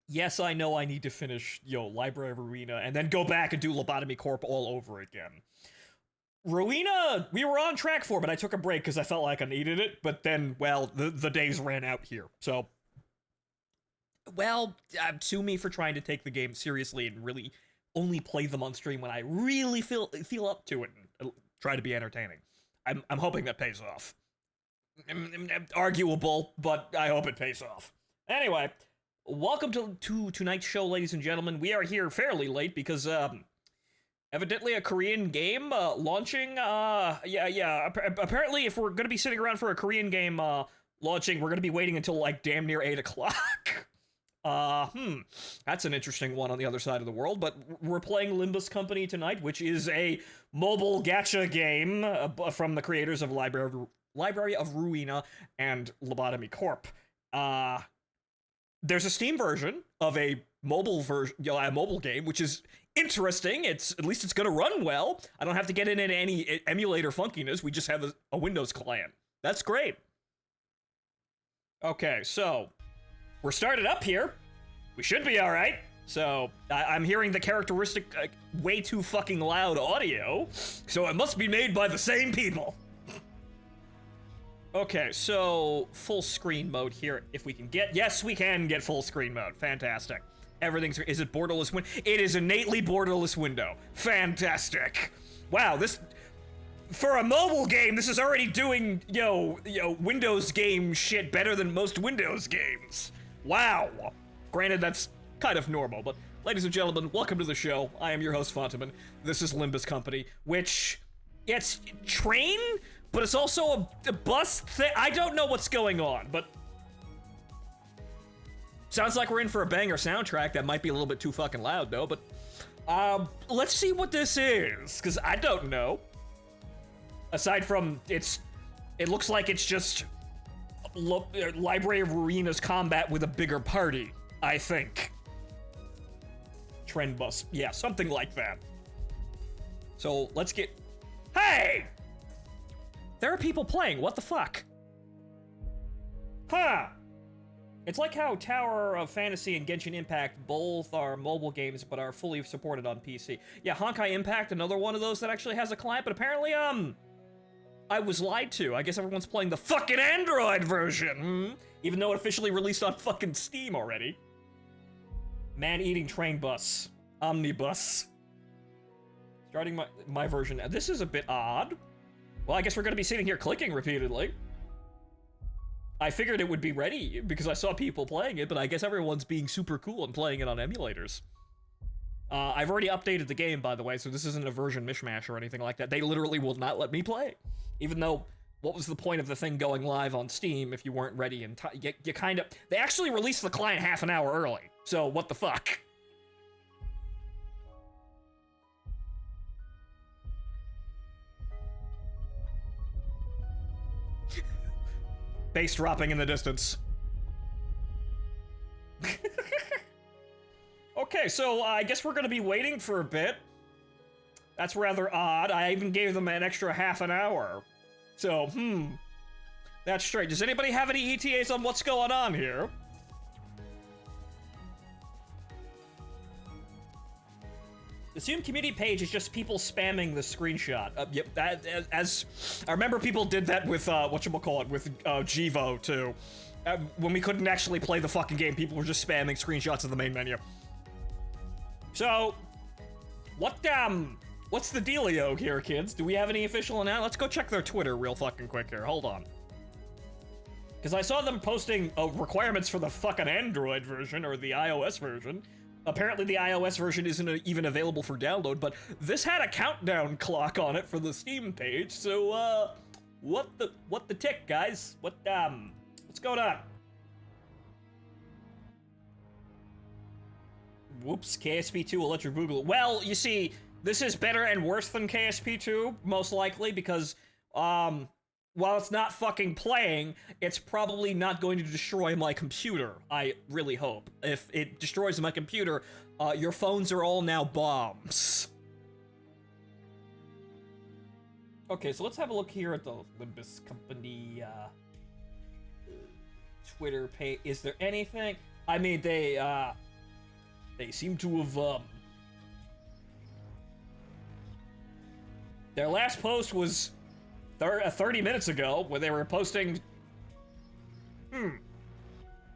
Yes, I know I need to finish, Library of Ruina, and then go back and do Lobotomy Corp all over again. Ruina, we were on track for, but I took a break because I felt like I needed it, but then, well, the days ran out here, so... Well, sue me for trying to take the game seriously and really only play them on stream when I really feel up to it and try to be entertaining. I'm hoping that pays off. Arguable, but I hope it pays off. Anyway, welcome to tonight's show, ladies and gentlemen. We are here fairly late because, evidently a Korean game, launching, apparently if we're gonna be sitting around for a Korean game, launching, we're gonna be waiting until, like, damn near 8 o'clock. That's an interesting one on the other side of the world, but we're playing Limbus Company tonight, which is a mobile gacha game from the creators of Library of Ruina and Lobotomy Corp. There's a Steam version of a mobile game, which is interesting. At least it's gonna run well. I don't have to get into any emulator funkiness. We just have a Windows client. That's great. Okay, so we're started up here. We should be all right. So I'm hearing the characteristic way too fucking loud audio, so it must be made by the same people. Okay, so full screen mode here, if we can get... Yes, we can get full screen mode. Fantastic. Everything's... Is it borderless window? It is innately borderless window. Fantastic. Wow, this... For a mobile game, this is already doing, Windows game shit better than most Windows games. Wow. Granted, that's kind of normal, but ladies and gentlemen, welcome to the show. I am your host, Phontomen. This is Limbus Company, which... It's train, but it's also a bus thing. I don't know what's going on, but... Sounds like we're in for a banger soundtrack. That might be a little bit too fucking loud, though, but... let's see what this is, because I don't know. Aside from, it looks like it's just Library of Ruina's combat with a bigger party, I think. Trend bus. Yeah, something like that. So, let's get... Hey! There are people playing, what the fuck? Huh! It's like how Tower of Fantasy and Genshin Impact both are mobile games, but are fully supported on PC. Yeah, Honkai Impact, another one of those that actually has a client, but apparently, I was lied to. I guess everyone's playing the fucking Android version, even though it officially released on fucking Steam already. Man-eating train bus. Omnibus. Starting my version. This is a bit odd. Well, I guess we're gonna be sitting here clicking repeatedly. I figured it would be ready because I saw people playing it, but I guess everyone's being super cool and playing it on emulators. I've already updated the game, by the way, so this isn't a version mishmash or anything like that. They literally will not let me play. Even though, what was the point of the thing going live on Steam if you weren't ready in time? You kind of... They actually released the client half an hour early, so what the fuck? Bass dropping in the distance. Okay, so I guess we're gonna be waiting for a bit. That's rather odd. I even gave them an extra half an hour. So, that's straight. Does anybody have any ETAs on what's going on here? The Zoom community page is just people spamming the screenshot. Yep, as I remember people did that with, whatchamacallit, with Jivo, too. When we couldn't actually play the fucking game, people were just spamming screenshots of the main menu. So, what's the dealio here, kids? Do we have any official announcement? Let's go check their Twitter real fucking quick here. Hold on. Because I saw them posting requirements for the fucking Android version, or the iOS version. Apparently the iOS version isn't even available for download, but this had a countdown clock on it for the Steam page, so, what the tick, guys? What's going on? Whoops, KSP2 Electric Boogaloo. Well, you see, this is better and worse than KSP2, most likely, because, while it's not fucking playing, it's probably not going to destroy my computer, I really hope. If it destroys my computer, your phones are all now bombs. Okay, so let's have a look here at the Limbus Company, Twitter page. Is there anything? I mean, they, They seem to have, their last post was 30 minutes ago, where they were posting...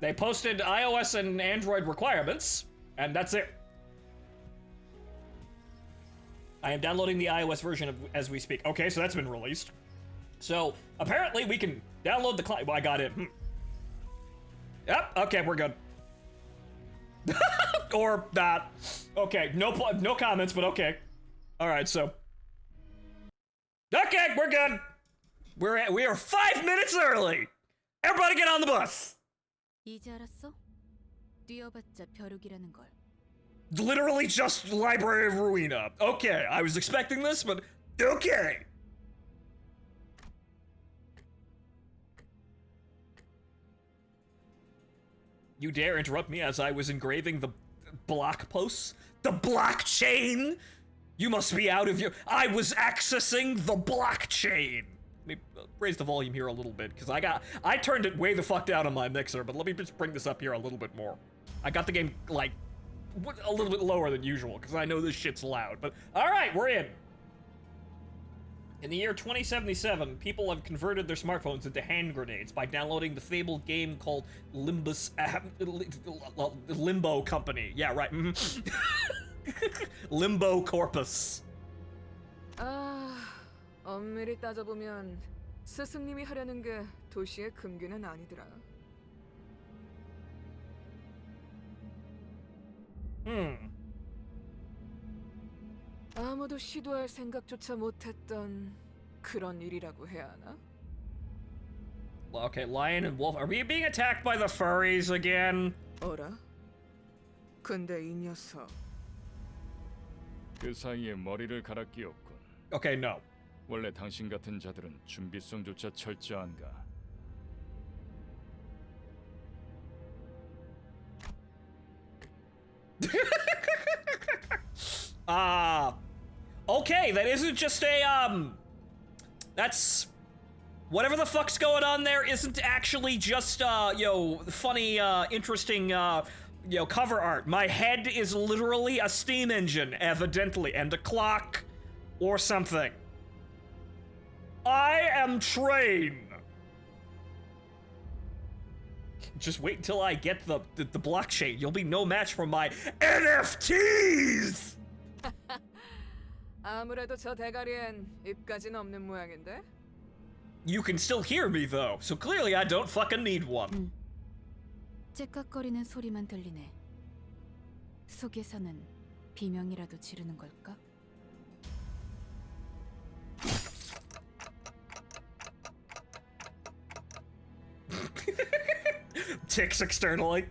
They posted iOS and Android requirements, and that's it. I am downloading the iOS version as we speak. Okay, so that's been released. So, apparently we can download the client. Well, I got it. Yep, okay, we're good. Or not. Okay, no comments, but okay. Alright, so. Okay, we're good. We are 5 minutes early. Everybody get on the bus. 이제 알았어? 뛰어봤자 벼룩이라는 걸. Literally just Library of Ruina. Okay, I was expecting this, but okay. You dare interrupt me as I was engraving the block posts? The blockchain? You must be out of your... I was accessing the blockchain. Let me raise the volume here a little bit, because I turned it way the fuck down on my mixer, but let me just bring this up here a little bit more. I got the game, like, a little bit lower than usual, because I know this shit's loud, but alright, we're in. In the year 2077, people have converted their smartphones into hand grenades by downloading the fabled game called Limbus... Limbo Company. Yeah, right. Limbo Corpus. 엄밀히 따져보면 스승님이 하려는 게 도시의 금기는 아니더라. 아무도 시도할 생각조차 못했던 그런 일이라고 해야 하나? Okay, Lion and Wolf. Are we being attacked by the furries again? 어라? 근데 이 녀석 그 사이에 머리를 갈아 끼웠군. Okay, no. 원래 당신 같은 자들은 준비성조차 철저한가? Okay, that isn't just a, that's... Whatever the fuck's going on there isn't actually just, funny, interesting, cover art. My head is literally a steam engine, evidently, and a clock, or something. I am trained. Just wait until I get the blockchain. You'll be no match for my NFTs! 아무래도 저 대가리엔 입까지는 없는 모양인데? You can still hear me though, so clearly I don't fucking need one. 째깍거리는 소리만 들리네. 속에서는 비명이라도 지르는 걸까? Ticks externally.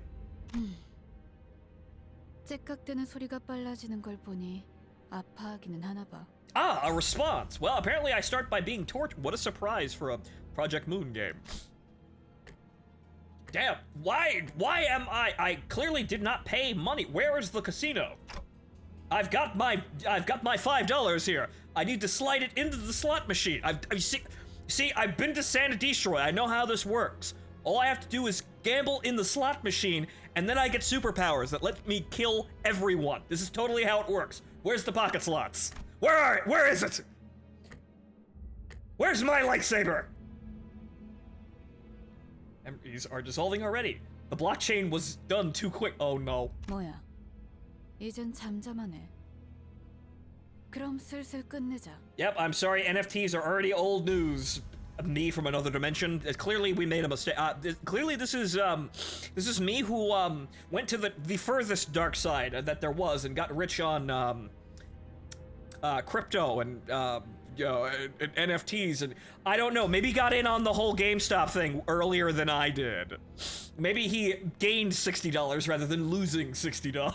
째깍대는 소리가 빨라지는 걸 보니 아파하기는 하나 봐. Ah, a response. Well, apparently I start by being tortured. What a surprise for a Project Moon game. Damn, why am I clearly did not pay money. Where is the casino? I've got my $5 here. I need to slide it into the slot machine. See, I've been to Santa Destroy. I know how this works. All I have to do is gamble in the slot machine, and then I get superpowers that let me kill everyone. This is totally how it works. Where's the pocket slots? Where is it? Where's my lightsaber? Memories are dissolving already. The blockchain was done too quick. Oh no. 뭐야? 이젠 잠잠하네. 그럼 슬슬 끝내자. Yep, I'm sorry. NFTs are already old news. Me from another dimension. Clearly, we made a mistake. Clearly, this is me who went to the furthest dark side that there was and got rich on crypto and and NFTs, and I don't know. Maybe got in on the whole GameStop thing earlier than I did. Maybe he gained $60 rather than losing $60.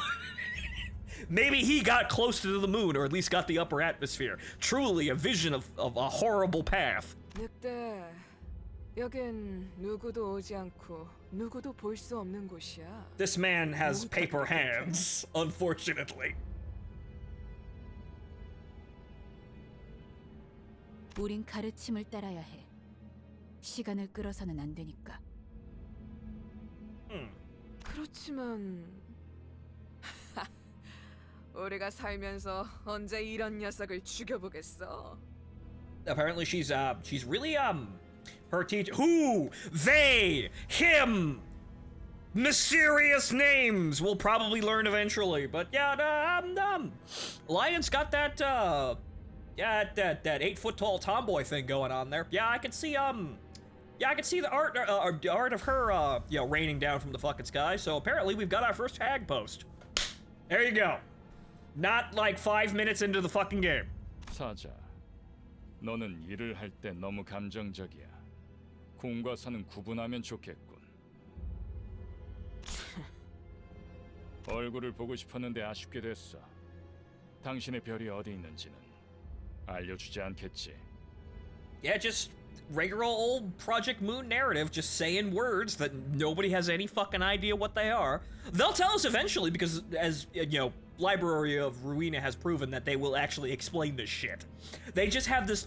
Maybe he got close to the moon, or at least got the upper atmosphere. Truly a vision of a horrible path. 늑대, 여긴 누구도 오지 않고 누구도 볼 수 없는 곳이야. This man has paper hands, unfortunately. 우린 가르침을 따라야 해. 시간을 끌어서는 안 되니까. 그렇지만 우리가 살면서 언제 이런 녀석을 죽여보겠어? Apparently she's really her teacher, who, they, him, mysterious names we'll probably learn eventually, but yeah, Lion's got that that 8-foot tall tomboy thing going on there. Yeah, I can see the art of her raining down from the fucking sky. So apparently we've got our first tag post. There you go. Not like 5 minutes into the fucking game. 사자, 너는 일을 할 때 너무 감정적이야. 공과 사는 구분하면 좋겠군. 얼굴을 보고 싶었는데 아쉽게 됐어. 당신의 별이 어디 있는지는 알려주지 않겠지. Yeah, just regular old Project Moon narrative, just saying words that nobody has any fucking idea what they are. They'll tell us eventually because, as you know, Library of Ruina has proven that they will actually explain this shit. They just have this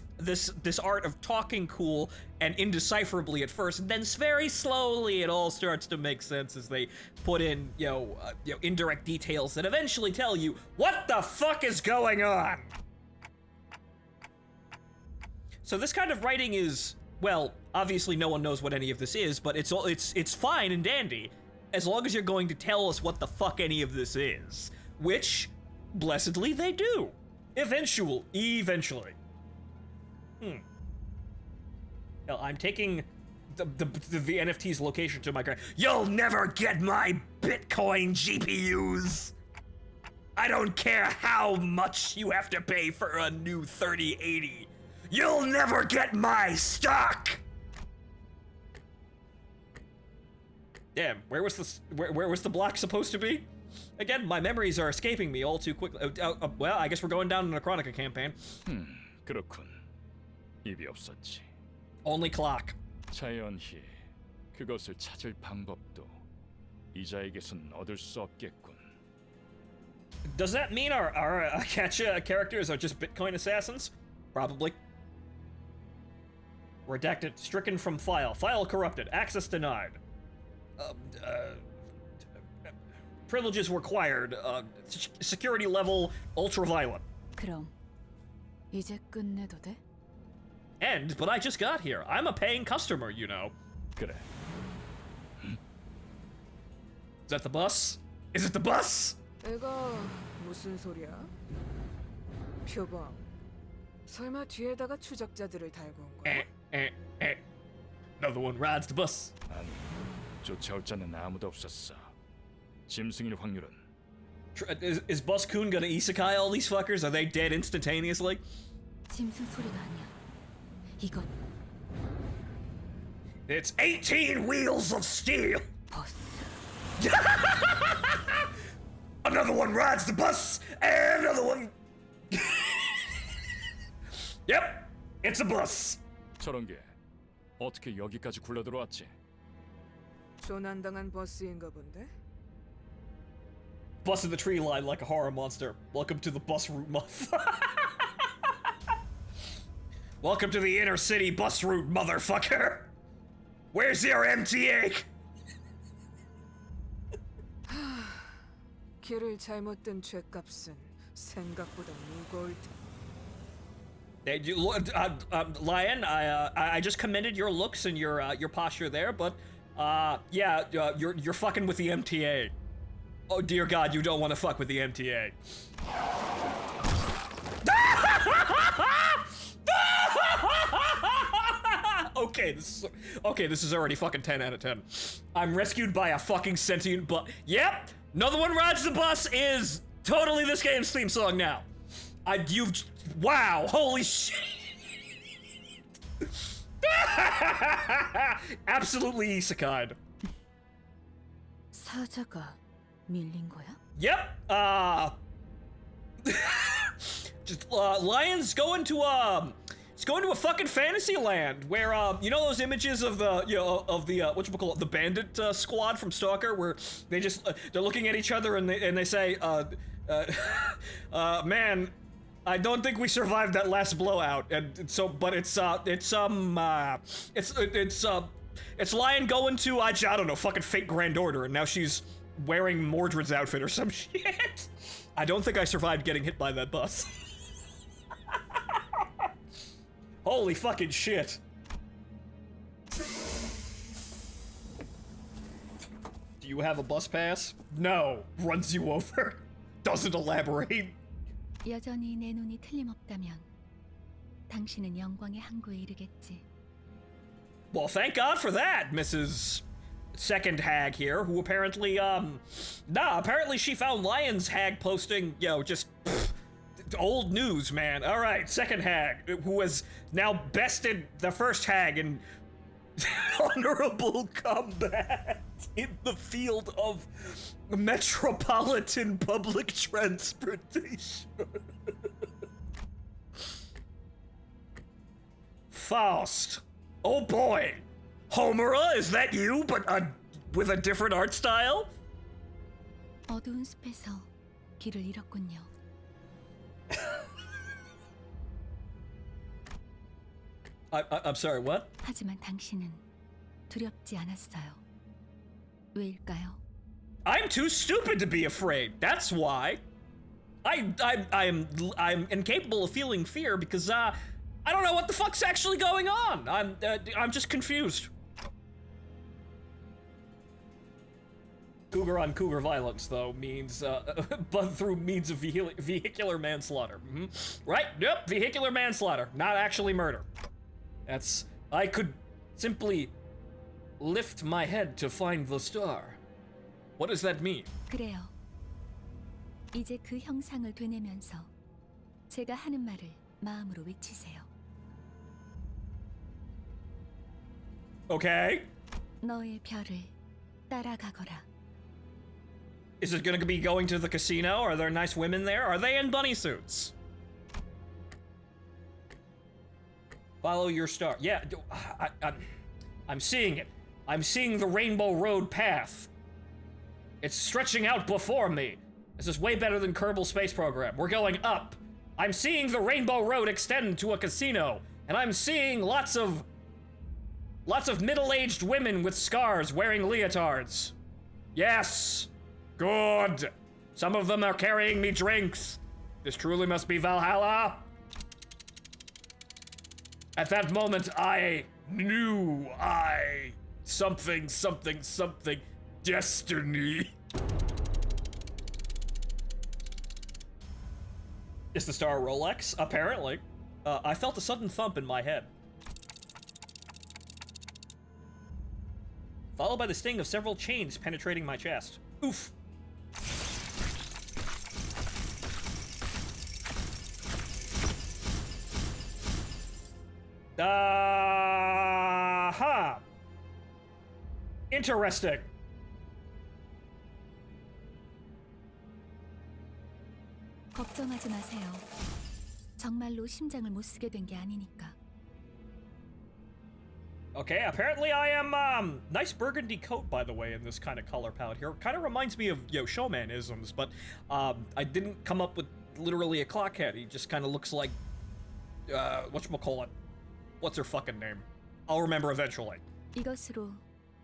art of talking cool and indecipherably at first, and then very slowly it all starts to make sense as they put in indirect details that eventually tell you what the fuck is going on. So this kind of writing is, well, obviously no one knows what any of this is, but it's fine and dandy as long as you're going to tell us what the fuck any of this is. Which, blessedly, they do. Eventually. Now, I'm taking the NFT's location to my car. You'll never get my Bitcoin GPUs! I don't care how much you have to pay for a new 3080. You'll never get my stock! Damn, where was the block supposed to be? Again, my memories are escaping me all too quickly. Well, I guess we're going down in a Chronica campaign. 그렇군. 입이 없었지. Only clock. 자연히 그것을 찾을 방법도 이자에게선 얻을 수 없겠군. Does that mean our Gacha characters are just Bitcoin assassins? Probably. Redacted, stricken from file. File corrupted. Access denied. Privileges required. Security level ultraviolet. 그럼 이제 끝내도 돼? End, but I just got here. I'm a paying customer, you know. 그래. Is that the bus? Is it the bus? 이거 무슨 소리야? 표범. 설마 뒤에다가 추적자들을 달고 온 거야? Another one rides the bus. 아니, 쫓아올 자는 아무도 없었어. 짐승일 확률은 Is Bus Kun gonna isekai all these fuckers? Are they dead instantaneously? 짐승 소리가 아니야. 이건 It's 18 wheels of steel. 버스. Another one rides the bus, and another one. Yep, it's a bus. 저런 게 어떻게 여기까지 굴러 들어왔지? 조난당한 버스인가 본데? Bus in the tree line like a horror monster. Welcome to the bus route month. Welcome to the inner city bus route, motherfucker. Where's your MTA? 길을 잘못 든 죄값은 생각보다 무거울 테. Hey, Lion, I just commended your looks and your posture there, but yeah, you're fucking with the MTA. Oh dear God, you don't want to fuck with the MTA. Okay, this is already fucking 10 out of 10. I'm rescued by a fucking sentient bus. Yep, another one rides the bus is totally this game's theme song now. Wow, holy shit. Absolutely isekai'd. 사자가 밀린 거야? Yep. Just Lion's going to it's going to a fucking fantasy land where you know those images of the whatchamacallit, the bandit squad from Stalker, where they just they're looking at each other and they say man, I don't think we survived that last blowout. And so, but it's Lion going to I don't know, fucking fake Grand Order, and now she's wearing Mordred's outfit or some shit. I don't think I survived getting hit by that bus. Holy fucking shit. Do you have a bus pass? No. Runs you over. Doesn't elaborate. 여전히 내 눈이 틀림없다면 당신은 영광의 항구에 이르겠지. Well, thank God for that, Mrs. Second Hag here, who apparently, apparently she found Lion's Hag posting, just old news, man. All right, Second Hag, who has now bested the first Hag in honorable combat in the field of metropolitan public transportation. Faust. Oh boy. Homura, is that you, but with a different art style? 어두운 숲에서 길을 잃었군요. I'm sorry, what? 하지만 당신은 두렵지 않았어요. 왜일까요? I'm too stupid to be afraid. That's why. I'm incapable of feeling fear because I don't know what the fuck's actually going on. I'm just confused. Cougar on cougar violence, though, means but through means of vehicular manslaughter. Mm-hmm. Right? Yep, vehicular manslaughter, not actually murder. I could simply lift my head to find the star. What does that mean? 그래요. 이제 그 형상을 되뇌면서 제가 하는 말을 마음으로 외치세요. Okay. 너의 별을 따라가거라. Is it gonna be going to the casino? Are there nice women there? Are they in bunny suits? Follow your star. Yeah, I'm seeing it. I'm seeing the Rainbow Road path. It's stretching out before me. This is way better than Kerbal Space Program. We're going up. I'm seeing the Rainbow Road extend to a casino, and I'm seeing lots of middle-aged women with scars wearing leotards. Yes. Good. Some of them are carrying me drinks. This truly must be Valhalla. At that moment, I knew something, destiny. Is the star a Rolex? Apparently. I felt a sudden thump in my head, followed by the sting of several chains penetrating my chest. Oof. Interesting. 걱정하지 마세요. 정말로 심장을 못 쓰게 된 게 아니니까. Okay, apparently I am, nice burgundy coat, by the way, in this kind of color palette here. Kind of reminds me of, showmanisms, but, I didn't come up with literally a clockhead. He just kind of looks like, whatchamacallit? What's her fucking name? I'll remember eventually. 이것으로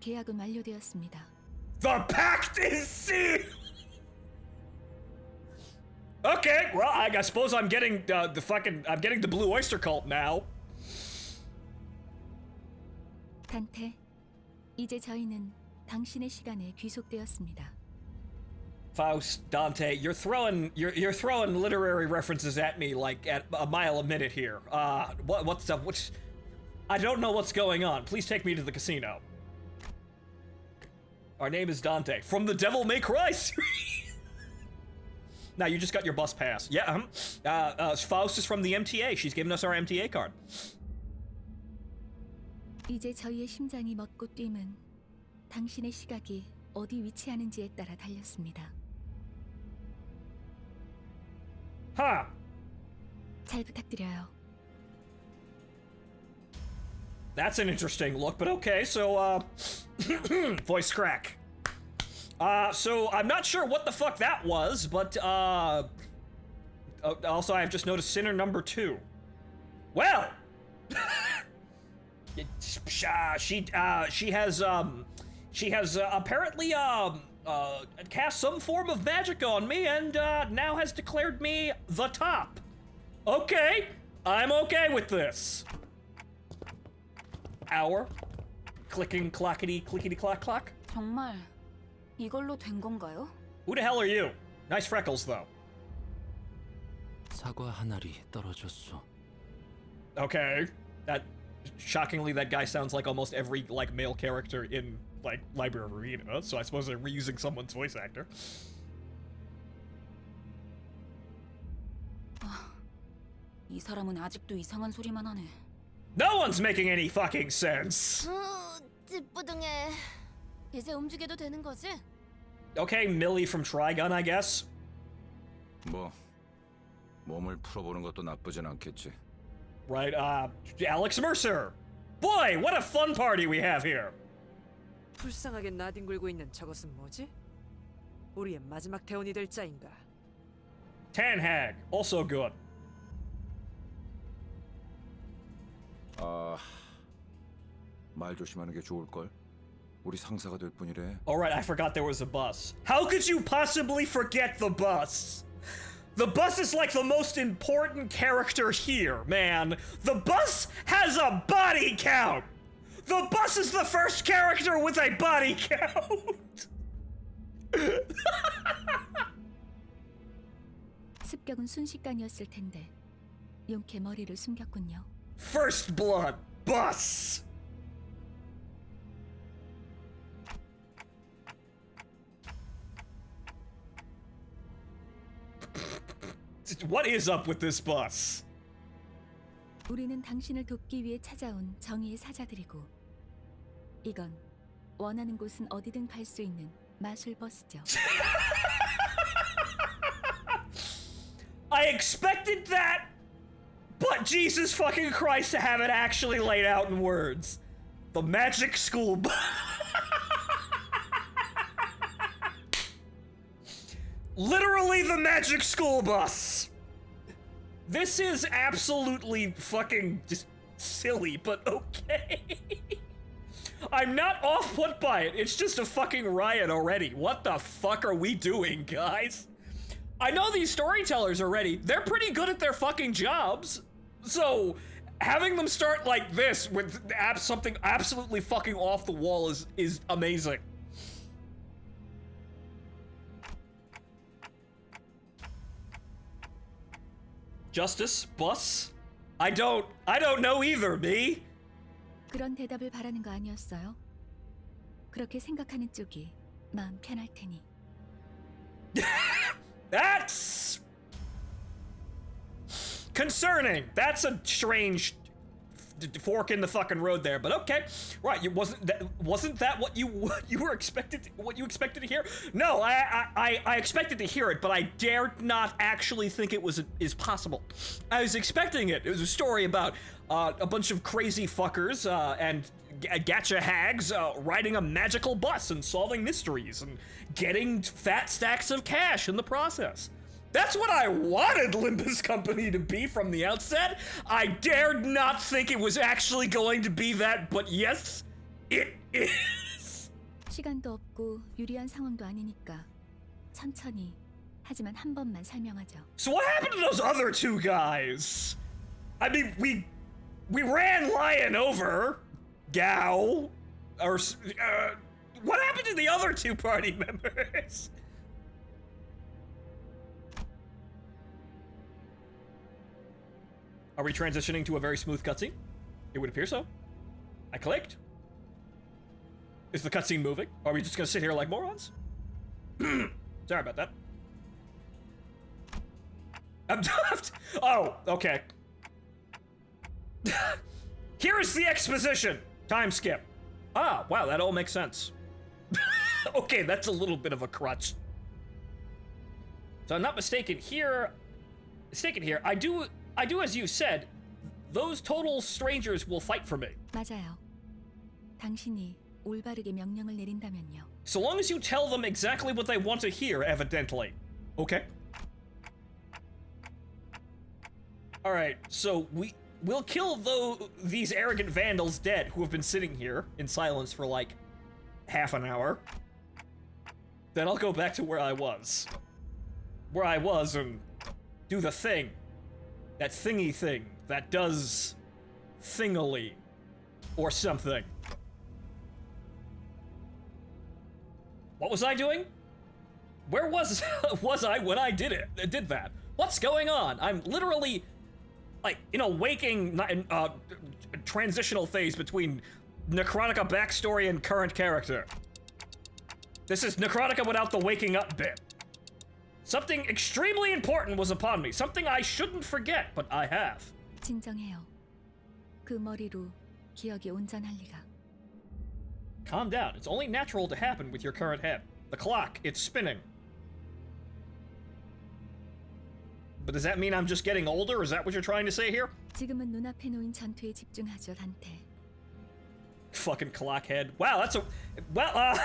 계약은 완료되었습니다. The pact is sealed! Okay, well, I suppose I'm getting, I'm getting the Blue Oyster Cult now. 단테, 이제 저희는 당신의 시간에 귀속되었습니다. Faust, Dante, you're throwing literary references at me like at a mile a minute here. What's up? I don't know what's going on. Please take me to the casino. Our name is Dante from the Devil May Cry series. Now you just got your bus pass. Yeah, Faust is from the MTA. She's giving us our MTA card. 이제 저희의 심장이 멎고 뛰면 당신의 시각이 어디 위치하는지에 따라 달렸습니다. Huh. 잘 부탁드려요. That's an interesting look, but okay, so, voice crack. So I'm not sure what the fuck that was, but, also I've just noticed sinner number 2. Well! she has apparently, cast some form of magic on me and now has declared me the top. Okay, I'm okay with this. Hour. Clicking, clackety, clickety, clack, clack. 정말 이걸로 된 건가요? Who the hell are you? Nice freckles, though. 사과 한 알이 떨어졌어. Okay. Shockingly, that guy sounds like almost every, like, male character in, like, Library of Arena, so I suppose they're reusing someone's voice actor. 이 사람은 아직도 이상한 소리만 하네. No one's making any fucking sense! 찌뿌둥해. 이제 움직여도 되는 거지? Okay, Millie from Trigun, I guess. 뭐 몸을 풀어보는 것도 나쁘진 않겠지. Right, Alex Mercer! Boy, what a fun party we have here! 불쌍하게 나뒹굴고 있는 저것은 뭐지? 우리의 마지막 대원이 될 자인가? Tanhag, also good. 말 조심하는 게 좋을 걸. 우리 상사가 될 뿐이래. Alright, I forgot there was a bus. How could you possibly forget the bus? The bus is like the most important character here, man. The bus has a body count! The bus is the first character with a body count! 습격은 순식간이었을 텐데 용케 머리를 숨겼군요. First blood, bus! What is up with this bus? 우리는 당신을 돕기 위해 찾아온 정의의 사자들이고 이건 원하는 곳은 어디든 갈 수 있는 마술 버스죠. I expected that, but Jesus fucking Christ to have it actually laid out in words. The Magic School Bus. Literally the Magic School Bus. This is absolutely fucking just silly, but okay. I'm not off-put by it. It's just a fucking riot already. What the fuck are we doing, guys? I know these storytellers already. They're pretty good at their fucking jobs. So, having them start like this with something absolutely fucking off the wall is amazing. Justice? Bus? I don't know either, me. 그런 대답을 바라는 거 아니었어요? 그렇게 생각하는 쪽이 마음 편할 테니. That's concerning. That's a strange fork in the fucking road there, but okay. Right, wasn't that what you were expected to hear? No, I expected to hear it, but I dared not actually think it is possible. I was expecting it. It was a story about a bunch of crazy fuckers and gacha hags riding a magical bus and solving mysteries and getting fat stacks of cash in the process. That's what I wanted Limbus Company to be from the outset. I dared not think it was actually going to be that, but yes, it is. 시간도 없고 유리한 상황도 아니니까 천천히 하지만 한 번만 설명하죠. So what happened to those other two guys? I mean, we ran Lion over, Gao, or what happened to the other two party members? Are we transitioning to a very smooth cutscene? It would appear so. I clicked. Is the cutscene moving? Are we just gonna sit here like morons? Sorry about that. I'm oh, okay. Here is the exposition. Time skip. Ah, wow, that all makes sense. Okay, that's a little bit of a crutch. So I'm not mistaken here. I do as you said. Those total strangers will fight for me. 맞아요. 당신이 올바르게 명령을 내린다면요. So long as you tell them exactly what they want to hear, evidently. Okay. Alright, so we'll kill these arrogant vandals dead who have been sitting here in silence for like half an hour. Then I'll go back to where I was. Where I was and do the thing. That thingy thing that does thingily or something. What was I doing? Where was I when I did that? What's going on? I'm literally like in a waking transitional phase between Necrotica backstory and current character. This is Necrotica without the waking up bit. Something extremely important was upon me. Something I shouldn't forget, but I have. 진정해요. 그 머리로 기억이 온전할 리가. Calm down. It's only natural to happen with your current head. The clock, it's spinning. But does that mean I'm just getting older? Is that what you're trying to say here? 지금은 눈앞에 놓인 전투에 집중하죠, 단테. Fucking clockhead. Wow, that's a... Well,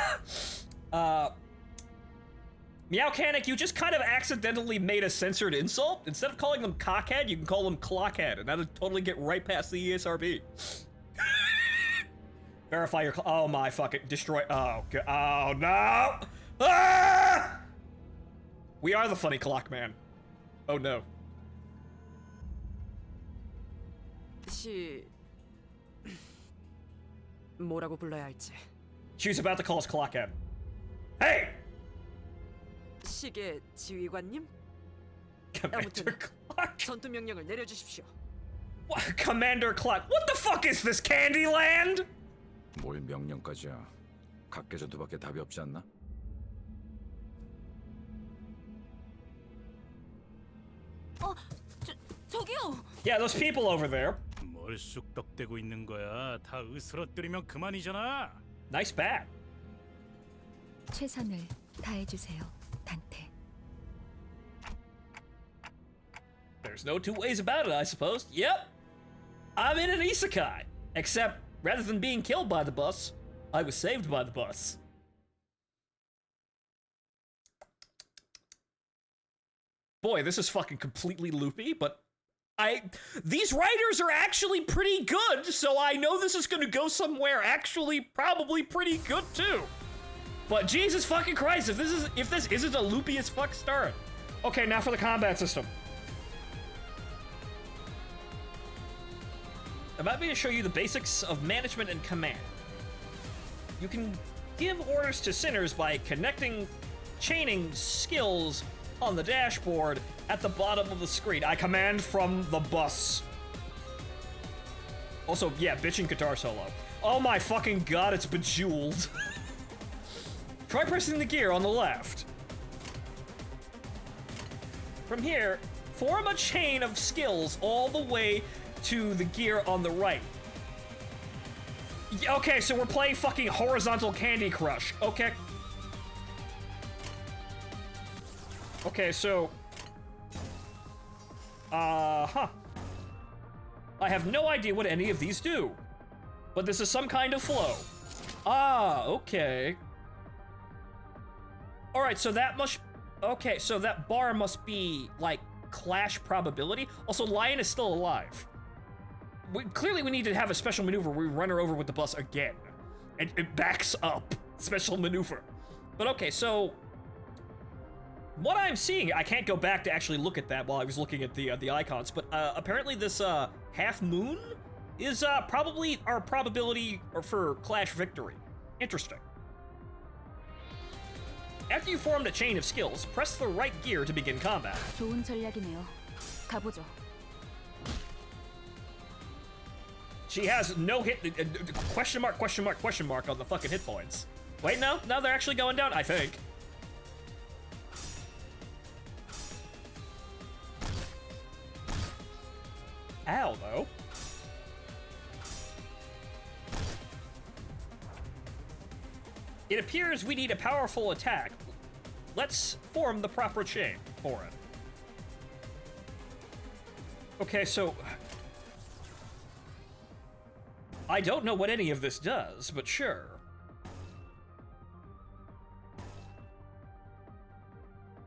Meowcanic, you just kind of accidentally made a censored insult. Instead of calling them cockhead, you can call them clockhead, and that'll totally get right past the ESRB. Verify your oh my fucking destroy. Oh, oh no! Ah! We are the funny clock man. Oh no. 뭐라고 불러야 할지. She was about to call us clockhead. Hey! 시계 지휘관님, Commander Clock. 전투 명령을 내려주십시오. What? Commander Clock. What the fuck is this, Candyland? 뭘 명령까지야. 각계전투밖에 답이 없지 않나? 저기요. Yeah, those people over there. 뭘 쑥덕대고 있는 거야? 다 으스러뜨리면 그만이잖아. Nice bat. 최선을 다해주세요, 단테. There's no two ways about it, I suppose. Yep. I'm in an isekai. Except, rather than being killed by the bus, I was saved by the bus. Boy, this is fucking completely loopy, but these writers are actually pretty good, so I know this is gonna go somewhere actually probably pretty good too. But Jesus fucking Christ, if this isn't a loopy as fuck start. Okay, now for the combat system. About me to show you the basics of management and command. You can give orders to sinners by chaining skills on the dashboard at the bottom of the screen. I command from the bus. Also, yeah, bitching guitar solo. Oh my fucking god, it's Bejeweled. Try pressing the gear on the left. From here, form a chain of skills all the way to the gear on the right. Okay, so we're playing fucking horizontal Candy Crush. Okay. Okay, so... I have no idea what any of these do. But this is some kind of flow. Ah, okay. Alright, so that must... Okay, so that bar must be, like, clash probability. Also, Lion is still alive. Clearly we need to have a special maneuver where we run her over with the bus again. And it backs up. Special maneuver. But okay, so... What I'm seeing, I can't go back to actually look at that while I was looking at the icons, but apparently this half moon is probably our probability for clash victory. Interesting. After you formed a chain of skills, press the right gear to begin combat. 좋은 전략이네요. 가보죠. She has no hit, question mark on the fucking hit points. Wait, no, they're actually going down, I think. Ow, though. It appears we need a powerful attack. Let's form the proper chain for it. Okay, so... I don't know what any of this does, but sure.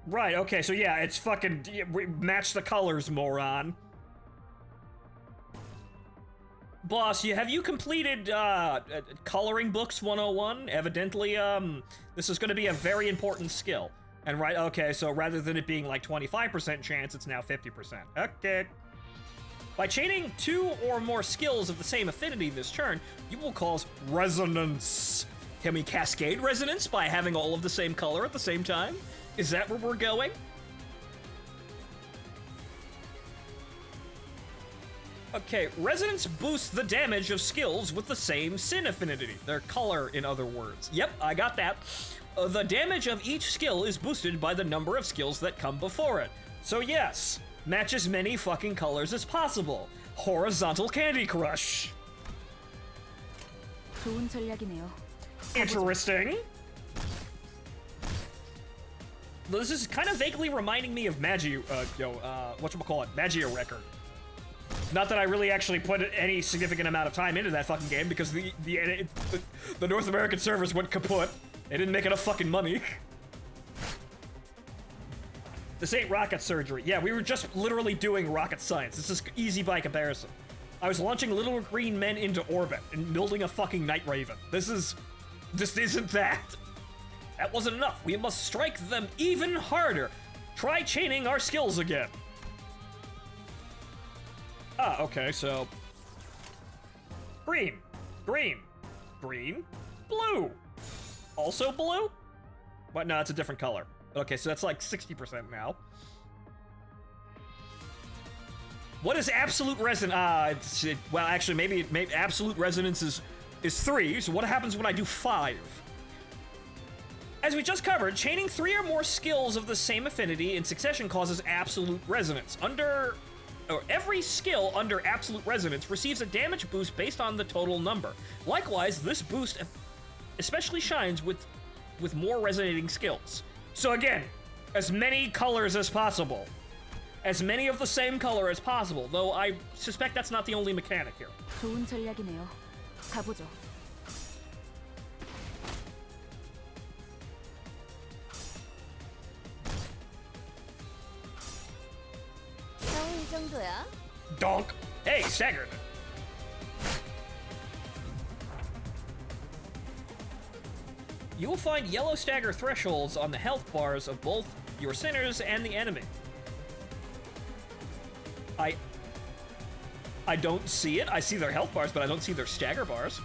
Right, okay, so yeah, it's fucking... Match the colors, moron. Boss, have you completed coloring books 101? Evidently, this is going to be a very important skill. And right, okay, so rather than it being like 25% chance, it's now 50%. Okay. By chaining 2 or more skills of the same affinity this turn, you will cause resonance. Can we cascade resonance by having all of the same color at the same time? Is that where we're going? Okay, resonance boosts the damage of skills with the same sin affinity. Their color, in other words. Yep, I got that. The damage of each skill is boosted by the number of skills that come before it. So yes, match as many fucking colors as possible. Horizontal Candy Crush. 좋은 전략이네요. Interesting. This is kind of vaguely reminding me of whatchamacallit, Magia Record. Not that I really actually put any significant amount of time into that fucking game because the North American servers went kaput. They didn't make enough fucking money. This ain't rocket surgery. Yeah, we were just literally doing rocket science. This is easy by comparison. I was launching little green men into orbit and building a fucking Night Raven. This isn't that. That wasn't enough. We must strike them even harder. Try chaining our skills again. Ah, okay, so... Green. Green. Green. Blue. Also blue? What? No, it's a different color. Okay, so that's like 60% now. What is absolute resonance? Well, actually, maybe absolute resonance is 3, so what happens when I do 5? As we just covered, chaining 3 or more skills of the same affinity in succession causes absolute resonance. Every skill under absolute resonance receives a damage boost based on the total number. Likewise, this boost especially shines with more resonating skills. So again, as many colors as possible. As many of the same color as possible, though I suspect that's not the only mechanic here. 좋은 전략이네요. 가보죠. 이 정도야? Donk! Hey, staggered! You will find yellow stagger thresholds on the health bars of both your sinners and the enemy. I don't see it. I see their health bars, but I don't see their stagger bars.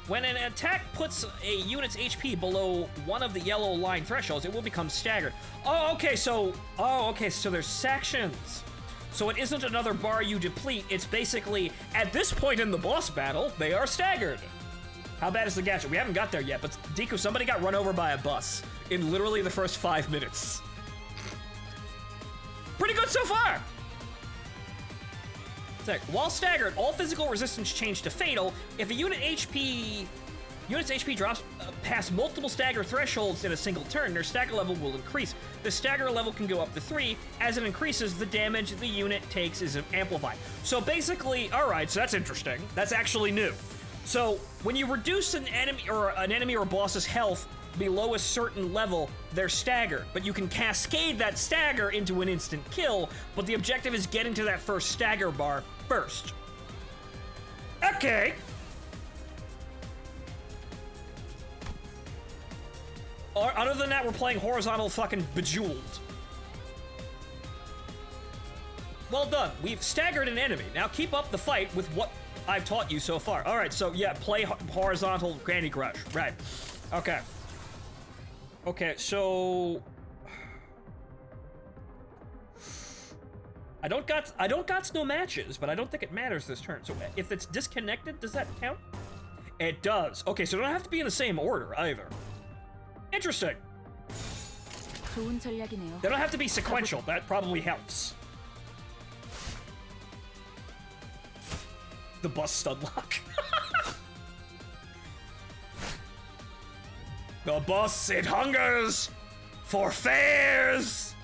When an attack puts a unit's HP below one of the yellow line thresholds, it will become staggered. Okay, so there's sections. So it isn't another bar you deplete, it's basically, at this point in the boss battle, they are staggered. How bad is the gadget? We haven't got there yet, but Deku, somebody got run over by a bus in literally the first 5 minutes. Pretty good so far! While staggered, all physical resistance change to fatal. If a unit's HP drops past multiple stagger thresholds in a single turn, their stagger level will increase. The stagger level can go up to 3. As it increases, the damage the unit takes is amplified. So basically, alright, so that's interesting. That's actually new. So when you reduce an enemy or boss's health below a certain level, they're staggered. But you can cascade that stagger into an instant kill, but the objective is getting to that first stagger bar first. Okay. Other than that, we're playing horizontal fucking Bejeweled. Well done. We've staggered an enemy. Now keep up the fight with what I've taught you so far. All right, so yeah, play horizontal Candy Crush. Right. Okay. Okay, so I don't got no matches, but I don't think it matters this turn. So if it's disconnected, does that count? It does. Okay, so they don't have to be in the same order either. Interesting. 좋은 전략이네요. They don't have to be sequential. That probably helps. The bus stud lock. The bus, it hungers for fares.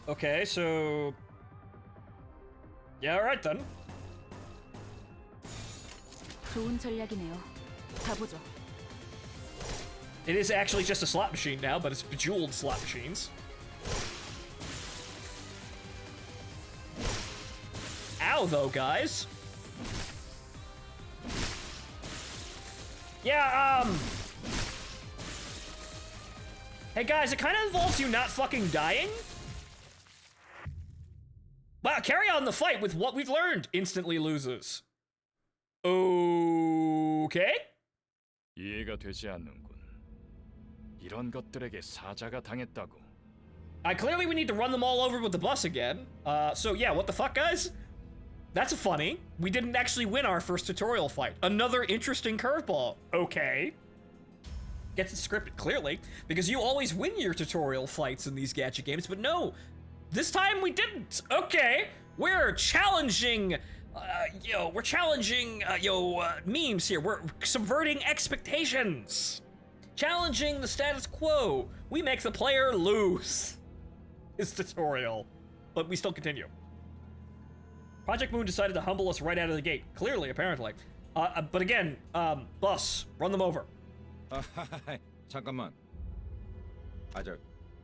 Okay, so yeah, all right then. 좋은 전략이네요. 가보죠. It is actually just a slot machine now, but it's bejeweled slot machines. Ow! know, though, guys. Yeah, Hey, guys, it kind of involves you not fucking dying. Wow, carry on the fight with what we've learned. Instantly loses. Okay. 이해가 되지 않는군. 이런 것들에게 사자가 당했다고. Clearly we need to run them all over with the bus again. So yeah, what the fuck, guys? That's funny. We didn't actually win our first tutorial fight. Another interesting curveball. Okay. Gets it scripted, clearly, because you always win your tutorial fights in these gacha games, but no, this time we didn't. Okay, we're challenging, memes here. We're subverting expectations. Challenging the status quo. We make the player lose. It's tutorial, but we still continue. Project Moon decided to humble us right out of the gate. Clearly, apparently. But again, bus, run them over. 잠깐만.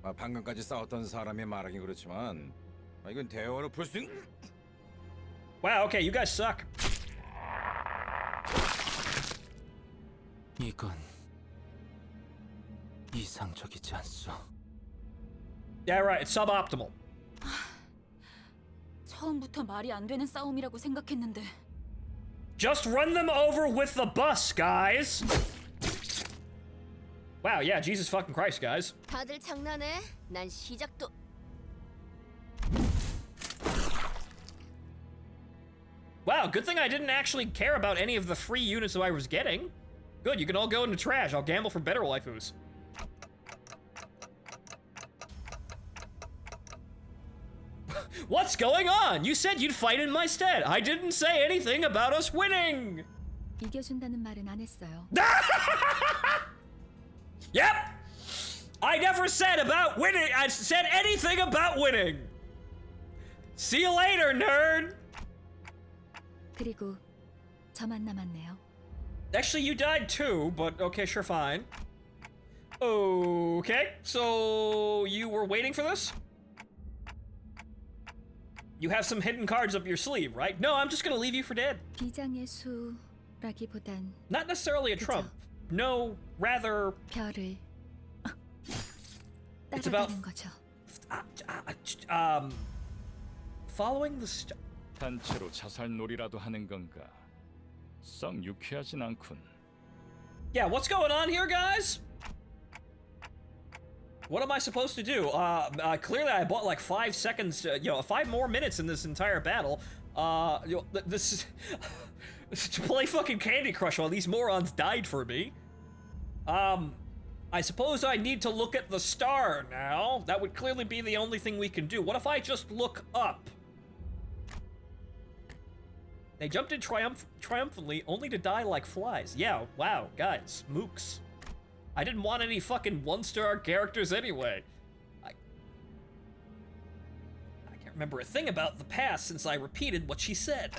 방금까지 싸웠던 사람이 말하긴 그렇지만 이건 대화로 풀 수 있는. Wow, okay, you guys suck. 이건 이상적이지 않소. Yeah, right, it's suboptimal. 처음부터 말이 안 되는 싸움이라고 생각했는데. Just run them over with the bus, guys. Wow, yeah, Jesus fucking Christ, guys. 다들 장난해? 난 시작도. Wow, good thing I didn't actually care about any of the free units that I was getting. Good, you can all go into trash. I'll gamble for better waifus. What's going on? You said you'd fight in my stead. I didn't say anything about us winning. 이겨준다는 말은 안 했어요. Yep. I never said about winning. I said anything about winning. See you later, nerd. 그리고 저만 남았네요. Actually, you died too, but okay, sure, fine. Okay, so you were waiting for this? You have some hidden cards up your sleeve, right? No, I'm just gonna leave you for dead. 비장의 수라기보단 Not necessarily a trump. No, rather... 별을 It's about... 따라가는 거죠. Following the star... 단체로 자살놀이라도 하는 건가? 썩 유쾌하진 않군. Yeah, what's going on here, guys? What am I supposed to do? Clearly I bought like 5 seconds, 5 more minutes in this entire battle. This is to play fucking Candy Crush while these morons died for me. I suppose I need to look at the star now. That would clearly be the only thing we can do. What if I just look up? They jumped in triumphantly, only to die like flies. Yeah, wow, guys, mooks. I didn't want any fucking 1-star characters anyway. I can't remember a thing about the past since I repeated what she said.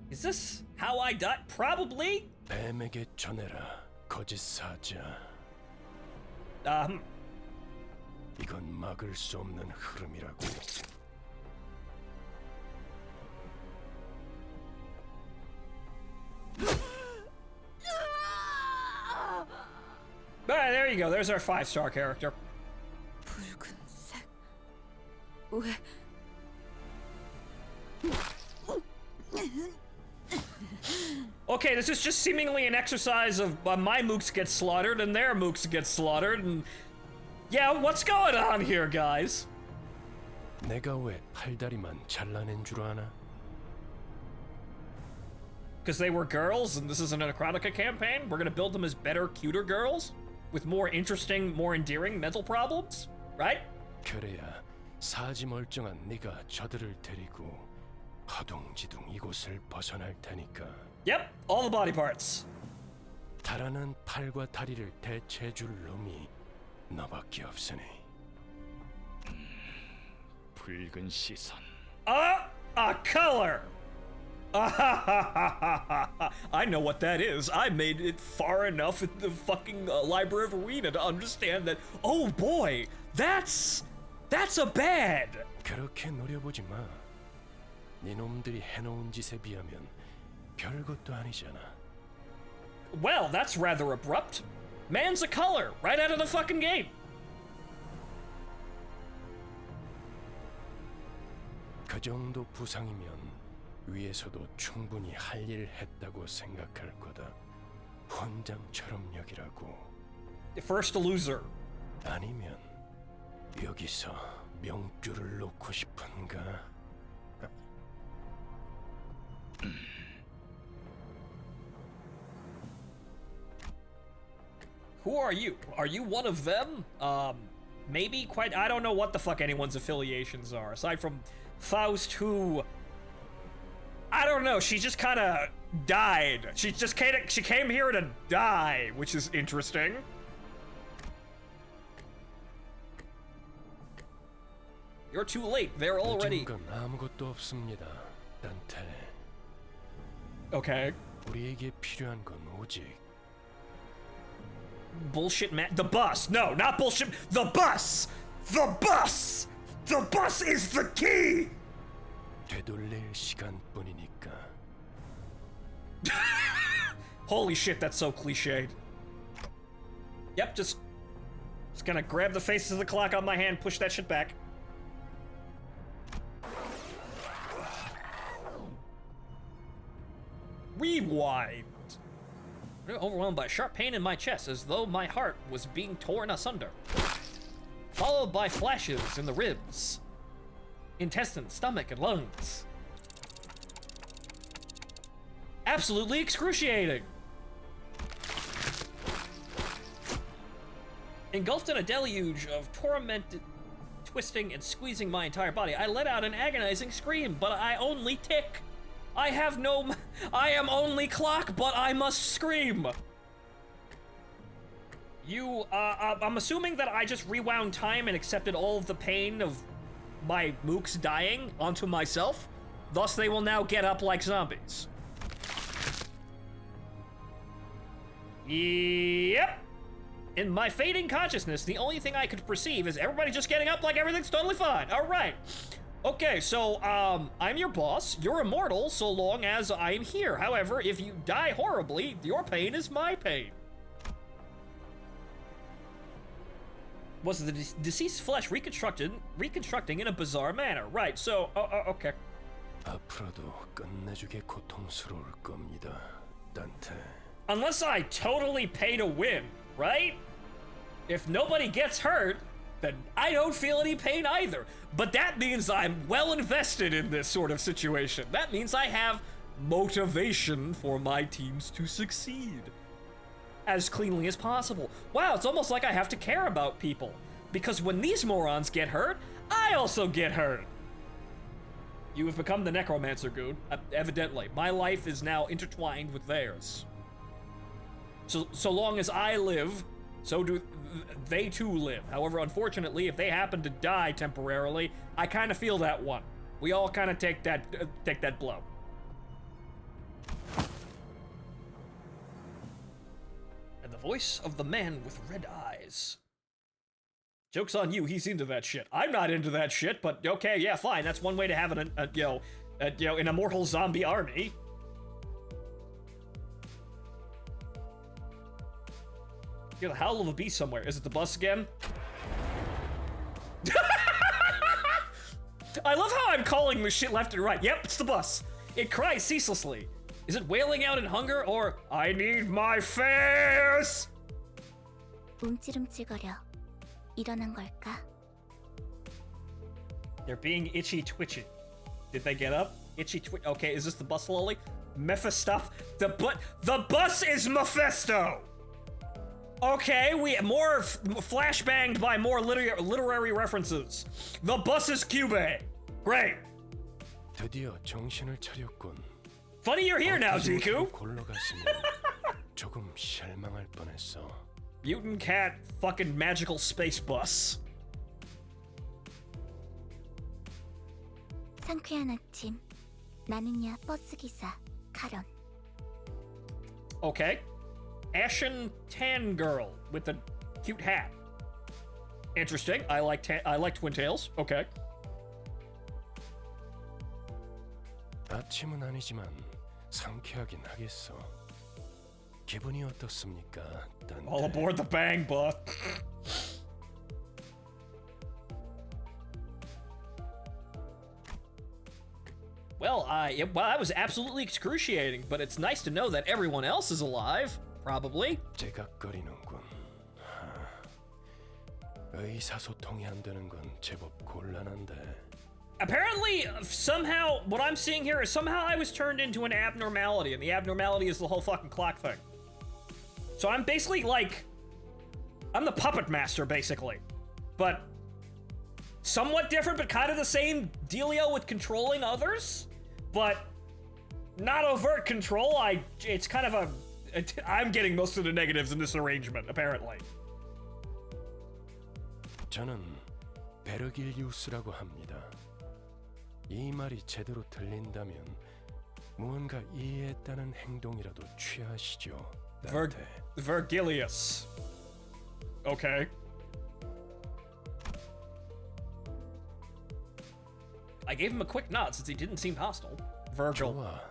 Is this how I died? Probably? 뱀에게 전해라, 거짓 사자. 이건 막을 수 없는 흐름이라고. Alright, there you go. There's our 5-star character. 붉은색. 왜? Okay, this is just seemingly an exercise of my mooks get slaughtered and their mooks get slaughtered, and yeah, what's going on here, guys? 내가 왜 팔다리만 잘라낸 줄 아나? Because they were girls, and this is an Necrotica campaign? We're gonna build them as better, cuter girls? With more interesting, more endearing mental problems? Right? 그래야 사지 멀쩡한 네가 저들을 데리고 허둥지둥 이곳을 벗어날 테니까. Yep, all the body parts. 달아난 팔과 다리를 대체해줄 놈이 너밖에 없으니. 붉은 시선. A color! I know what that is. I made it far enough in the fucking Library of Arena to understand that, oh boy, that's a bad. 그렇게 노려보지 마. 네 놈들이 해놓은 짓에 비하면 별것도 아니잖아. Well, that's rather abrupt. Man's a color, right out of the fucking game. 그 정도 부상이면 위에서도 충분히 할 일 했다고 생각할 거다. 훈장처럼 여기라고. First loser. 아니면 여기서 명줄을 놓고 싶은가? Who are you? Are you one of them? Maybe quite. I don't know what the fuck anyone's affiliations are aside from Faust, who I don't know. She just kind of died. She came here to die, which is interesting. You're too late. They're already. 늦은 건 아무것도 없습니다, 단테. Okay. 우리에게 필요한 건 오직 Bullshit man. The bus. No, not bullshit. The bus. The bus. The bus is the key. 되돌릴 시간뿐이니까. Holy shit, that's so cliched. Yep, just gonna grab the faces of the clock on my hand, push that shit back. Rewind. Overwhelmed by a sharp pain in my chest, as though my heart was being torn asunder. Followed by flashes in the ribs, intestines, stomach, and lungs. Absolutely excruciating. Engulfed in a deluge of tormented, twisting, and squeezing my entire body, I let out an agonizing scream, but I only tick. I am only clock, but I must scream. I'm assuming that I just rewound time and accepted all of the pain of my mooks dying onto myself. Thus, they will now get up like zombies. Yep. In my fading consciousness, the only thing I could perceive is everybody just getting up like everything's totally fine. All right. Okay, so, I'm your boss. You're immortal so long as I'm here. However, if you die horribly, your pain is my pain. Was the deceased flesh reconstructing in a bizarre manner? Right, so, okay. 앞으로도 끝내주게 고통스러울 겁니다, 단테. Unless I totally pay to win, right? If nobody gets hurt, then I don't feel any pain either. But that means I'm well invested in this sort of situation. That means I have motivation for my teams to succeed as cleanly as possible. Wow, it's almost like I have to care about people. Because when these morons get hurt, I also get hurt. You have become the necromancer, Goon. Evidently. My life is now intertwined with theirs. So long as I live, so do they too live. However, unfortunately, if they happen to die temporarily, I kind of feel that one. We all kind of take that blow. And the voice of the man with red eyes. Joke's on you, he's into that shit. I'm not into that shit, but okay, yeah, fine. That's one way to have an immortal zombie army. You're the howl of a beast somewhere. Is it the bus again? I love how I'm calling this shit left and right. Yep, it's the bus. It cries ceaselessly. Is it wailing out in hunger or I need my fares? 움찔움찔거려. 일어난 걸까? They're being itchy twitchy. Did they get up? Itchy twitch. Okay, is this the bus lolly? Mephisto. The bus is Mephisto. Okay, we more flashbanged by more literary references. The bus is Cube. Great. 드디어 정신을 차렸군. Funny you're here now, Ziku. 골러갔으면 조금 실망할 뻔했어. Mutant cat fucking magical space bus. 상쾌한 아침. 나는야 버스 기사 카런. Okay. Ashen tan girl with a cute hat. Interesting. I like twin tails. Okay. 아침은 아니지만 상쾌하긴 하겠어. 기분이 어떻습니까, 딴데? All aboard the bang bus. Well, that was absolutely excruciating, but it's nice to know that everyone else is alive, probably. 제각거리는군. 의사소통이 안 되는 건 제법 곤란한데. Apparently, somehow, what I'm seeing here is somehow I was turned into an abnormality, and the abnormality is the whole fucking clock thing. So I'm basically like, I'm the puppet master, basically. But somewhat different, but kind of the same dealio with controlling others, but not overt control. It's kind of I'm getting most of the negatives in this arrangement, apparently. 저는 베르길리우스라고 합니다. 이 말이 제대로 들린다면 무언가 이해했다는 행동이라도 취하시죠. Vergilius. Okay. I gave him a quick nod since he didn't seem hostile. Virgil. 좋아.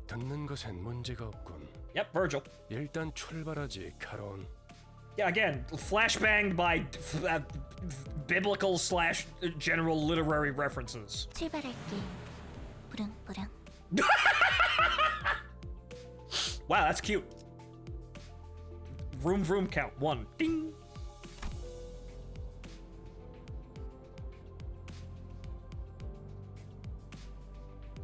듣는 것엔 문제가 없군. Yep, Virgil. 일단 출발하지, 카론. Yeah, again, flashbanged by biblical / general literary references. 출발할게. 부릉부릉. Wow, that's cute. Vroom vroom count. 1. Ding.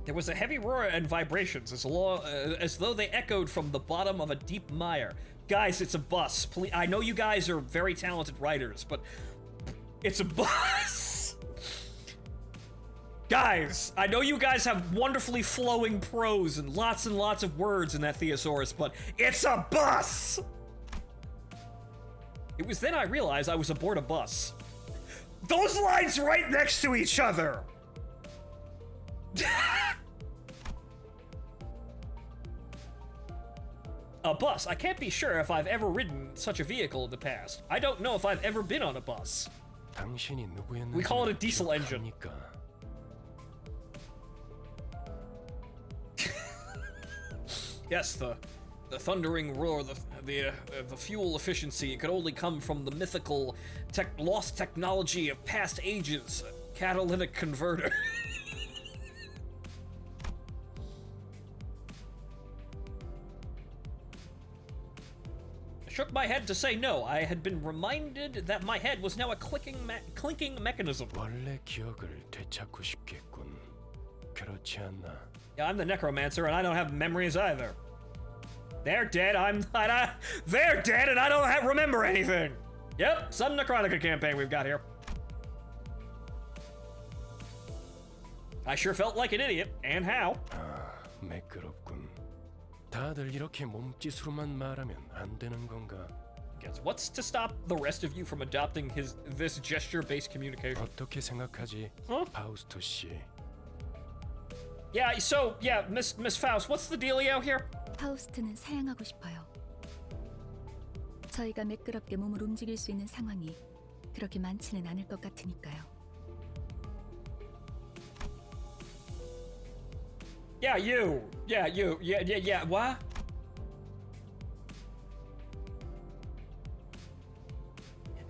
There was a heavy roar and vibrations as though they echoed from the bottom of a deep mire. Guys, it's a bus. Please, I know you guys are very talented writers, but it's a bus. Guys, I know you guys have wonderfully flowing prose and lots of words in that thesaurus, but it's a bus! It was then I realized I was aboard a bus. Those lines right next to each other! A bus. I can't be sure if I've ever ridden such a vehicle in the past. I don't know if I've ever been on a bus. 당신이 누구였는지 We call it a diesel engine. 기억합니까? Yes, the thundering roar, the fuel efficiency, it could only come from the mythical lost technology of past ages, catalytic converter. I shook my head to say no. I had been reminded that my head was now a clinking mechanism. 원래 기억을 되찾고 싶겠군. 그렇지 않나? Yeah, I'm the necromancer, and I don't have memories either. They're dead. They're dead, and I don't remember anything. Yep, some Necrotica campaign we've got here. I sure felt like an idiot, and how? 매끄럽군. 다들 이렇게 몸짓으로만 말하면 안 되는 건가? Guess what's to stop the rest of you from adopting this gesture-based communication? 어떻게 생각하지, Huh? 파우스토 씨? Yeah, so yeah, Miss Faust, what's the dealio here? 파우스트는 사양하고 싶어요. 저희가 매끄럽게 몸을 움직일 수 있는 상황이 그렇게 많지는 않을 것 같으니까요. Yeah, you. Yeah, you. Yeah. What?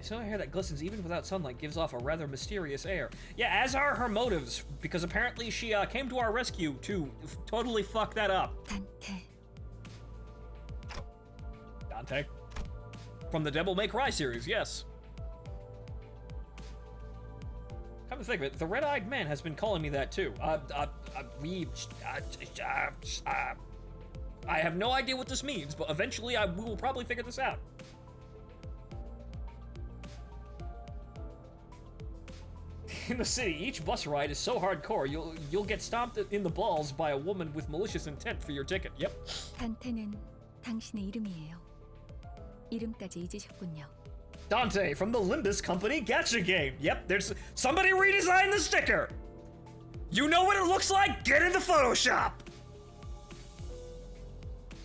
So hair that glistens even without sunlight gives off a rather mysterious air. Yeah, as are her motives, because apparently she came to our rescue to totally fuck that up. 단테. Dante. From the Devil May Cry series, yes. Come to think of it, the red-eyed man has been calling me that too. I have no idea what this means, but eventually we will probably figure this out. In the city, each bus ride is so hardcore, you'll get stomped in the balls by a woman with malicious intent for your ticket. Yep. 단테는 당신의 이름이에요. 이름까지 잊으셨군요. Dante from the Limbus company gacha game. Yep, there's somebody redesigned the sticker. You know what it looks like? Get into Photoshop.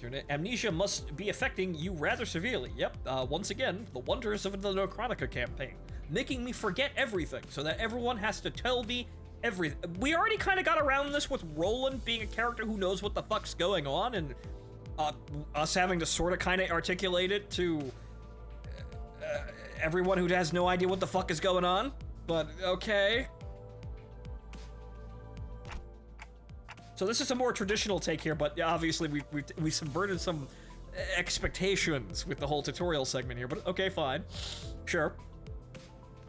Your amnesia must be affecting you rather severely. Yep, once again, the wonders of the Necrotica campaign, making me forget everything so that everyone has to tell me We already kind of got around this with Roland being a character who knows what the fuck's going on, and us having to sort of kind of articulate it to everyone who has no idea what the fuck is going on. But okay. So this is a more traditional take here, but obviously we subverted some expectations with the whole tutorial segment here. But okay, fine, sure.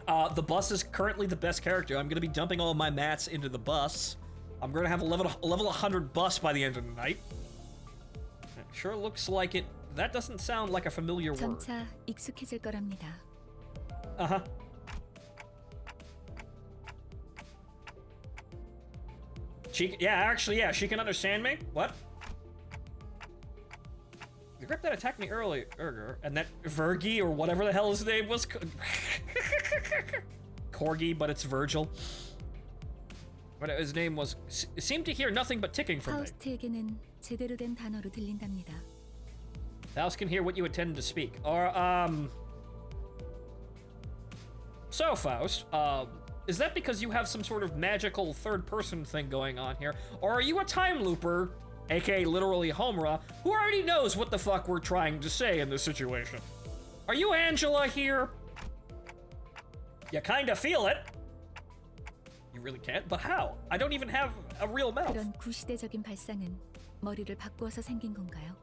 The bus is currently the best character. I'm gonna be dumping all of my mats into the bus. I'm gonna have a level 100 bus by the end of the night. It sure looks like it. That doesn't sound like a familiar word. 점차 익숙해질 거랍니다. Uh-huh. Yeah, she can understand me. What? The grip that attacked me earlier, and that Virgie, or whatever the hell his name was, Corgi, but it's Virgil. But his name was, seemed to hear nothing but ticking from me. 파우스트에게는 제대로 된 단어로 들린답니다. Faust can hear what you intend to speak. Or, So, Faust, is that because you have some sort of magical third-person thing going on here? Or are you a time looper, aka literally Homura, who already knows what the fuck we're trying to say in this situation? Are you Angela here? You kinda feel it. You really can't? But how? I don't even have a real mouth. 그런 구시대적인 발상은 머리를 바꾸어서 생긴 건가요?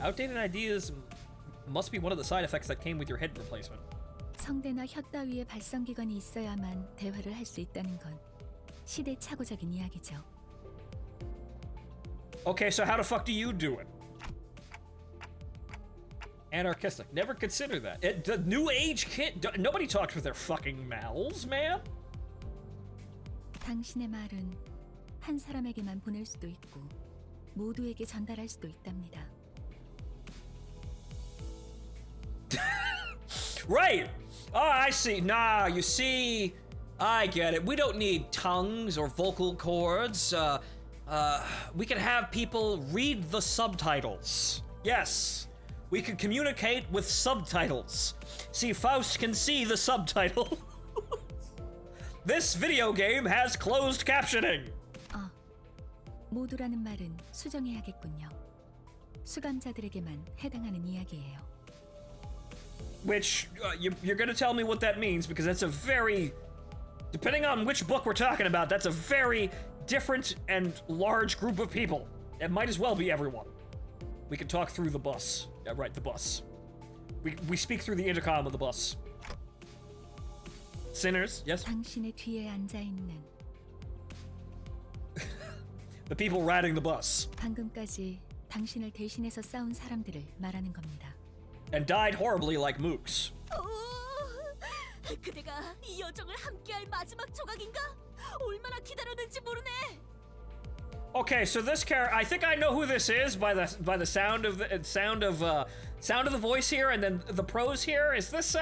Outdated ideas must be one of the side effects that came with your head replacement. 성대나 혀 따위의 발성기관이 있어야만 대화를 할 수 있다는 건 시대착오적인 이야기죠. Okay, so how the fuck do you do it? Anarchistic. Never consider that. The new age kid. Nobody talks with their fucking mouths, man. 당신의 말은 한 사람에게만 보낼 수도 있고 모두에게 전달할 수도 있답니다. Right. Oh, I see. Nah, you see, I get it. We don't need tongues or vocal cords. We can have people read the subtitles. Yes, we can communicate with subtitles. See, Faust can see the subtitle. This video game has closed captioning. 모두라는 말은 수정해야겠군요. 수감자들에게만 해당하는 이야기예요. Which, you're gonna tell me what that means, because that's a very, depending on which book we're talking about, that's a very different and large group of people. It might as well be everyone. We can talk through the bus. Yeah, right, the bus. We speak through the intercom of the bus. Sinners, yes? 당신의 뒤에 앉아 있는 The people riding the bus. 방금까지 당신을 대신해서 싸운 사람들을 말하는 겁니다. And died horribly like mooks. 그대가 이 여정을 함께할 마지막 조각인가? 얼마나 기다렸는지 모르네. Okay, so this character, I think I know who this is by the sound of the voice here, and then the prose here. Is this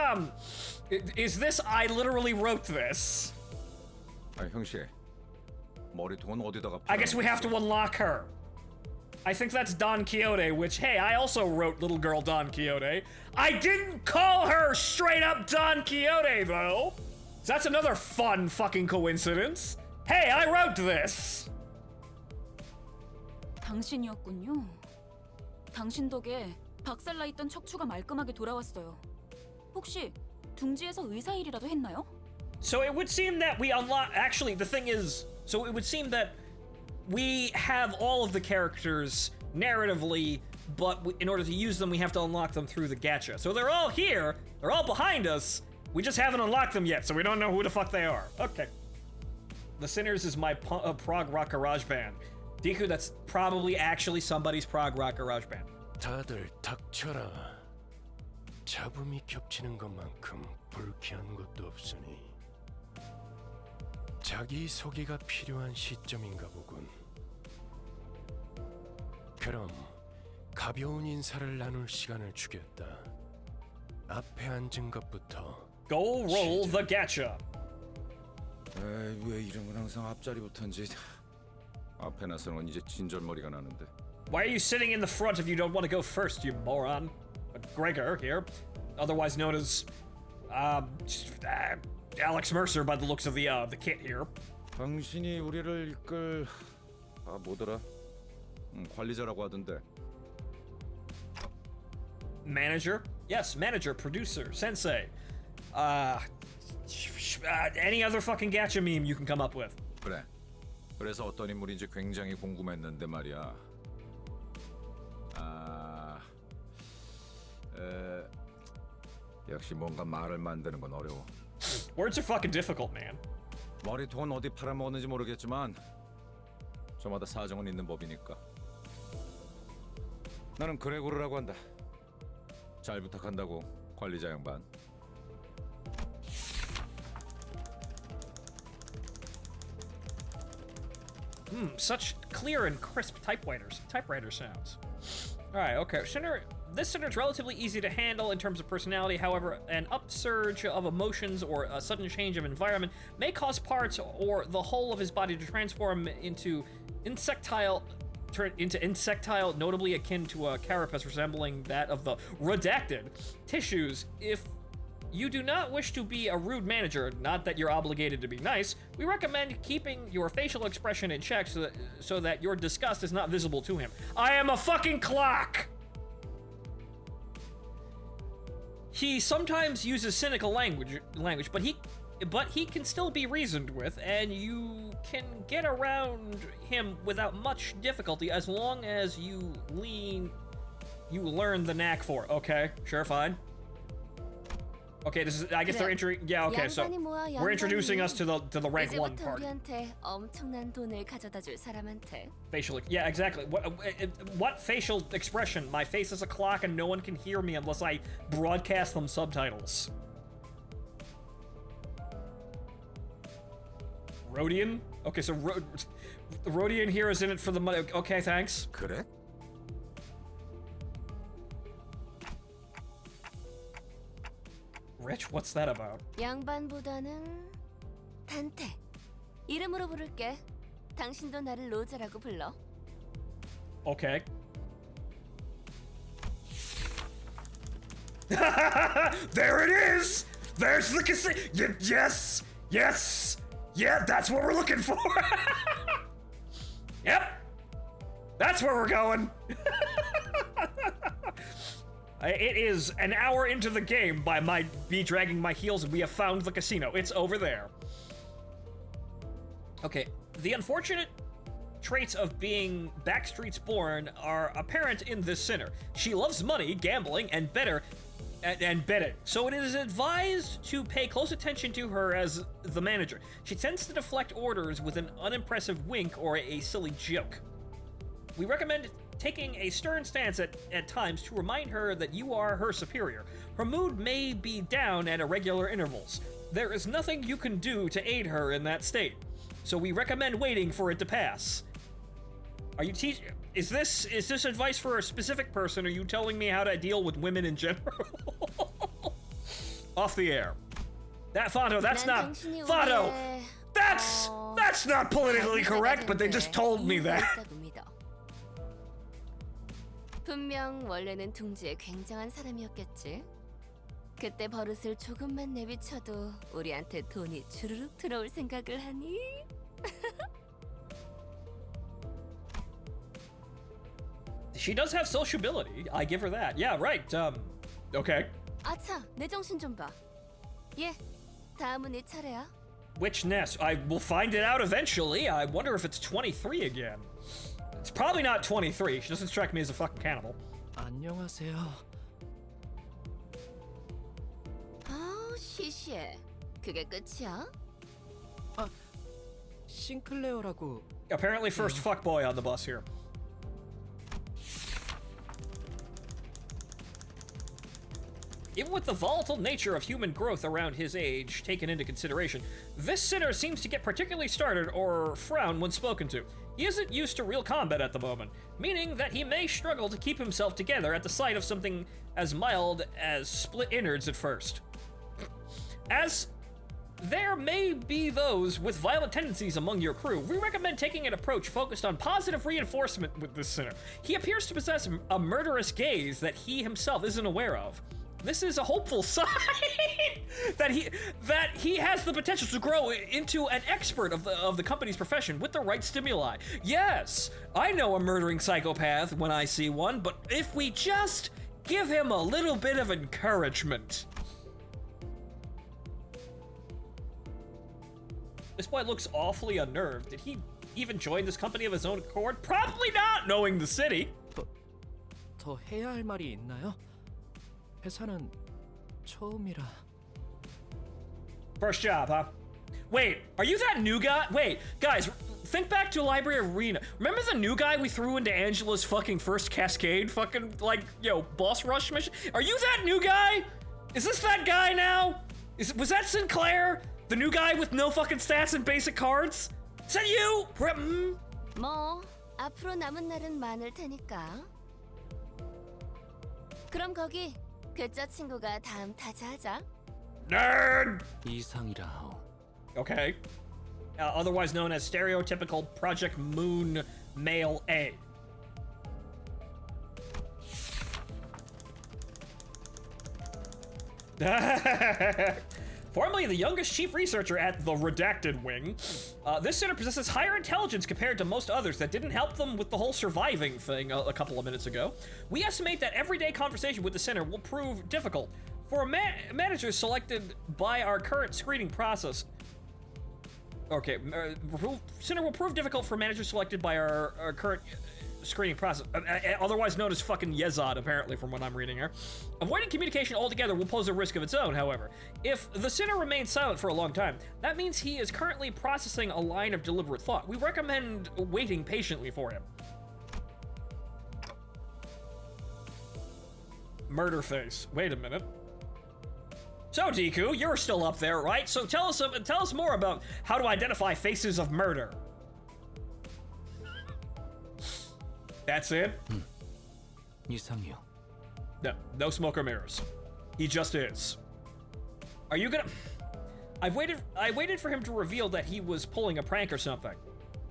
I literally wrote this? 아, 형씨. 머리통은 어디다가? I guess we have to unlock her. I think that's Don Quixote, which, hey, I also wrote Little Girl Don Quixote. I didn't call her straight up Don Quixote, though. So that's another fun fucking coincidence. Hey, I wrote this. 당신이었군요. 당신 덕에 박살나 있던 척추가 말끔하게 돌아왔어요. 혹시 둥지에서 의사 일이라도 했나요? So it would seem that we unlock. Actually, the thing is, so it would seem that we have all of the characters narratively, but in order to use them, we have to unlock them through the gacha. So they're all here, they're all behind us, we just haven't unlocked them yet, so we don't know who the fuck they are. Okay. The Sinners is my prog rock garage band. Deku, that's probably actually somebody's prog rock garage band. 다들 닥쳐라. 잡음이 겹치는 것만큼 불쾌한 것도 없으니 자기 소개가 필요한 시점인가 보군. 그럼 가벼운 인사를 나눌 시간을 주겠다. 앞에 앉은 것부터. Go roll the gacha. 에이, 왜 이런 건 항상 앞자리부터인지. 앞에 나서는 이제 진절머리가 나는데. Why are you sitting in the front if you don't want to go first, you moron? Gregor here, otherwise known as Alex Mercer by the looks of the kit here. 당신이 우리를 이끌 뭐더라? 관리자라고 하던데. Manager? Yes, manager, producer, sensei. Any other fucking gacha meme you can come up with. 그래. 그래서 어떤 인물인지 굉장히 궁금했는데 말이야. 역시 뭔가 말을 만드는 건 어려워. Words are fucking difficult, man. 머리통은 어디 팔아먹었는지 모르겠지만 저마다 사정은 있는 법이니까. 나는 그레고르라고 한다. 잘 부탁한다고, 관리자 양반. Such clear and crisp typewriter sounds. All right, okay. This center is relatively easy to handle in terms of personality. However, an upsurge of emotions or a sudden change of environment may cause parts or the whole of his body to transform into insectile, notably akin to a carapace resembling that of the redacted tissues. If you do not wish to be a rude manager, not that you're obligated to be nice, we recommend keeping your facial expression in check so that your disgust is not visible to him. I am a fucking clock! He sometimes uses cynical language, but he can still be reasoned with, and you can get around him without much difficulty as long as you learn the knack for it. Okay, sure, fine. Okay, this is. I guess they're okay, so we're introducing us to the rank 1 party. 우리한테 엄청난 돈을 가져다 줄 사람한테. Facial, yeah, exactly. What facial expression? My face is a clock, and no one can hear me unless I broadcast them subtitles. Rodian? Okay, so Rodian here is in it for the money. Okay, thanks. 그래? Rich, what's that about? 양반보다는 단테. 이름으로 부를게. 당신도 나를 로제라고 불러. Okay. There it is! There's the casino! Yes! Yes! Yeah, that's what we're looking for! Yep! That's where we're going! It is an hour into the game by me dragging my heels, and we have found the casino. It's over there. Okay, the unfortunate traits of being Backstreet's born are apparent in this sinner. She loves money, gambling, and betting. So it is advised to pay close attention to her as the manager. She tends to deflect orders with an unimpressive wink or a silly joke. We recommend taking a stern stance at times to remind her that you are her superior. Her mood may be down at irregular intervals. There is nothing you can do to aid her in that state, so we recommend waiting for it to pass. Are you is this advice for a specific person, or are you telling me how to deal with women in general? Off the air. That Phonto, that's not Phonto. That's not politically correct, but they just told me that. 분명 원래는 둥지에 굉장한 사람이었겠지. 그때 버릇을 조금만 내비쳐도 우리한테 돈이 주르륵 들어올 생각을 하니? She does have sociability. I give her that. Yeah, right. Okay. 아차, 내 정신 좀 봐. 예, 다음은 네 차례야. Which Ness? I will find it out eventually. I wonder if it's 23 again. It's probably not 23. She doesn't strike me as a fucking cannibal. 안녕하세요. 아우, 시시해. 그게 끝이야? 싱클레어라고. Apparently first fuckboy on the bus here. Even with the volatile nature of human growth around his age taken into consideration, this sinner seems to get particularly startled or frown when spoken to. He isn't used to real combat at the moment, meaning that he may struggle to keep himself together at the sight of something as mild as split innards at first. As there may be those with violent tendencies among your crew, we recommend taking an approach focused on positive reinforcement with this sinner. He appears to possess a murderous gaze that he himself isn't aware of. This is a hopeful sign that he has the potential to grow into an expert of the company's profession with the right stimuli. Yes, I know a murdering psychopath when I see one, but if we just give him a little bit of encouragement. This boy looks awfully unnerved. Did he even join this company of his own accord? Probably not, knowing the city. 더 해야 할 말이 있나요? 회사는 처음이라. First job, huh? Wait, are you that new guy? Wait, guys, think back to Library Arena. Remember the new guy we threw into Angela's fucking first Cascade fucking, like, boss rush mission? Are you that new guy? Is this that guy now? Was that Sinclair? The new guy with no fucking stats and basic cards? Is that you? 뭐 앞으로 남은 날은 많을 테니까. 그럼 거기 괴짜 친구가 다음 타자하자. Nerd! 이상이라 하오. Okay. Otherwise known as stereotypical Project Moon Male A. Formerly the youngest chief researcher at the Redacted Wing, this center possesses higher intelligence compared to most others that didn't help them with the whole surviving thing a couple of minutes ago. We estimate that everyday conversation with the center will prove difficult. For managers selected by our current screening process, center will prove difficult for managers selected by our current screening process, otherwise known as fucking Yezod, apparently, from what I'm reading here. Avoiding communication altogether will pose a risk of its own, however. If the sinner remains silent for a long time, that means he is currently processing a line of deliberate thought. We recommend waiting patiently for him. Murder face. Wait a minute. So, Deku, you're still up there, right? So tell us more about how to identify faces of murder. That's it? 이상이요. No smoke or mirrors. He just is. Are you gonna... I waited for him to reveal that he was pulling a prank or something.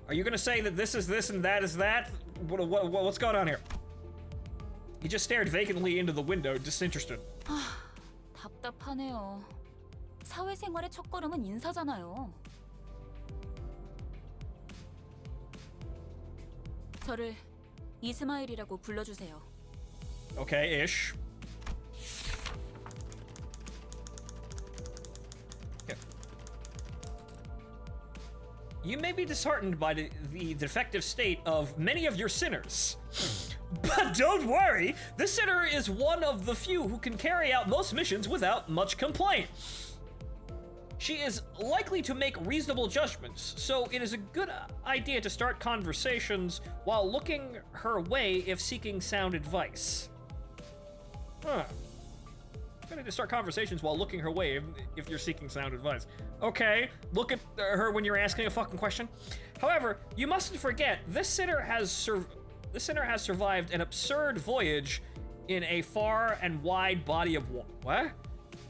Are you gonna say that this is this and that is that? What's going on here? He just stared vacantly into the window, disinterested. 답답하네요. 사회생활의 첫걸음은 인사잖아요. 저를 이스마일이라고 불러주세요. Okay, ish. Okay. You may be disheartened by the defective state of many of your sinners. But don't worry, this sinner is one of the few who can carry out most missions without much complaint. She is likely to make reasonable judgments, so it is a good idea to start conversations while looking her way if seeking sound advice. Huh. Good idea to start conversations while looking her way if you're seeking sound advice. Okay, look at her when you're asking a fucking question. However, you mustn't forget, this sinner has survived an absurd voyage in a far and wide body of water. What?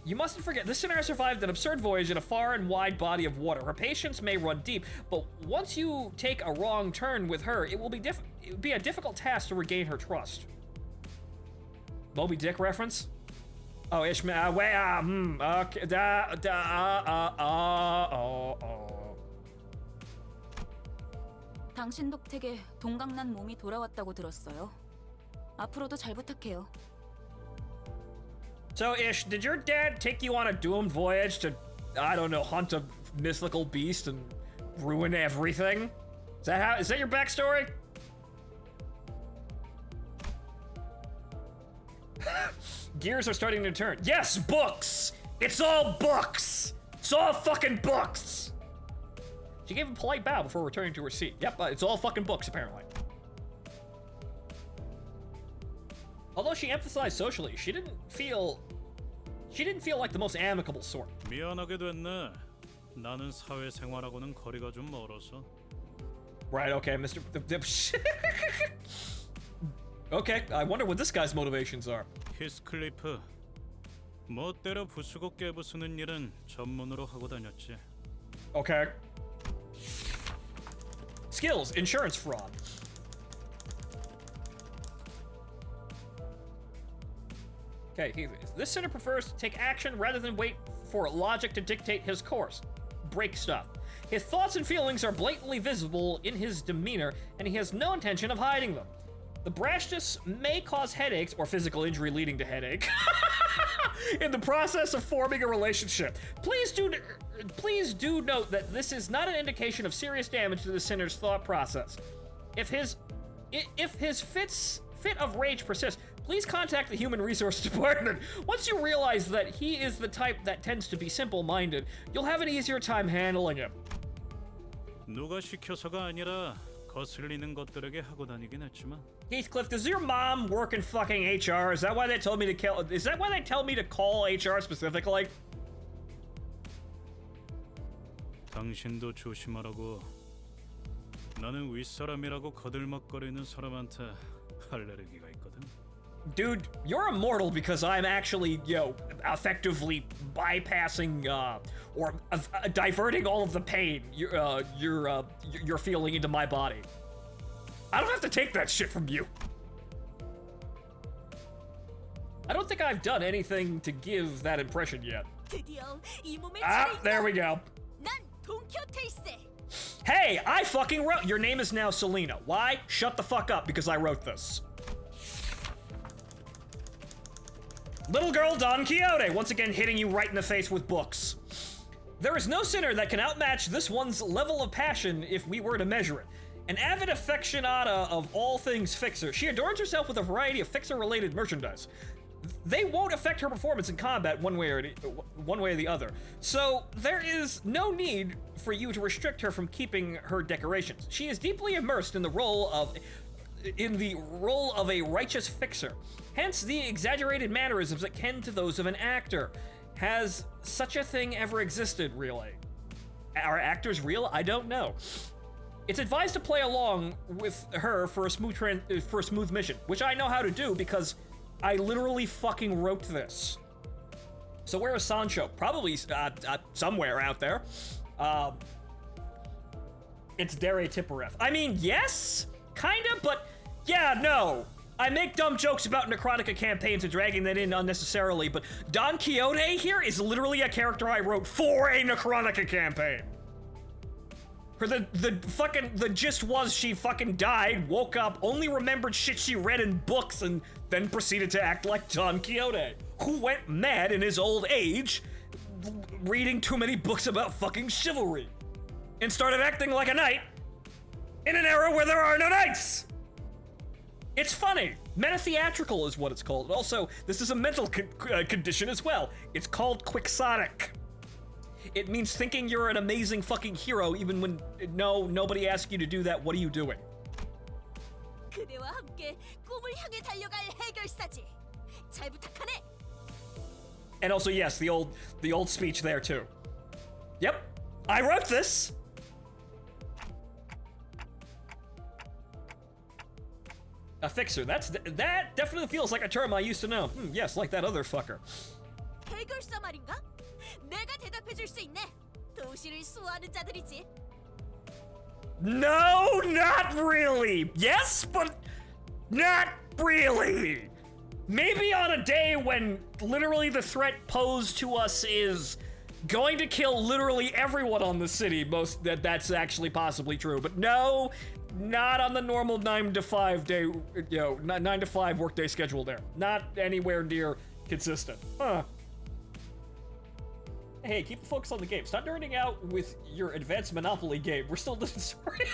You mustn't forget, this sinner has survived an absurd voyage in a far and wide body of water. Her patience may run deep, but once you take a wrong turn with her, it will be a difficult task to regain her trust. Moby Dick reference? Oh, Ishmael, okay, 당신 덕택에 동강난 몸이 돌아왔다고 들었어요. 앞으로도 잘 부탁해요. So, Ish, did your dad take you on a doomed voyage to, I don't know, hunt a mythical beast and ruin everything? Is that your backstory? Gears are starting to turn. Yes, books! It's all books! It's all fucking books! She gave a polite bow before returning to her seat. Yep, it's all fucking books, apparently. Although she emphasized socially, she didn't feel like the most amicable sort. 미안하게 됐네. 나는 사회생활하고는 거리가 좀 멀어서. Right, okay, Mr. Okay, I wonder what this guy's motivations are. 히스클리프. 멋대로 부수고 깨부수는 일은 전문으로 하고 다녔지. Okay. Skills, insurance fraud. Okay, this sinner prefers to take action rather than wait for logic to dictate his course. Break stuff. His thoughts and feelings are blatantly visible in his demeanor, and he has no intention of hiding them. The brashness may cause headaches or physical injury leading to headache in the process of forming a relationship. Please do note that this is not an indication of serious damage to the sinner's thought process. If his fit of rage persists, please contact the Human Resource Department. Once you realize that he is the type that tends to be simple-minded, you'll have an easier time handling him. 누가 시켜서가 아니라 거슬리는 것들에게 하고 다니긴 했지만. Heathcliff, does your mom work in fucking HR? Is that why they told me to kill? Is that why they tell me to call HR specifically? 당신도 조심하라고. 나는 윗사람이라고 거들먹거리는 사람한테 알레르기가 있거든. Dude, you're immortal because I'm actually, effectively bypassing or diverting all of the pain you're feeling into my body. I don't have to take that shit from you. I don't think I've done anything to give that impression yet. There we go. Hey, I fucking wrote. Your name is now Selena. Why? Shut the fuck up, because I wrote this. Little girl Don Quixote, once again hitting you right in the face with books. There is no sinner that can outmatch this one's level of passion if we were to measure it. An avid aficionada of all things Fixer, she adorns herself with a variety of Fixer-related merchandise. They won't affect her performance in combat one way or the other, so there is no need for you to restrict her from keeping her decorations. She is deeply immersed in the role of a righteous fixer, hence the exaggerated mannerisms akin to those of an actor. Has such a thing ever existed, really? Are actors real? I don't know. It's advised to play along with her for a smooth mission, which I know how to do because I literally fucking wrote this. So where is Sancho? Probably somewhere out there. It's Dere Tippereth. I mean, yes, kinda, but yeah, no. I make dumb jokes about Necrotica campaigns and dragging that in unnecessarily, but Don Quixote here is literally a character I wrote for a Necrotica campaign. The gist was she fucking died, woke up, only remembered shit she read in books, and then proceeded to act like Don Quixote, who went mad in his old age, reading too many books about fucking chivalry, and started acting like a knight in an era where there are no knights. It's funny. Metatheatrical is what it's called. Also, this is a mental condition as well. It's called quixotic. It means thinking you're an amazing fucking hero even when nobody asks you to do that. What are you doing? And also, yes, the old speech there too. Yep, I wrote this. A fixer. That definitely feels like a term I used to know. Yes, like that other fucker. 해결사 말인가? 내가 대답해줄 수 있네. 도시를 수호하는 자들이지. No, not really. Yes, but not really. Maybe on a day when literally the threat posed to us is going to kill literally everyone on the city. That's actually possibly true. But no, not on the normal 9 to 5 day, 9 to 5 workday schedule there. Not anywhere near consistent. Huh. Hey, keep the focus on the game. Stop nerding out with your advanced Monopoly game. We're still doing story.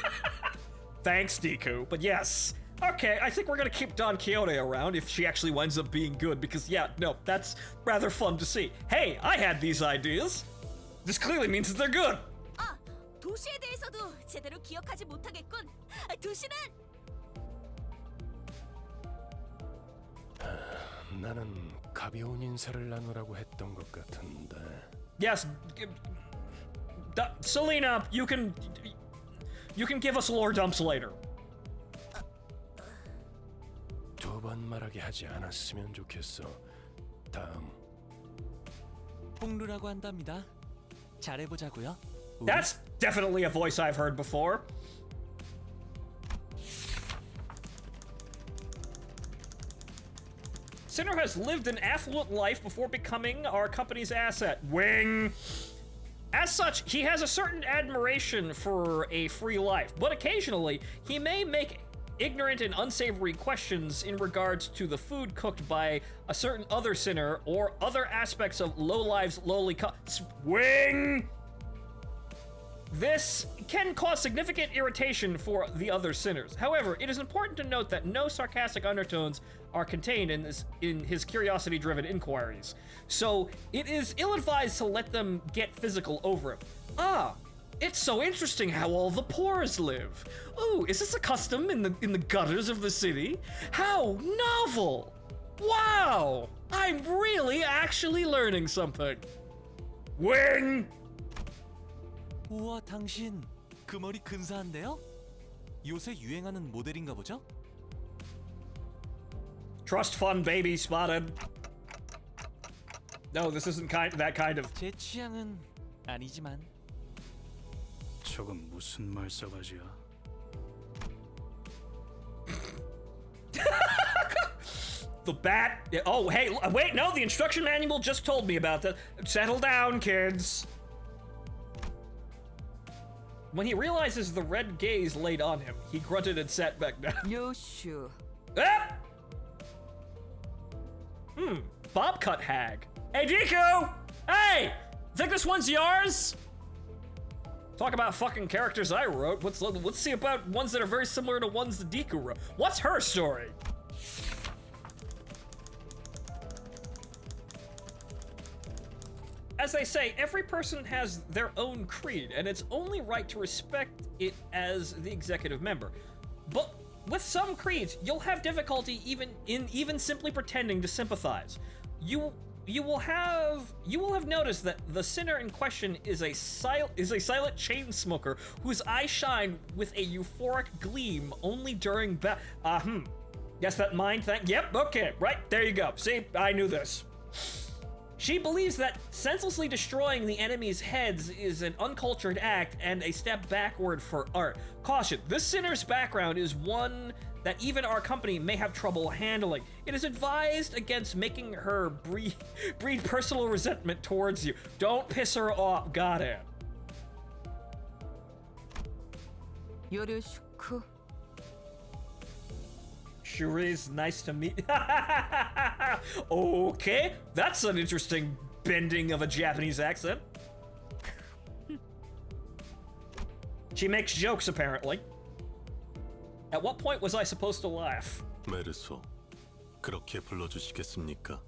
Thanks, Deku. But yes. Okay, I think we're gonna keep Don Quixote around if she actually winds up being good, because yeah, no, that's rather fun to see. Hey, I had these ideas. This clearly means that they're good. 아, 도시에 대해서도 제대로 기억하지 못하겠군. 도시는 나는 가벼운 인사를 나누라고 했던 것 같은데. Yes, Selena, you can give us lore dumps later. 두 번 말하게 하지 않았으면 좋겠어. 다음. 홍루라고 한답니다. 잘해보자고요. That's definitely a voice I've heard before. Sinner has lived an affluent life before becoming our company's asset. Wing! As such, he has a certain admiration for a free life, but occasionally, he may make ignorant and unsavory questions in regards to the food cooked by a certain other sinner or other aspects of Lowlife's lowly Swing! This can cause significant irritation for the other sinners. However, it is important to note that no sarcastic undertones are contained in his curiosity-driven inquiries. So, it is ill-advised to let them get physical over him. Ah, it's so interesting how all the poors live. Ooh, is this a custom in the gutters of the city? How novel! Wow! I'm really actually learning something. Wing! 우와, 당신 그 머리 근사한데요? 요새 유행하는 모델인가 보죠? Trust fund baby spotted. No, this isn't that kind of. 제 취향은 아니지만. 저건 무슨 말싸가지야? The bat. Oh, hey, wait, no, the instruction manual just told me about that. Settle down, kids. When he realizes the red gaze laid on him, he grunted and sat back down. 요슈. Ah! Bob cut hag. Hey, Deku! Hey! Think this one's yours? Talk about fucking characters I wrote. Let's see about ones that are very similar to ones that Deku wrote. What's her story? As they say, every person has their own creed, and it's only right to respect it as the executive member. But with some creeds, you'll have difficulty even simply pretending to sympathize. You will have noticed that the sinner in question is a silent chain smoker whose eyes shine with a euphoric gleam only during Guess that mind thing? Yep, okay, right, there you go. See, I knew this. She believes that senselessly destroying the enemy's heads is an uncultured act and a step backward for art. Caution, this sinner's background is one that even our company may have trouble handling. It is advised against making her breed personal resentment towards you. Don't piss her off. Got it. 요르슈크. Shuri's nice to meet. Okay, that's an interesting bending of a Japanese accent. She makes jokes, apparently. At what point was I supposed to laugh? 메르소, 그렇게 불러주시겠습니까?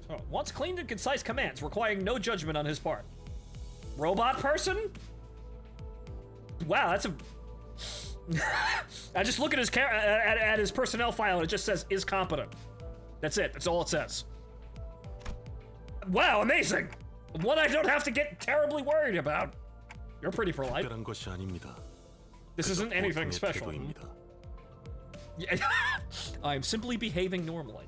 So, wants clean and concise commands, requiring no judgment on his part. Robot person? Wow, that's a... I just look at his personnel file and it just says, is competent. That's it, that's all it says. Wow, amazing! One I don't have to get terribly worried about. You're pretty polite. 특별한 것이 아닙니다. This isn't anything special. 태도입니다. Yeah, I'm simply behaving normally.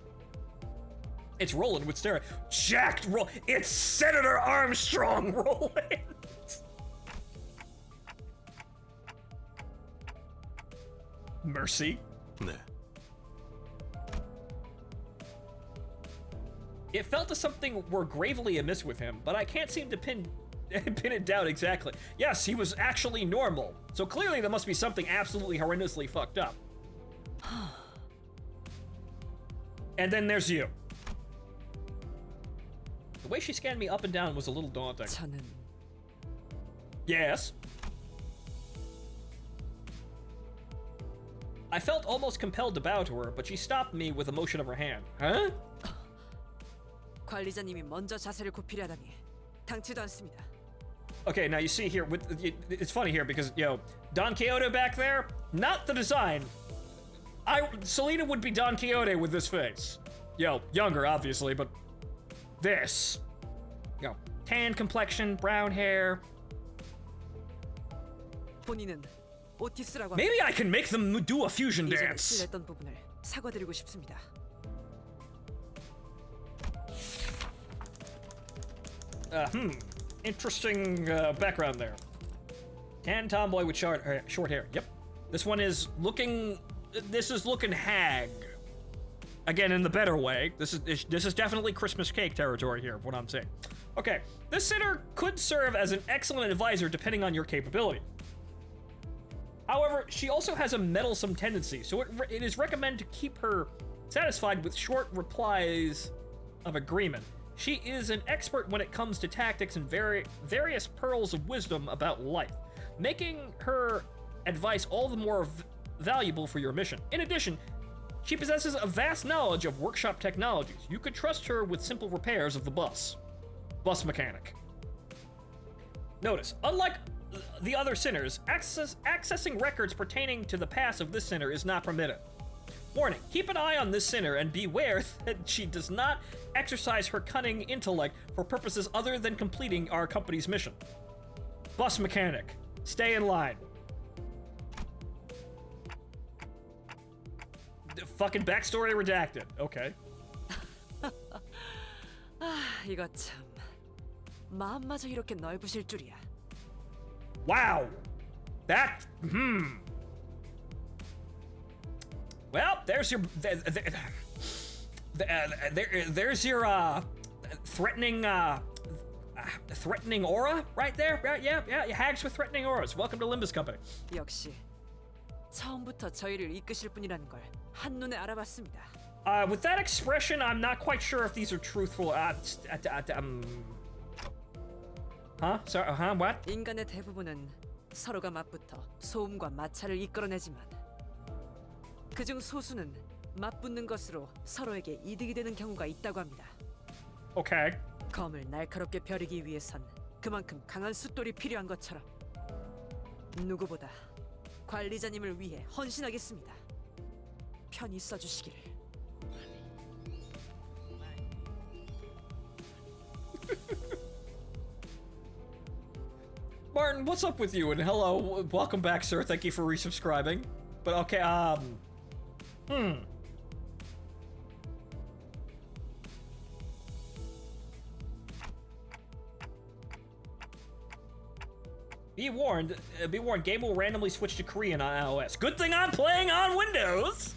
It's Roland with steroids. Jacked roll. It's Senator Armstrong Roland. Mercy. 네. It felt as something were gravely amiss with him, but I can't seem to pin it down exactly. Yes, he was actually normal, so clearly there must be something absolutely horrendously fucked up. And then there's you. The way she scanned me up and down was a little daunting. 저는 Yes. I felt almost compelled to bow to her, but she stopped me with a motion of her hand. Huh? 관리자님이 먼저 자세를 굽히려다니 당치도 않습니다. Okay, now you see here, it's funny here because, Don Quixote back there, not the design. Selena would be Don Quixote with this face. Younger, obviously, but this. Tan complexion, brown hair. 본인은 오티스라고 Maybe I can make them do a fusion 이전에 dance. 실례했던 부분을 사과드리고 싶습니다. Interesting background there. Tan tomboy with short hair. Yep. This one is looking. This is looking hag. Again, in the better way. This is definitely Christmas cake territory here. What I'm saying. Okay, this sinner could serve as an excellent advisor depending on your capability. However, she also has a meddlesome tendency, so it is recommended to keep her satisfied with short replies of agreement. She is an expert when it comes to tactics and various pearls of wisdom about life, making her advice all the more valuable for your mission. In addition, she possesses a vast knowledge of workshop technologies. You could trust her with simple repairs of the bus. Bus mechanic. Notice, unlike the other sinners, accessing records pertaining to the past of this sinner is not permitted. Warning, keep an eye on this sinner and beware that she does not exercise her cunning intellect for purposes other than completing our company's mission. Bus mechanic, stay in line. Fucking backstory redacted. Okay. 이거 참 마음마저 이렇게 넓으실 줄이야. Wow. That. Well, there's your. There's your threatening aura right there. Right? Yeah. Hags with threatening auras. Welcome to Limbus Company. 역시 처음부터 저희를 이끄실 분이라는 걸 한눈에 알아봤습니다. With that expression, I'm not quite sure if these are truthful. Sorry, what? 인간의 대부분은 서로가 맞붙어 소음과 마찰을 이끌어내지만 그중 소수는 맞붙는 것으로 서로에게 이득이 되는 경우가 있다고 합니다. Okay. 검을 날카롭게 벼리기 위해선 그만큼 강한 숫돌이 필요한 것처럼 누구보다 관리자님을 위해 헌신하겠습니다. 편히 써주시기를. Martin, what's up with you? And hello, welcome back, sir. Thank you for resubscribing. But okay, Be warned, game will randomly switch to Korean on iOS. Good thing I'm playing on Windows!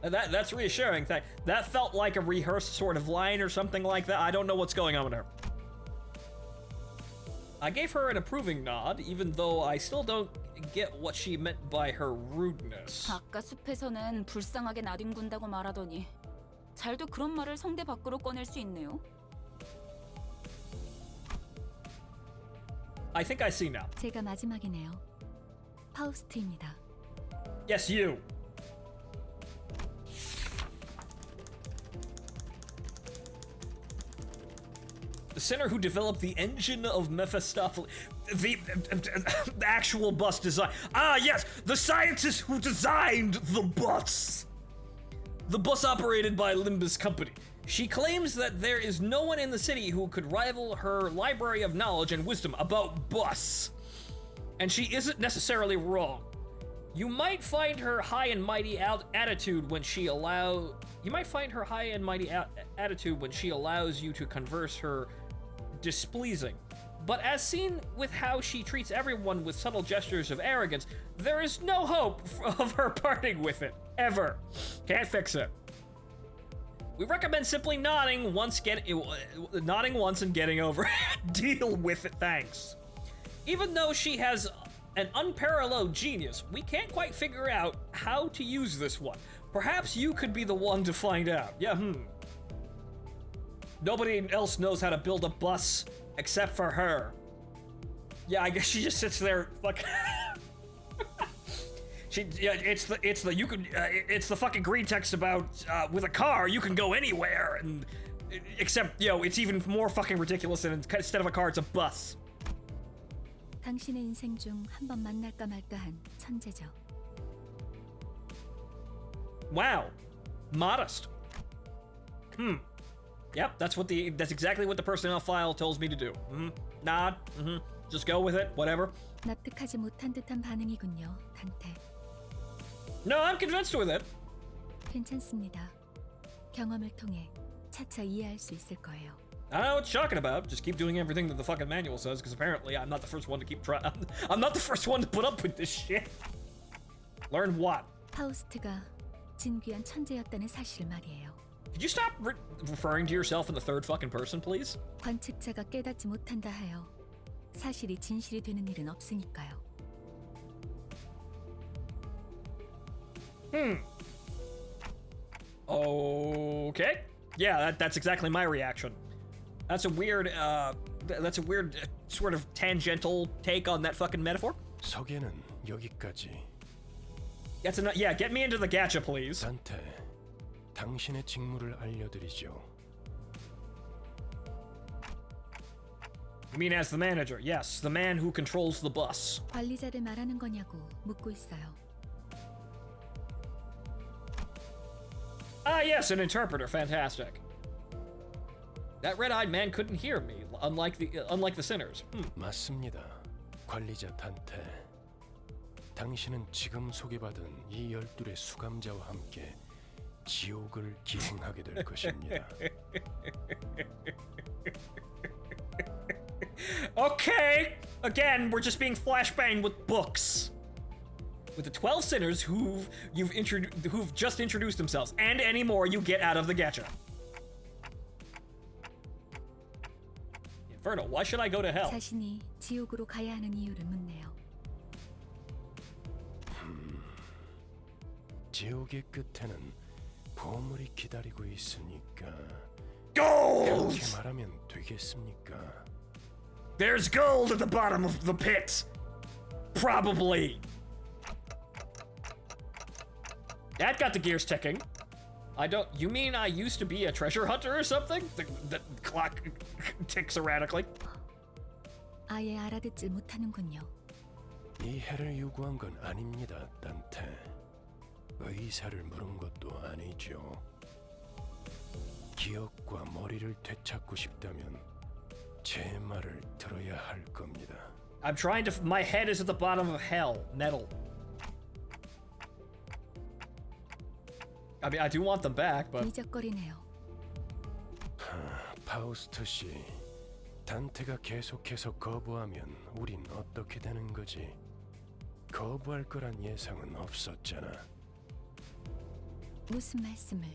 That's reassuring. That felt like a rehearsed sort of line or something like that. I don't know what's going on with her. I gave her an approving nod, even though I still don't get what she meant by her rudeness. 아까 숲에서는 불쌍하게 나뒹군다고 말하더니 잘도 그런 말을 성대 밖으로 꺼낼 수 있네요. I think I see now. 제가 마지막이네요. 파우스트입니다. Yes, you. The sinner who developed the engine of Mephistopheles, the actual bus design. Ah, yes, the scientist who designed the bus. The bus operated by Limbus Company. She claims that there is no one in the city who could rival her library of knowledge and wisdom about bus. And she isn't necessarily wrong. You might find her high and mighty attitude when she allows you to converse her displeasing. But as seen with how she treats everyone with subtle gestures of arrogance, there is no hope of her parting with it, ever. Can't fix it. We recommend simply nodding once and getting over it. Deal with it, thanks. Even though she has an unparalleled genius, we can't quite figure out how to use this one. Perhaps you could be the one to find out. Yeah, Nobody else knows how to build a bus except for her. Yeah, I guess she just sits there fucking it's the fucking green text about with a car you can go anywhere, and except it's even more fucking ridiculous, and instead of a car it's a bus. 당신의 인생 중 한 번 만날까 말까한 천재죠. Wow, modest. Yep, that's exactly what the personnel file tells me to do. Nod. Just go with it. Whatever. 납득하지 못한 듯한 반응이군요, 단테. No, I'm convinced with it. 괜찮습니다. 경험을 통해 차차 이해할 수 있을 거예요. I don't know what you're talking about. Just keep doing everything that the fucking manual says, because apparently I'm not the first one to keep trying. I'm not the first one to put up with this shit. Learn what? 파우스트가 진귀한 천재였다는 사실 말이에요. Could you stop referring to yourself in the third fucking person, please? 관측자가 깨닫지 못한다 하여 사실이 진실이 되는 일은 없으니까요. Okay. Yeah, that's exactly my reaction. That's a weird sort of tangential take on that fucking metaphor. 소개는 여기까지. That's enough. Yeah, get me into the gacha, please. 단테, 당신의 직무를 알려드리죠. You mean as the manager? Yes, the man who controls the bus. 관리자를 말하는 거냐고 묻고 있어요. Ah, yes, an interpreter. Fantastic. That red-eyed man couldn't hear me, unlike the sinners. 맞습니다. 관리자 단테. 당신은 지금 소개받은 이 12의 수감자와 함께 지옥을 기행하게 될 것입니다. Okay. Again, we're just being flashbanged with books. With the 12 sinners who've just introduced themselves, and any more you get out of the gacha. Inferno, why should I go to hell? 자신이 지옥으로 가야 하는 이유를 묻네요. 지옥의 끝에는 보물이 기다리고 있으니까. Gold! 그렇게 말하면 되겠습니까? There's gold at the bottom of the pit. Probably. That got the gears ticking. You mean I used to be a treasure hunter or something? The clock ticks erratically. 아예 알아듣질 못하는군요. 이해를 요구한 건 아닙니다, 단테. 의사를 물은 것도 아니죠. 기억과 머리를 되찾고 싶다면 제 말을 들어야 할 겁니다. I'm trying to. My head is at the bottom of hell. Metal. I mean, I do want them back, but. 미적거리네요. 파우스트 씨, 단테가 계속해서 거부하면 우린 어떻게 되는 거지? 거부할 거란 예상은 없었잖아. 무슨 말씀을?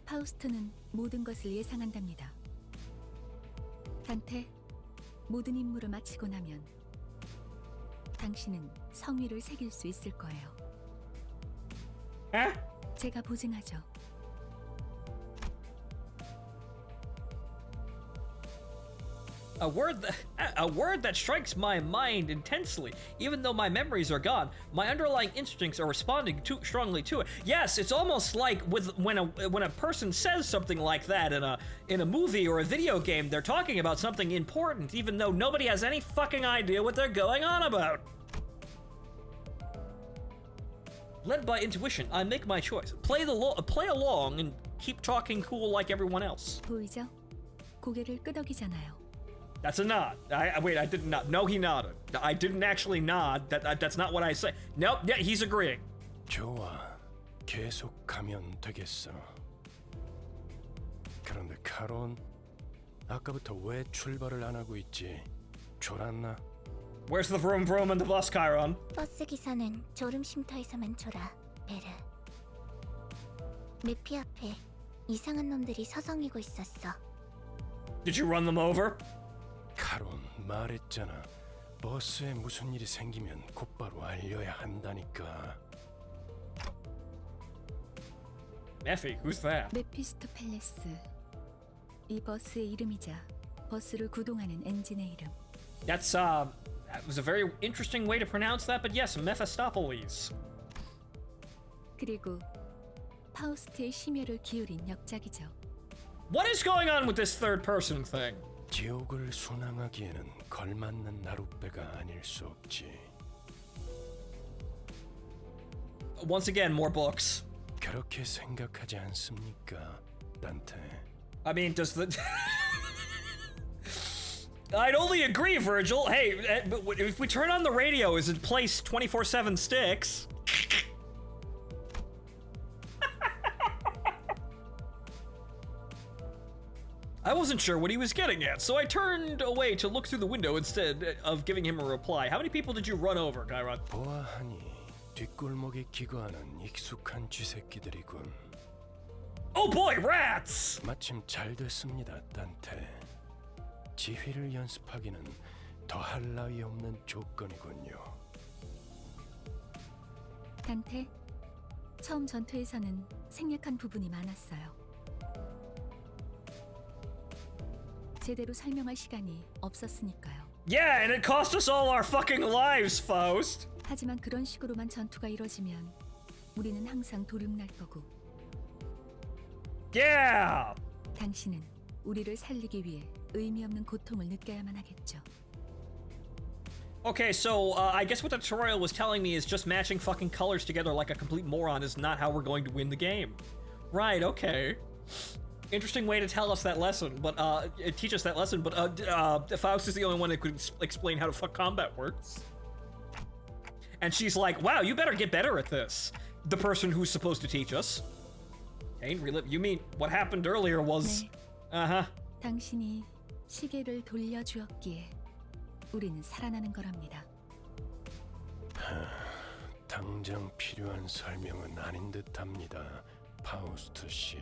파우스트는 모든 것을 예상한답니다. 단테, 모든 임무를 마치고 나면 당신은 성위를 새길 수 있을 거예요. 에? 제가 보증하죠. A word that strikes my mind intensely. Even though my memories are gone, my underlying instincts are responding too strongly to it. Yes, it's almost like when a person says something like that in a movie or a video game, they're talking about something important, even though nobody has any fucking idea what they're going on about. Led by intuition, I make my choice. Play along and keep talking cool like everyone else. 보이죠? 고개를 끄덕이잖아요. That's a nod. Wait, I didn't nod. No, he nodded. I didn't actually nod. That's not what I say. Nope, yeah, he's agreeing. 좋아, 계속 가면 되겠어. 그런데 카론, 아까부터 왜 출발을 안 하고 있지? 졸았나? Where's the vroom vroom and the bus, Chiron? 버스 기사는 졸음 쉼터에서만 졸아, 베르. 메피 앞에 이상한 놈들이 서성이고 있었어. Did you run them over? 카론, 말했잖아. 버스에 무슨 일이 생기면 곧바로 알려야 한다니까. Effie, who's that? 메피스토 팰레스. 이 버스의 이름이자 버스를 구동하는 엔진의 이름. That was a very interesting way to pronounce that, but yes, Mephistopheles. 그리고 파우스트의 심혈을 기울인 역작이죠. What is going on with this third person thing? 지옥을 순항하기에는 걸맞는 나룻배가 아닐 수 없지. Once again, more books. 그렇게 생각하지 않습니까, 단테? I mean, does the... I'd only agree, Virgil. Hey, if we turn on the radio, is it placed 24/7 sticks? I wasn't sure what he was getting at, so I turned away to look through the window instead of giving him a reply. How many people did you run over, Chiron? 보아하니 뒷골목에 기거하는 익숙한 쥐새끼들이군. Oh boy, rats! 마침 잘 됐습니다, 딴테. 지휘를 연습하기는 더할 나위 없는 조건이군요. 단테, 처음 전투에서는 생략한 부분이 많았어요. 제대로 설명할 시간이 없었으니까요. Yeah, and it cost us all our fucking lives, Faust. 하지만 그런 식으로만 전투가 이뤄지면 우리는 항상 도륙날 거고. Yeah! 당신은 우리를 살리기 위해 의미 없는 고통을 느껴야만 하겠죠. Okay, so I guess what the tutorial was telling me is just matching fucking colors together like a complete moron is not how we're going to win the game. Right, okay. Interesting way to tell us that lesson, but teach us that lesson, but Faust is the only one that could explain how the fuck combat works. And she's like, wow, you better get better at this. The person who's supposed to teach us. Hey, you mean what happened earlier was... 네. Uh-huh. 당신이 시계를 돌려주었기에 우리는 살아나는 거랍니다. 당장 필요한 설명은 아닌 듯합니다, 파우스트 씨.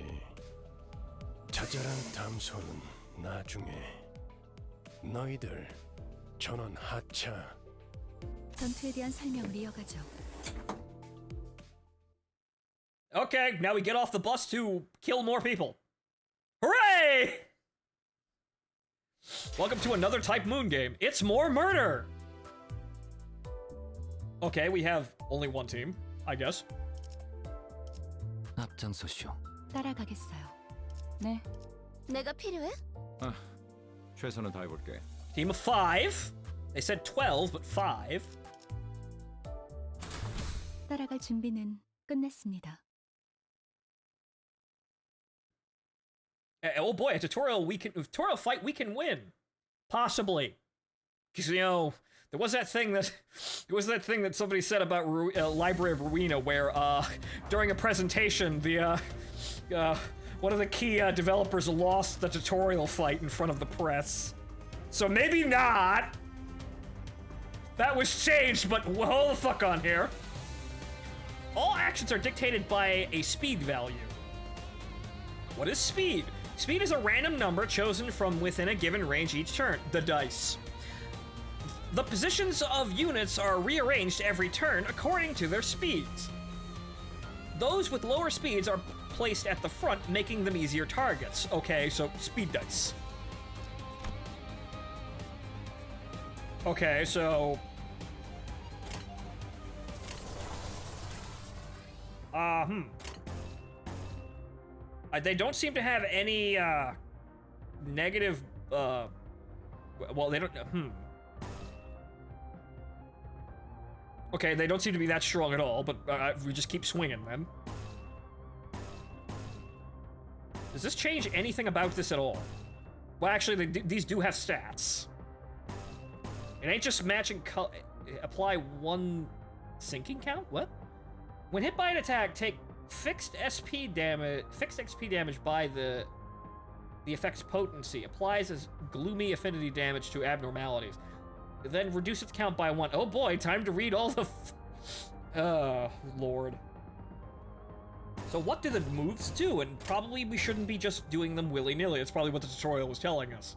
자잘한 담소는 나중에. 너희들 전원 하차. 전투에 대한 설명을 이어가죠. Okay, now we get off the bus to kill more people. Hooray! Welcome to another Type Moon game. It's more murder! Okay, we have only one team, I guess. 앞장서시오. 따라가겠어요. 네. 내가 필요해? 아, 최선을 다해볼게. Team of 5. They said 12, but 5. 따라갈 준비는 끝냈습니다. Oh boy, a tutorial fight we can win. Possibly. Because, you know, there was that thing that somebody said about Library of Ruina where during a presentation the one of the key developers lost the tutorial fight in front of the press. So maybe not. That was changed, but hold the fuck on here. All actions are dictated by a speed value. What is speed? Speed is a random number chosen from within a given range each turn, the dice. The positions of units are rearranged every turn according to their speeds. Those with lower speeds are placed at the front, making them easier targets. Okay, so speed dice. Okay, so... They don't seem to have any, negative, well, they don't, Okay, they don't seem to be that strong at all, but we just keep swinging, then. Does this change anything about this at all? Well, actually, these do have stats. It ain't just matching apply one sinking count? What? When hit by an attack, take fixed XP damage by the effect's potency. Applies as gloomy affinity damage to abnormalities. Then reduce its count by 1. Oh boy, time to read all the Lord. So what do the moves do? And probably we shouldn't be just doing them willy-nilly. It's probably what the tutorial was telling us.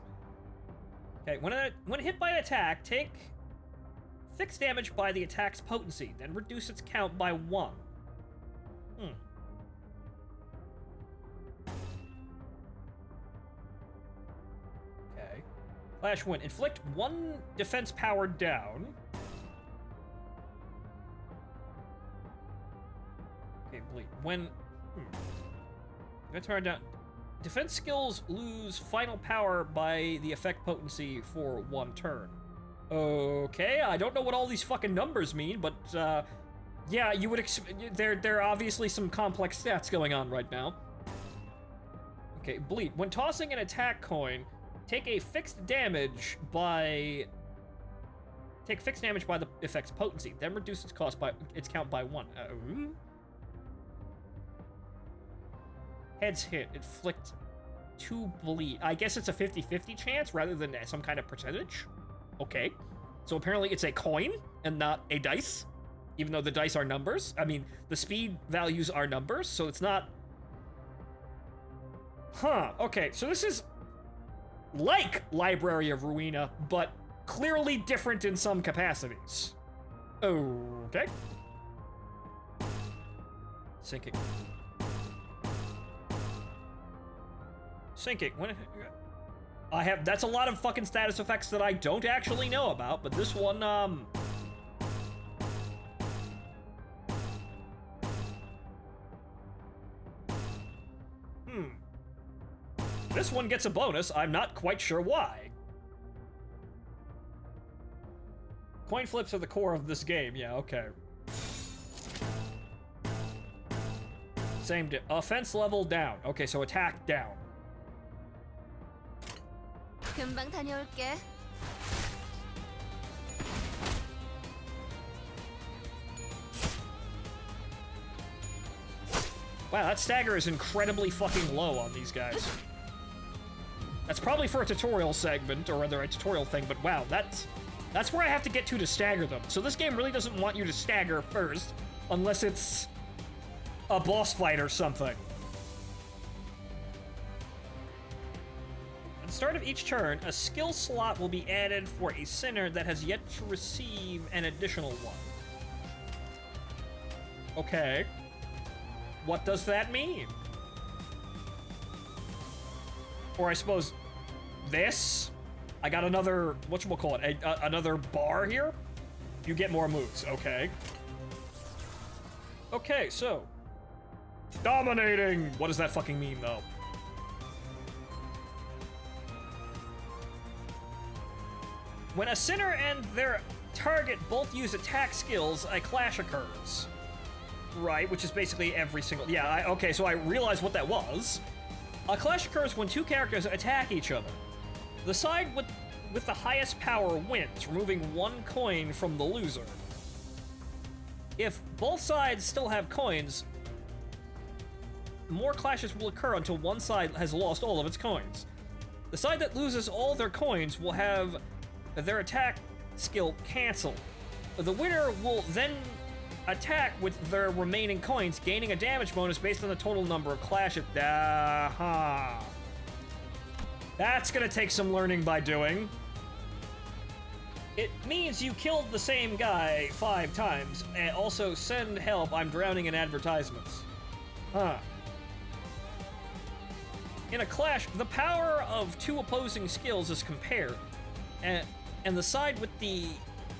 Okay, when hit by an attack, take fixed damage by the attack's potency, then reduce its count by 1. Okay. Flash Wind. Inflict 1 defense power down. Okay, bleed. When... Gonna turn down... Defense skills lose final power by the effect potency for 1 turn. Okay, I don't know what all these fucking numbers mean, but, yeah, you would there are obviously some complex stats going on right now. Okay, bleed. When tossing an attack coin, take fixed damage by the effect's potency, then reduce its count by 1. Heads hit. Inflict to bleed. I guess it's a 50-50 chance rather than some kind of percentage. Okay. So apparently it's a coin and not a dice, even though the dice are numbers. I mean, the speed values are numbers, so it's not... Huh, okay, so this is like Library of Ruina, but clearly different in some capacities. Okay. Sinking. Sinking. When I have, that's a lot of fucking status effects that I don't actually know about, but this one, This one gets a bonus. I'm not quite sure why. Coin flips are the core of this game. Yeah, okay. Same offense level down. Okay, so attack down. 금방 다녀올게. Wow, that stagger is incredibly fucking low on these guys. That's probably for a tutorial segment, or rather a tutorial thing, but wow, that's where I have to get to stagger them. So this game really doesn't want you to stagger first, unless it's a boss fight or something. At the start of each turn, a skill slot will be added for a sinner that has yet to receive an additional one. Okay. What does that mean? Or I suppose this? I got another, whatchamacallit, another bar here? You get more moves, okay. Okay, so. Dominating! What does that fucking mean, though? When a sinner and their target both use attack skills, a clash occurs. Right, which is basically every single... Yeah, okay, so I realized what that was. A clash occurs when two characters attack each other. The side with the highest power wins, removing one coin from the loser. If both sides still have coins, more clashes will occur until one side has lost all of its coins. The side that loses all their coins will have their attack skill canceled. The winner will then attack with their remaining coins, gaining a damage bonus based on the total number of clashes. That's gonna take some learning by doing. It means you killed the same guy 5 times, and also send help, I'm drowning in advertisements. Huh. In a clash, the power of two opposing skills is compared, and the side with the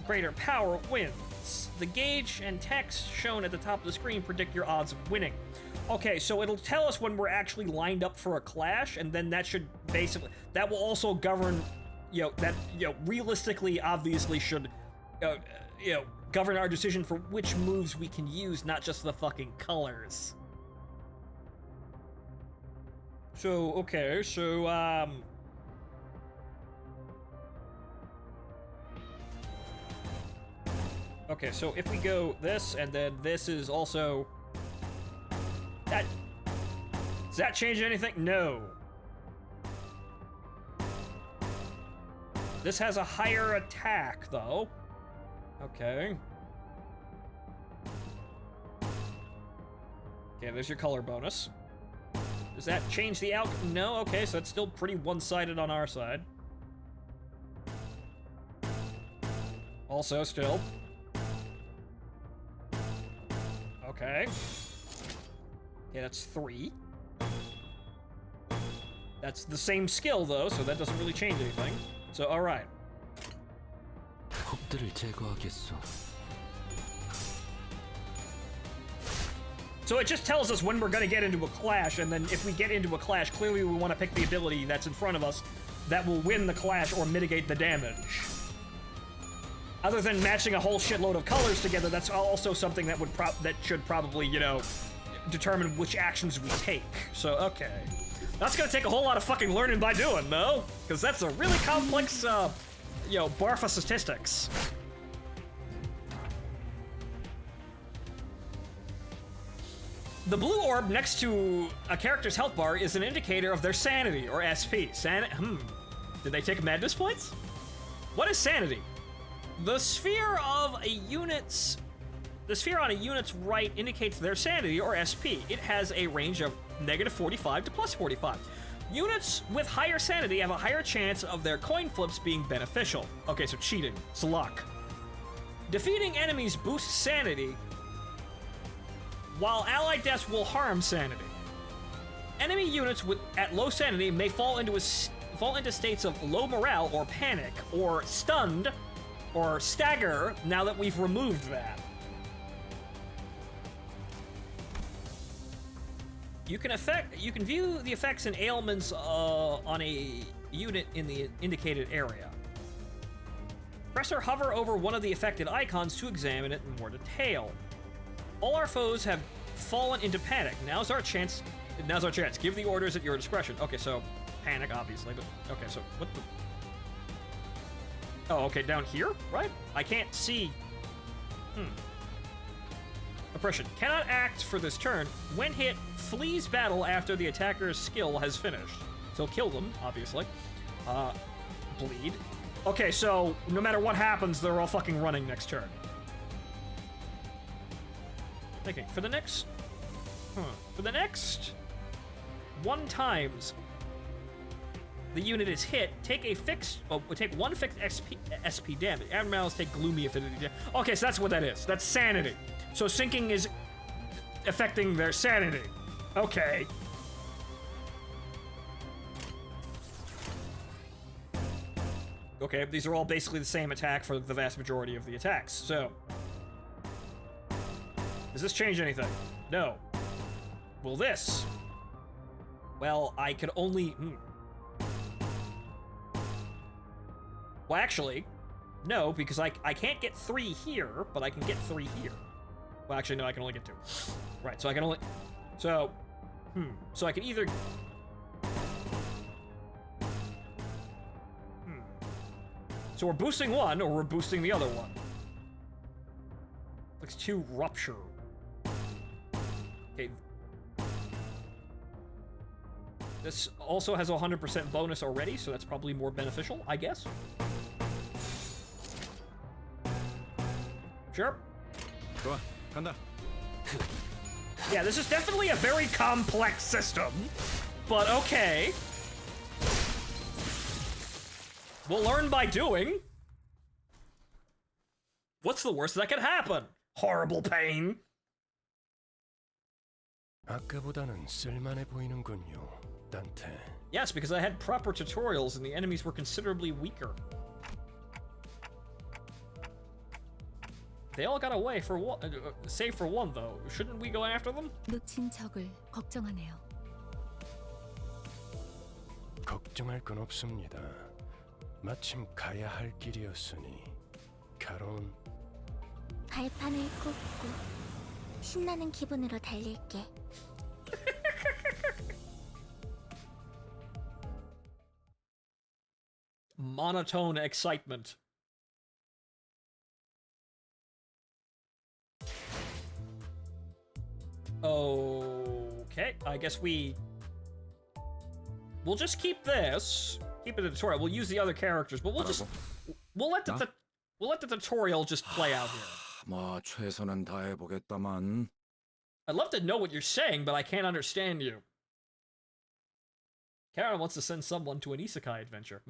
greater power wins. The gauge and text shown at the top of the screen predict your odds of winning. Okay, so it'll tell us when we're actually lined up for a clash, and then that should basically... That will also govern, realistically, obviously should, govern our decision for which moves we can use, not just the fucking colors. So, okay, so, okay, so if we go this, and then this is also... Does that change anything? No. This has a higher attack, though. Okay. Okay, there's your color bonus. Does that change the outcome? No? Okay, so it's still pretty one-sided on our side. Also, still. Okay. Okay, that's 3. That's the same skill, though, so that doesn't really change anything. So, alright. So it just tells us when we're gonna get into a clash, and then if we get into a clash, clearly we want to pick the ability that's in front of us that will win the clash or mitigate the damage. Other than matching a whole shitload of colors together, that's also something that should probably, determine which actions we take. So, okay. That's gonna take a whole lot of fucking learning by doing, though, because that's a really complex, bar for statistics. The blue orb next to a character's health bar is an indicator of their sanity, or SP. Did they take madness points? What is sanity? The sphere on a unit's right indicates their sanity, or SP. It has a range of -45 to +45. Units with higher sanity have a higher chance of their coin flips being beneficial. Okay, so cheating. It's luck. Defeating enemies boosts sanity, while allied deaths will harm sanity. Enemy units at low sanity may fall into states of low morale or panic or stunned or stagger now that we've removed that. You can view the effects and ailments on a unit in the indicated area. Press or hover over one of the affected icons to examine it in more detail. All our foes have fallen into panic. Now's our chance. Give the orders at your discretion. Okay, so panic, obviously, but okay, so what the? Oh, okay, down here, right? I can't see. Oppression. Cannot act for this turn. When hit, flees battle after the attacker's skill has finished. So kill them, obviously. Bleed. Okay, so no matter what happens, they're all fucking running next turn. Thinking, for the next 1 times the unit is hit, take one fixed SP damage. Abnormalities take gloomy affinity damage. Okay, so that's what that is. That's sanity. So sinking is affecting their sanity. Okay. Okay, these are all basically the same attack for the vast majority of the attacks, so. Does this change anything? No. Will this? Well, I could only... Well, actually, no, because I can't get 3 here, but I can get 3 here. Well, actually, no, I can only get 2. Right, so I can only... So, so I can either... So we're boosting one, or we're boosting the other one. Looks 2 rupture. Okay. This also has a 100% bonus already, so that's probably more beneficial, I guess. Sure. 좋아, 간다. Yeah, this is definitely a very complex system, but okay. We'll learn by doing. What's the worst that could happen? Horrible pain. 아까보다는 쓸만해 보이는군요, 단테. Yes, because I had proper tutorials and the enemies were considerably weaker. They all got away for one, save for one though. Shouldn't we go after them? 놓친 적을 걱정하네요. 걱정할 건 없습니다. 마침 가야 할 길이었으니 가론. 발판을 꽂고 신나는 기분으로 달릴게. Monotone excitement. Okay, I guess we'll just keep this. Keep it a tutorial. We'll use the other characters, but we'll let the tutorial just play out here. 뭐 최선은 다해보겠다만. I'd love to know what you're saying, but I can't understand you. Karen wants to send someone to an isekai adventure.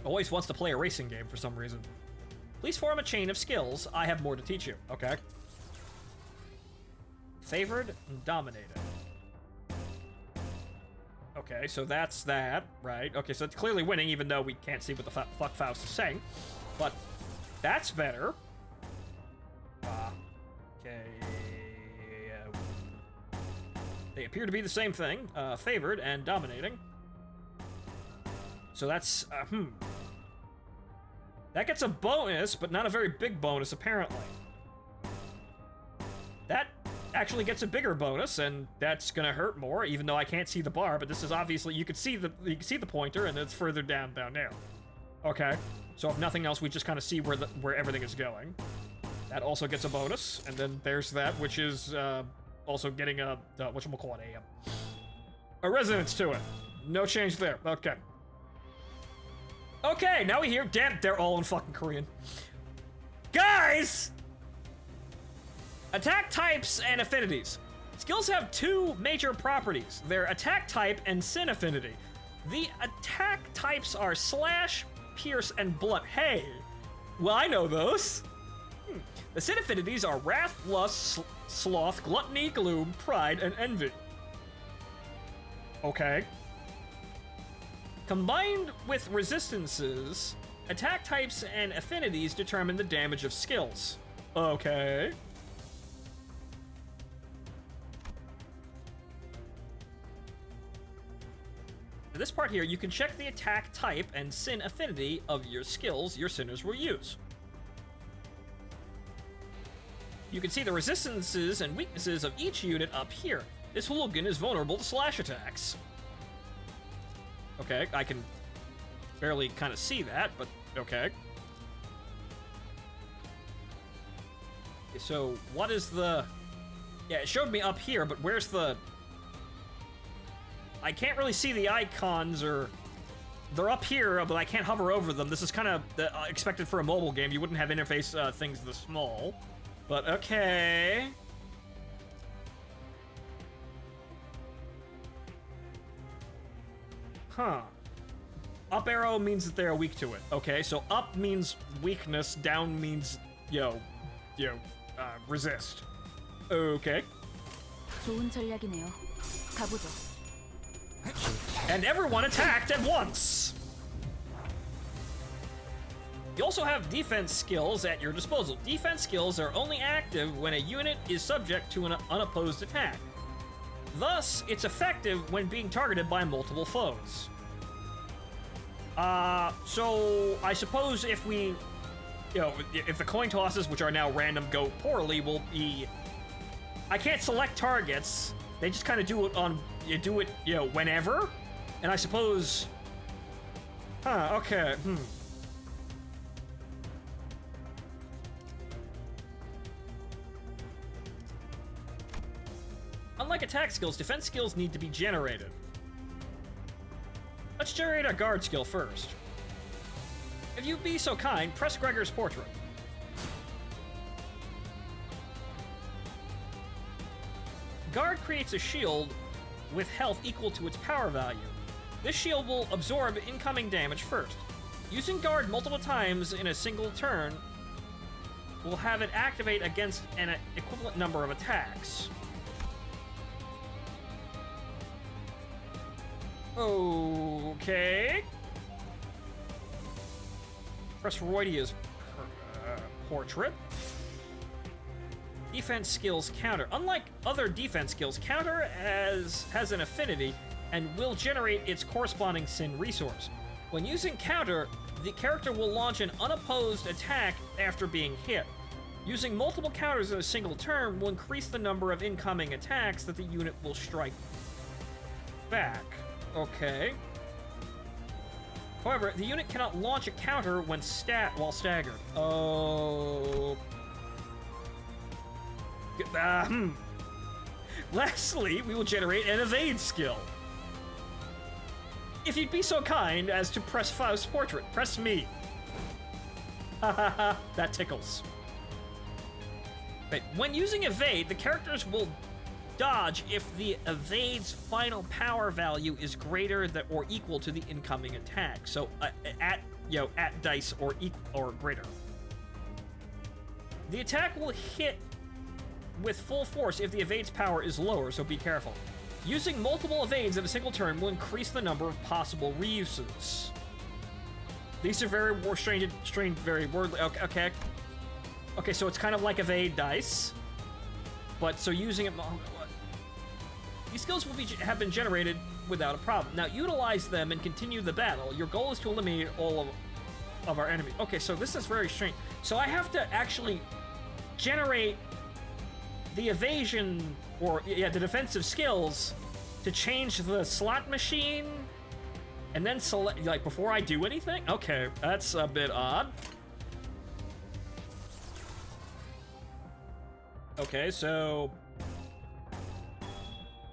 Always wants to play a racing game for some reason. Please form a chain of skills. I have more to teach you. Okay. Favored and dominated. Okay, so that's that, right? Okay, so it's clearly winning, even though we can't see what the fuck Faust is saying. But that's better. Okay. They appear to be the same thing. Favored and dominating. So that's, That gets a bonus, but not a very big bonus, apparently. That actually gets a bigger bonus, and that's gonna hurt more, even though I can't see the bar, but this is obviously, you can see the pointer, and it's further down there. Okay. So if nothing else, we just kind of see where everything is going. That also gets a bonus, and then there's that, which is also getting a whatchamacallit, a resonance to it. No change there. Okay. Okay, now we hear. Damn, they're all in fucking Korean. Guys! Attack types and affinities. Skills have two major properties. They're attack type and sin affinity. The attack types are slash, pierce, and blunt. Hey, well, I know those. The sin affinities are wrath, lust, sloth, gluttony, gloom, pride, and envy. Okay. Combined with resistances, attack types and affinities determine the damage of skills. Okay. This part here, you can check the attack type and sin affinity of your skills your sinners will use. You can see the resistances and weaknesses of each unit up here. This hooligan is vulnerable to slash attacks. Okay, I can barely kind of see that, but okay. So, what is the... Yeah, it showed me up here, but where's the... I can't really see the icons, or... They're up here, but I can't hover over them. This is kind of expected for a mobile game. You wouldn't have interface things this small. But okay. Huh. Up arrow means that they're weak to it. Okay, so up means weakness, down means, resist. Okay. 좋은 전략이네요. 가보죠. And everyone attacked at once! You also have defense skills at your disposal. Defense skills are only active when a unit is subject to an unopposed attack. Thus, it's effective when being targeted by multiple foes. So I suppose if we, if the coin tosses, which are now random, go poorly, will be... I can't select targets. They just kind of do it whenever. And I suppose... Huh, okay, Unlike attack skills, defense skills need to be generated. Let's generate our guard skill first. If you'd be so kind, press Gregor's portrait. Guard creates a shield with health equal to its power value. This shield will absorb incoming damage first. Using Guard multiple times in a single turn will have it activate against an equivalent number of attacks. Okay. Press Roydia's portrait. Defense skills counter. Unlike other defense skills, counter has an affinity and will generate its corresponding sin resource. When using counter, the character will launch an unopposed attack after being hit. Using multiple counters in a single turn will increase the number of incoming attacks that the unit will strike back. Okay. However, the unit cannot launch a counter when while staggered. Oh. Lastly, we will generate an evade skill. If you'd be so kind as to press Faust's portrait, press me. Ha ha ha, that tickles. Right. When using evade, the characters will dodge if the evade's final power value is greater than or equal to the incoming attack. So at dice or equal or greater. The attack will hit with full force if the evade's power is lower, so be careful. Using multiple evades in a single turn will increase the number of possible reuses. These are very strange, very wordly. Okay. Okay, so it's kind of like evade dice, but so using it. These skills will have been generated without a problem. Now utilize them and continue the battle. Your goal is to eliminate all of our enemies. Okay, so this is very strange. So I have to actually generate the evasion or the defensive skills to change the slot machine and then select before I do anything? Okay, that's a bit odd. Okay, so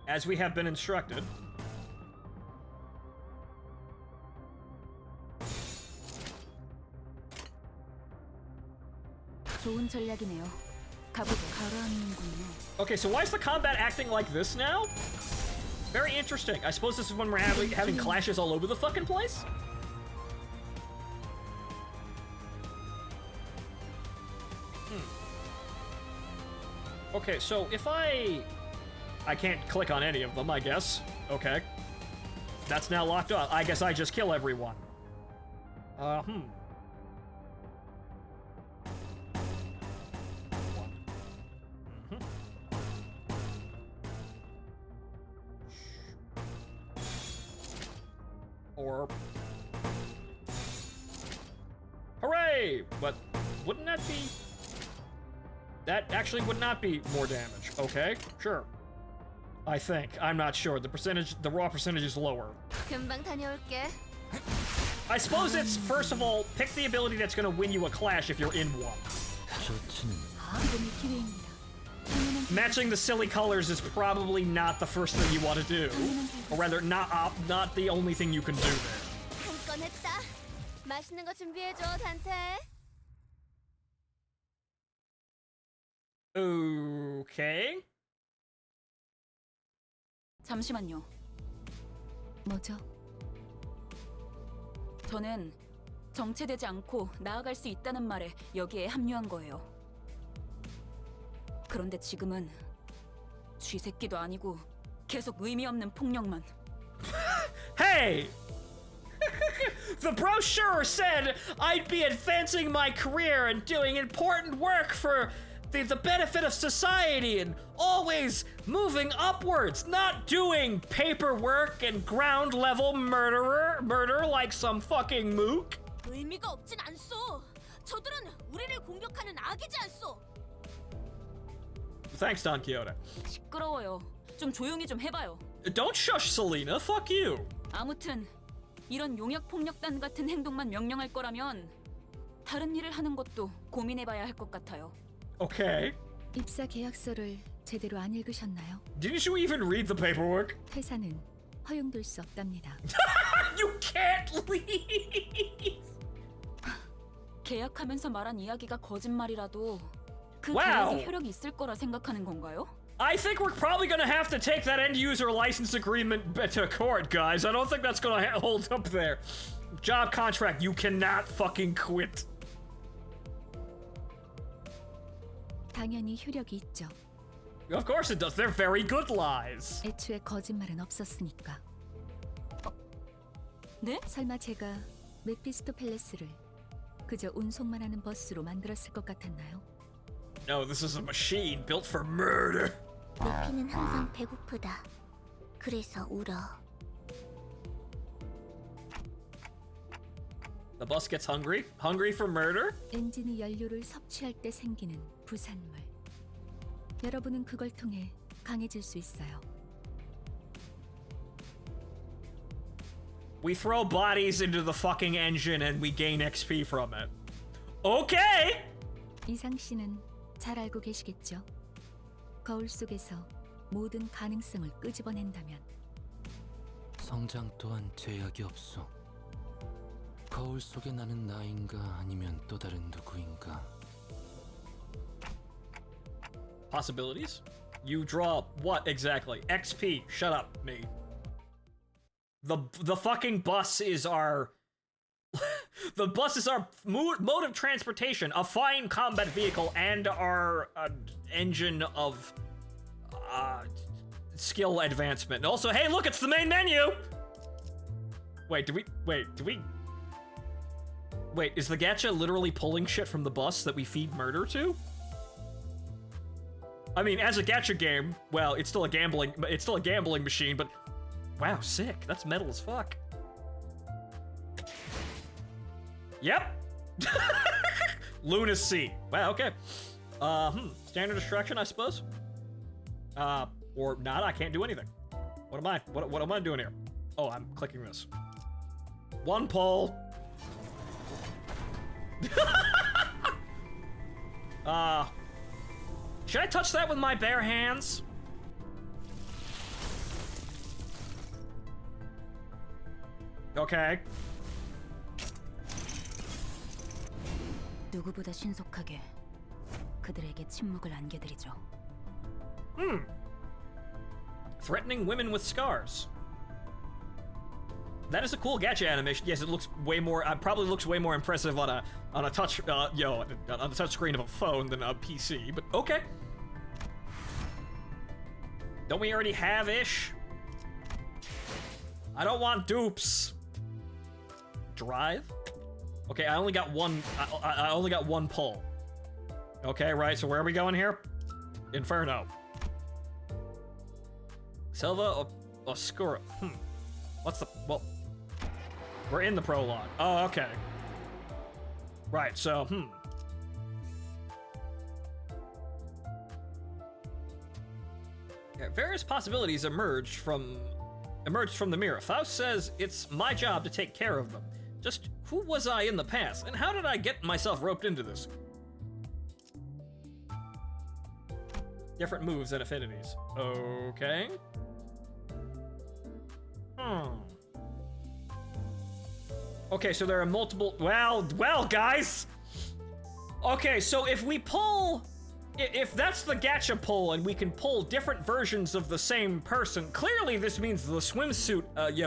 as we have been instructed. 좋은 전략이네요. 가보죠. 가라앉는군요. Okay, so why is the combat acting like this now? Very interesting. I suppose this is when we're having clashes all over the fucking place? Okay, so if I can't click on any of them, I guess. Okay. That's now locked up. I guess I just kill everyone. Or... Hooray! But wouldn't that be... That actually would not be more damage. Okay, sure. I think. I'm not sure. The raw percentage is lower. 금방 다녀올게. I suppose it's, first of all, pick the ability that's gonna win you a clash if you're in one. 이번이 기회입니다. Matching the silly colors is probably not the first thing you want to do. Or rather, not the only thing you can do there. 한 건 했다. 맛있는 거 준비해줘, 단테. Okay. 잠시만요. 뭐죠? 저는 정체되지 않고 나아갈 수 있다는 말에 여기에 합류한 거예요. 그런데 지금은 쥐새끼도 아니고 계속 의미 없는 폭력만. Hey! The brochure said I'd be advancing my career and doing important work for the benefit of society and always moving upwards, not doing paperwork and ground level murder like some fucking mook. 의미가 없진 않소. 저들은 우리를 공격하는 악이지 않소. Thanks, Don Quixote. 시끄러워요. 좀 조용히 좀 해봐요. Don't shush, Selena. Fuck you. 아무튼 이런 용역 폭력단 같은 행동만 명령할 거라면 다른 일을 하는 것도 고민해봐야 할 것 같아요. Okay. 입사 계약서를 제대로 안 읽으셨나요? Didn't you even read the paperwork? 퇴사는 허용될 수 없답니다. You can't leave. 계약하면서 말한 이야기가 거짓말이라도 그 Wow. 계약에 효력이 있을 거라 생각하는 건가요? I think we're probably gonna have to take that end user license agreement to court, guys. I don't think that's gonna hold up there. Job contract, you cannot fucking quit. 당연히 효력이 있죠. Of course it does. They're very good lies. 애초에 거짓말은 없었으니까. 네? 설마 제가 메피스토 팰레스를 그저 운송만 하는 버스로 만들었을 것 같았나요? No, this is a machine built for murder. 루피는 항상 배고프다. 그래서 울어. The bus gets hungry? Hungry for murder? 엔진이 연료를 섭취할 때 생기는 부산물. 여러분은 그걸 통해 강해질 수 있어요. We throw bodies into the fucking engine and we gain XP from it. Okay! 이상 씨는 잘 알고 계시겠죠? 거울 속에서 모든 가능성을 끄집어낸다면 성장 또한 제약이 없어. 거울 속에 나는 나인가 아니면 또 다른 누구인가. Possibilities? You draw what exactly? XP. Shut up, me. The fucking bus is our... The bus is our mode of transportation, a fine combat vehicle, and our engine of skill advancement. And also, hey, look, it's the main menu! Wait, Wait, is the gacha literally pulling shit from the bus that we feed murder to? I mean, as a gacha game, well, it's still a gambling machine, but wow, sick. That's metal as fuck. Yep. Lunacy. Wow, okay. Standard destruction, I suppose. Or not, I can't do anything. What am I doing here? Oh, I'm clicking this. One pull. Should I touch that with my bare hands? Okay. 누구보다 신속하게 그들에게 침묵을 안겨드리죠. Threatening women with scars. That is a cool gacha animation. Yes, it looks way more. Probably looks way more impressive on a touch, on the touch screen of a phone than a PC. But okay. Don't we already have ish? I don't want dupes. Drive. Okay, I only got one. I only got one pull. Okay, right. So where are we going here? Inferno. Selva Oscura. What's the... Well... We're in the prologue. Oh, okay. Right, so, Yeah, various possibilities emerged from the mirror. Faust says it's my job to take care of them. Just who was I in the past, and how did I get myself roped into this? Different moves and affinities. Okay. Okay, so there are multiple... Well, guys! Okay, so if we pull... If that's the gacha pull and we can pull different versions of the same person, clearly this means the swimsuit,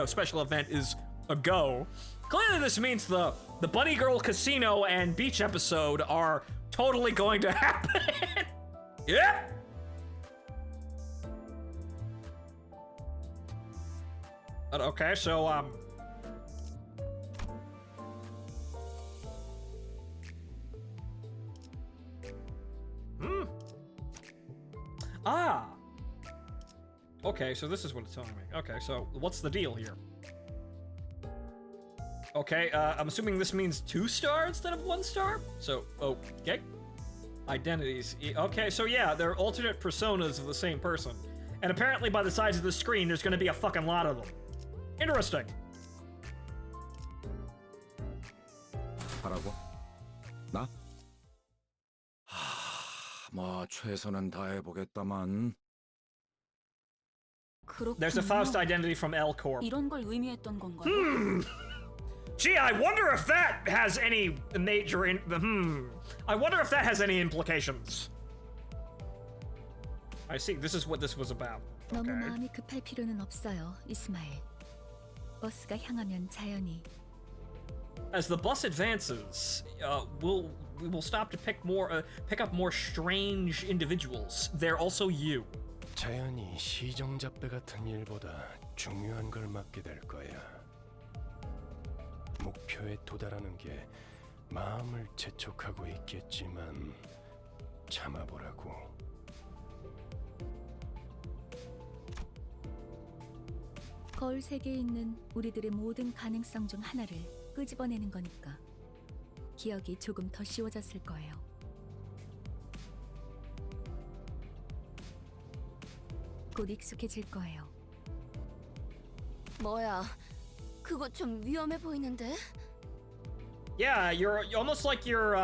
special event is a go. Clearly this means the Bunny Girl Casino and Beach episode are totally going to happen. Yeah! Okay, so, Okay, so this is what it's telling me. Okay, so what's the deal here? Okay, I'm assuming this means 2 stars instead of 1 star? So, okay. Identities. Okay, so yeah, they're alternate personas of the same person. And apparently by the size of the screen, there's gonna be a fucking lot of them. Interesting. 하라고? 나? 뭐 최선은 다해보겠다만. There's a Faust identity from L Corp. 이런 걸 의미했던 건가요? Gee, I wonder if that has any major I wonder if that has any implications. I see. This is what this was about. 너무 Okay. 마음이 급할 필요는 없어요, 이스마엘. 버스가 향하면 자연히. As the bus advances, we will stop to pick up more strange individuals. They're also you. 자연히 시정잡배 같은 일보다 중요한 걸 맡게 될 거야. 목표에 도달하는 게 마음을 재촉하고 있겠지만 참아보라고. 거울 세계에 있는 우리들의 모든 가능성 중 하나를 끄집어내는 거니까 기억이 조금 더 쉬워졌을 거예요. 곧 익숙해질 거예요. 뭐야? 그거 좀 위험해 보이는데? Yeah, you're almost like you're,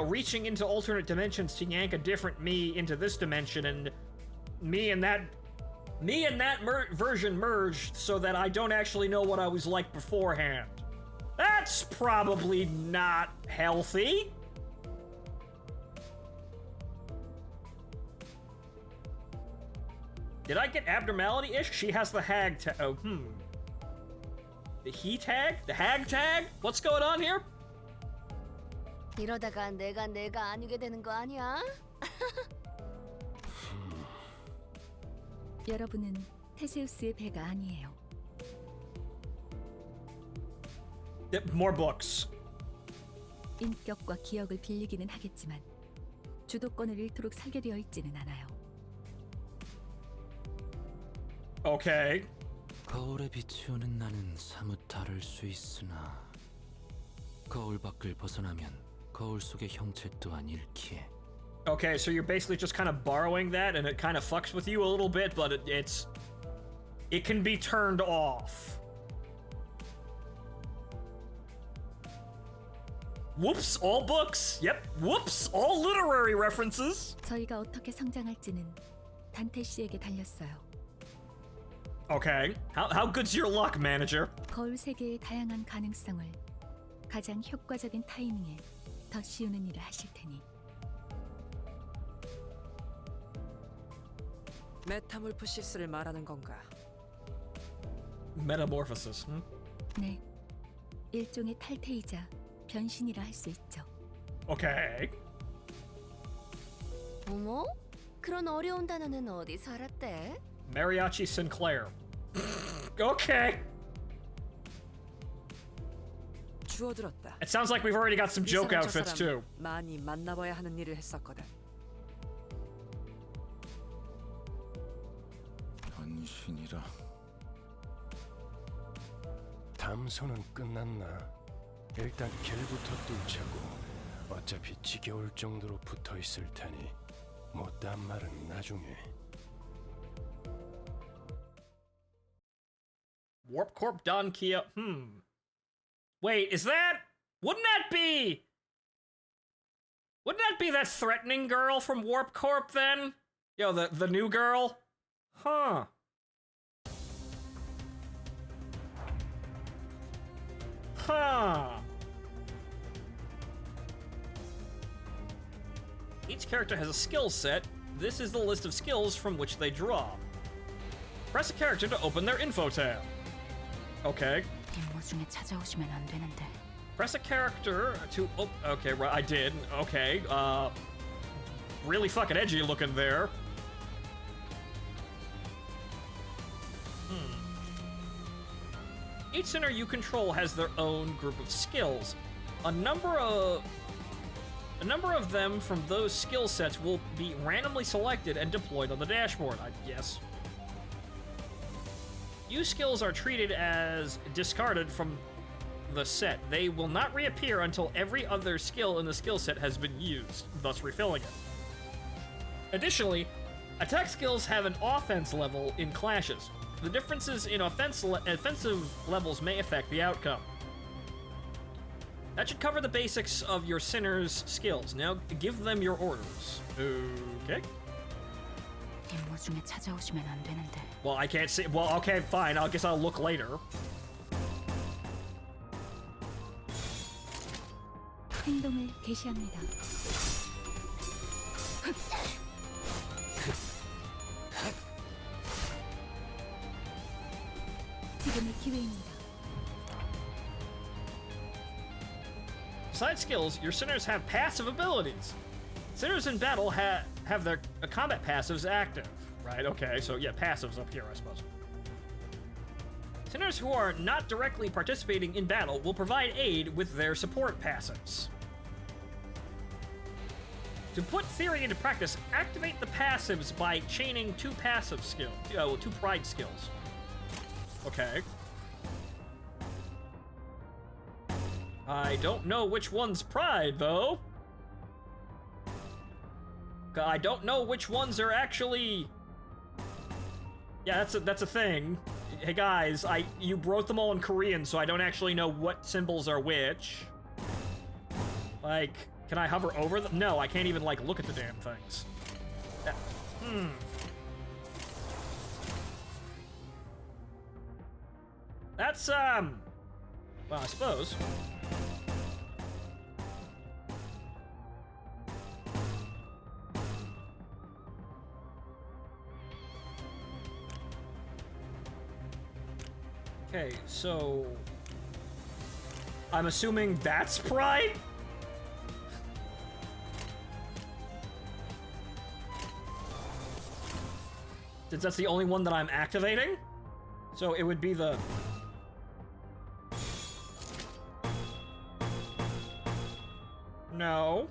reaching into alternate dimensions to yank a different me into this dimension, and me and that version merged so that I don't actually know what I was like beforehand. That's probably not healthy. Did I get abnormality-ish? She has the hag tag. Oh, The he tag? The hag tag? What's going on here? 이러다가 내가 아니게 되는 거 아니야? 여러분은 테세우스의 배가 아니에요. More books. 인격과 기억을 빌리기는 하겠지만 주도권을 잃도록 설계되어 있지는 않아요. Okay. 거울에 비추는 나는 사뭇 다를 수 있으나 거울 밖을 벗어나면 거울 속의 형체 또한 잃기에. Okay, so you're basically just kind of borrowing that, and it kind of fucks with you a little bit, but it can be turned off. Whoops, all books. Yep, whoops, all literary references. 저희가 어떻게 성장할지는 단테 씨에게 달렸어요. Okay, how good's your luck, manager? 거울 세계의 다양한 가능성을 가장 효과적인 타이밍에 더 씌우는 일을 하실 테니. 메타몰프시스를 말하는 건가? Metamorphosis. 네, 일종의 탈퇴이자 변신이라 할 수 있죠. Okay. 어머? 그런 어려운 단어는 어디서 알았대? Mariachi Sinclair. Okay. 주워들었다. It sounds like we've already got some 이 joke 사람 저 outfits too. 사람 많이 만나봐야 하는 일을 했었거든. 변신이라. 담소는 끝났나? 일단 길부터 뚫자고. 어차피 지겨울 정도로 붙어 있을 테니 못한 말은 나중에. Warp Corp Don Kia. Wait, is that? Wouldn't that be that threatening girl from Warp Corp then? Yo, the new girl? Huh. Huh. Each character has a skill set. This is the list of skills from which they draw. Press a character to open their info tab. Okay. 임무 중에 찾아오시면 안 되는데. Press a character to okay, right, I did. Okay. Really fucking edgy looking there. Each center you control has their own group of skills. A number of them from those skill sets will be randomly selected and deployed on the dashboard, I guess. Used skills are treated as discarded from the set. They will not reappear until every other skill in the skill set has been used, thus refilling it. Additionally, attack skills have an offense level in clashes. The differences in offensive levels may affect the outcome. That should cover the basics of your Sinner's skills. Now give them your orders. Okay. 임무 중에 찾아오시면 안 되는데. Well, I can't see. Well, okay, fine. I guess I'll look later. 행동을 개시합니다. 지금의 기회입니다. Besides skills, your Sinners have passive abilities. Sinners in battle have their combat passives active. Right, okay, so yeah, passives up here, I suppose. Sinners who are not directly participating in battle will provide aid with their support passives. To put theory into practice, activate the passives by chaining two passive skills, two pride skills. Okay. I don't know which one's pride, though. I don't know which ones are actually... Yeah, that's a thing. Hey guys, you wrote them all in Korean, so I don't actually know what symbols are which. Like, can I hover over them? No, I can't even, like, look at the damn things. That's, well, I suppose. Okay, so... I'm assuming that's Pride? Since that's the only one that I'm activating? So it would be the... No.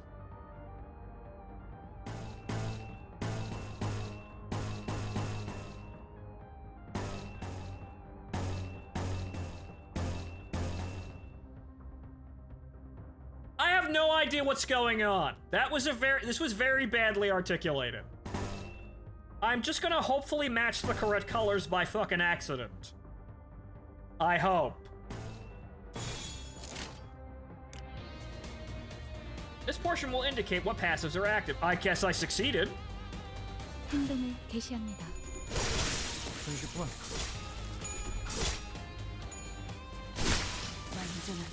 I have no idea what's going on. This was very badly articulated. I'm just gonna hopefully match the correct colors by fucking accident. I hope. This portion will indicate what passives are active. I guess I succeeded. 행동을 개시합니다. 손쉽구만. 완전한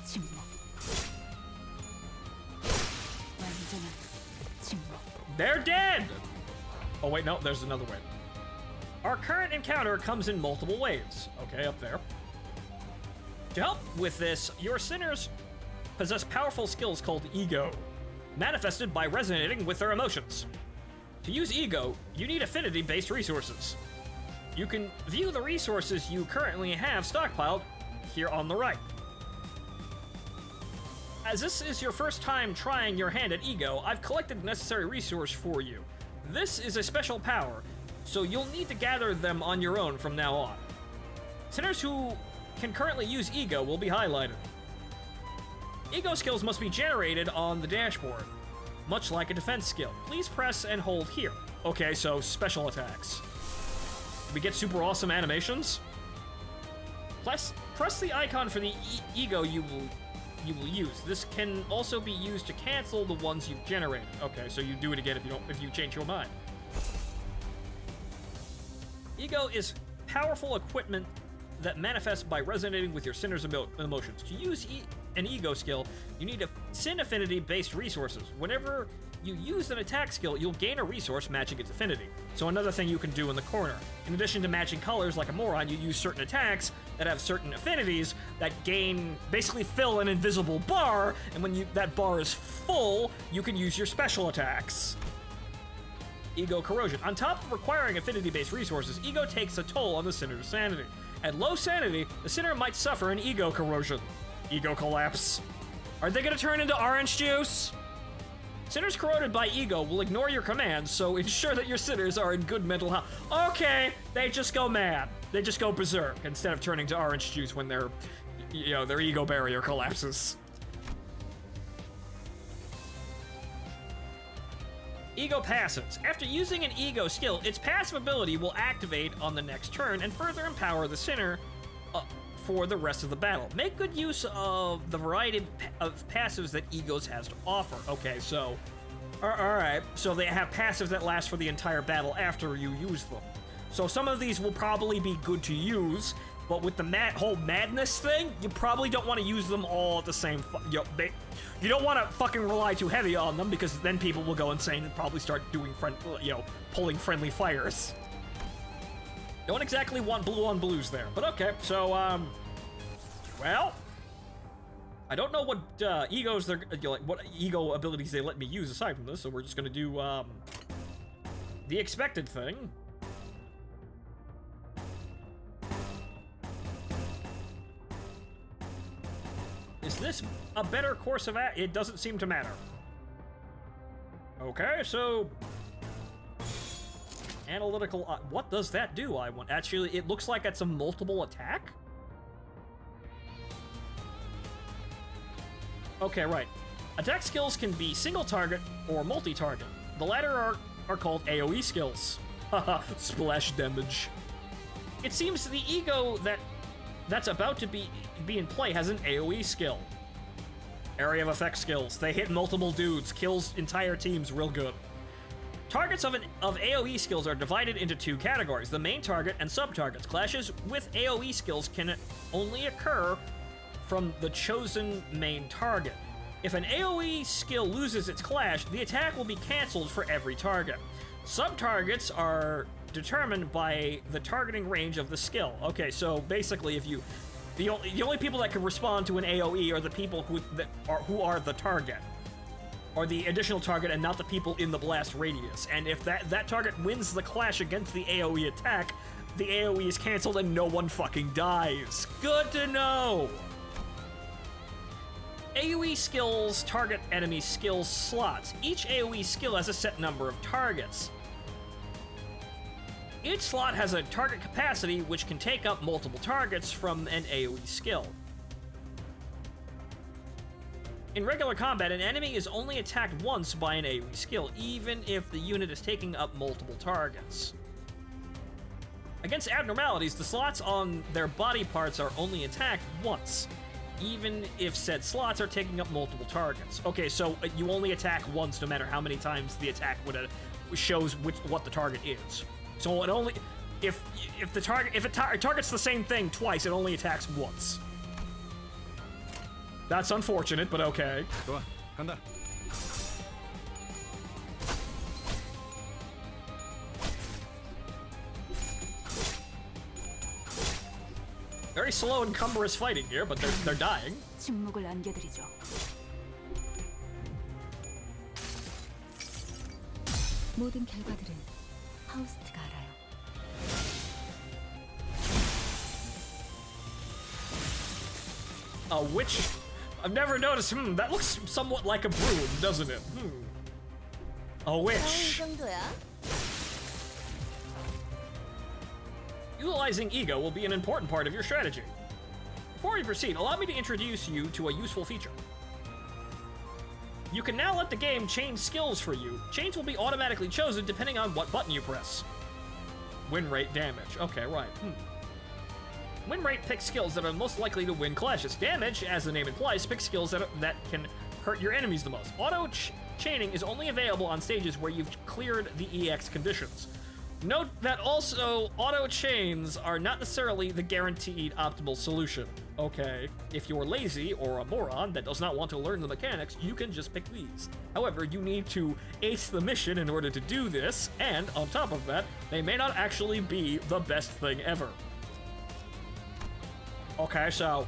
침묵. 완전한 침묵. They're dead! Oh wait, no, there's another way. Our current encounter comes in multiple ways. Okay, up there. To help with this, your sinners possess powerful skills called Ego, manifested by resonating with their emotions. To use Ego, you need affinity-based resources. You can view the resources you currently have stockpiled here on the right. As this is your first time trying your hand at Ego, I've collected the necessary resource for you. This is a special power, so you'll need to gather them on your own from now on. Sinners who can currently use Ego will be highlighted. Ego skills must be generated on the dashboard, much like a defense skill. Please press and hold here. Okay, so special attacks. We get super awesome animations. Press the icon for the Ego you will use. This can also be used to cancel the ones you've generated. Okay, so you do it again if you change your mind. Ego is powerful equipment that manifests by resonating with your sinner's emotions. To use an Ego skill, you need sin affinity-based resources. Whenever you use an attack skill, you'll gain a resource matching its affinity. So another thing you can do in the corner. In addition to matching colors like a moron, you use certain attacks that have certain affinities that basically fill an invisible bar, and when that bar is full, you can use your special attacks. Ego corrosion. On top of requiring affinity-based resources, Ego takes a toll on the sinner's sanity. At low sanity, the sinner might suffer an Ego corrosion. Ego collapse. Are they gonna turn into orange juice? Sinners corroded by Ego will ignore your commands, so ensure that your sinners are in good mental health. Okay, they just go mad. They just go berserk instead of turning to orange juice when their Ego barrier collapses. Ego passives. After using an Ego skill, its passive ability will activate on the next turn and further empower the sinner for the rest of the battle. Make good use of the variety of passives that Egos has to offer. Okay, so, alright, so they have passives that last for the entire battle after you use them. So some of these will probably be good to use, but with the whole madness thing, you probably don't want to use them all at the same you don't want to fucking rely too heavy on them, because then people will go insane and probably start doing pulling friendly fires. Don't exactly want blue on blues there, but okay, so, well, I don't know what, Egos what Ego abilities they let me use aside from this, so we're just gonna do, the expected thing. Is this a better course of action? It doesn't seem to matter. Okay, so analytical. What does that do? I want. Actually, it looks like it's a multiple attack. Okay, right. Attack skills can be single target or multi-target. The latter are called AoE skills. Haha, splash damage. It seems the Ego that's about to be in play has an AoE skill. Area of effect skills. They hit multiple dudes, kills entire teams real good. Targets of AoE skills are divided into two categories, the main target and sub-targets. Clashes with AoE skills can only occur from the chosen main target. If an AoE skill loses its clash, the attack will be cancelled for every target. Sub-targets are determined by the targeting range of the skill. Okay, so basically the only people that can respond to an AoE are the people who are the target, or the additional target, and not the people in the blast radius. And if that target wins the clash against the AoE attack, the AoE is cancelled and no one fucking dies. Good to know! AoE skills target enemy skill slots. Each AoE skill has a set number of targets. Each slot has a target capacity which can take up multiple targets from an AoE skill. In regular combat, an enemy is only attacked once by an AoE skill, even if the unit is taking up multiple targets. Against abnormalities, the slots on their body parts are only attacked once. even if said slots are taking up multiple targets. Okay, so you only attack once no matter how many times the attack shows what the target is. So it only if it targets the same thing twice, it only attacks once. That's unfortunate, but okay. 좋아, 간다. Very slow and cumbrous fighting here, but they're dying. 침묵을 안겨드리죠. 모든 결과들은 파우스트가 알아요. A witch? I've never noticed. That looks somewhat like a broom, doesn't it? A witch. 정도야? Utilizing ego will be an important part of your strategy. Before we proceed, allow me to introduce you to a useful feature. You can now let the game change skills for you. Chains will be automatically chosen depending on what button you press. Win rate, damage. Okay, right. Win rate picks skills that are most likely to win clashes. Damage, as the name implies, picks skills that can hurt your enemies the most. Auto-chaining is only available on stages where you've cleared the EX conditions. Note that also auto-chains are not necessarily the guaranteed optimal solution. Okay, if you're lazy or a moron that does not want to learn the mechanics, you can just pick these. However, you need to ace the mission in order to do this, and on top of that, they may not actually be the best thing ever. Okay, so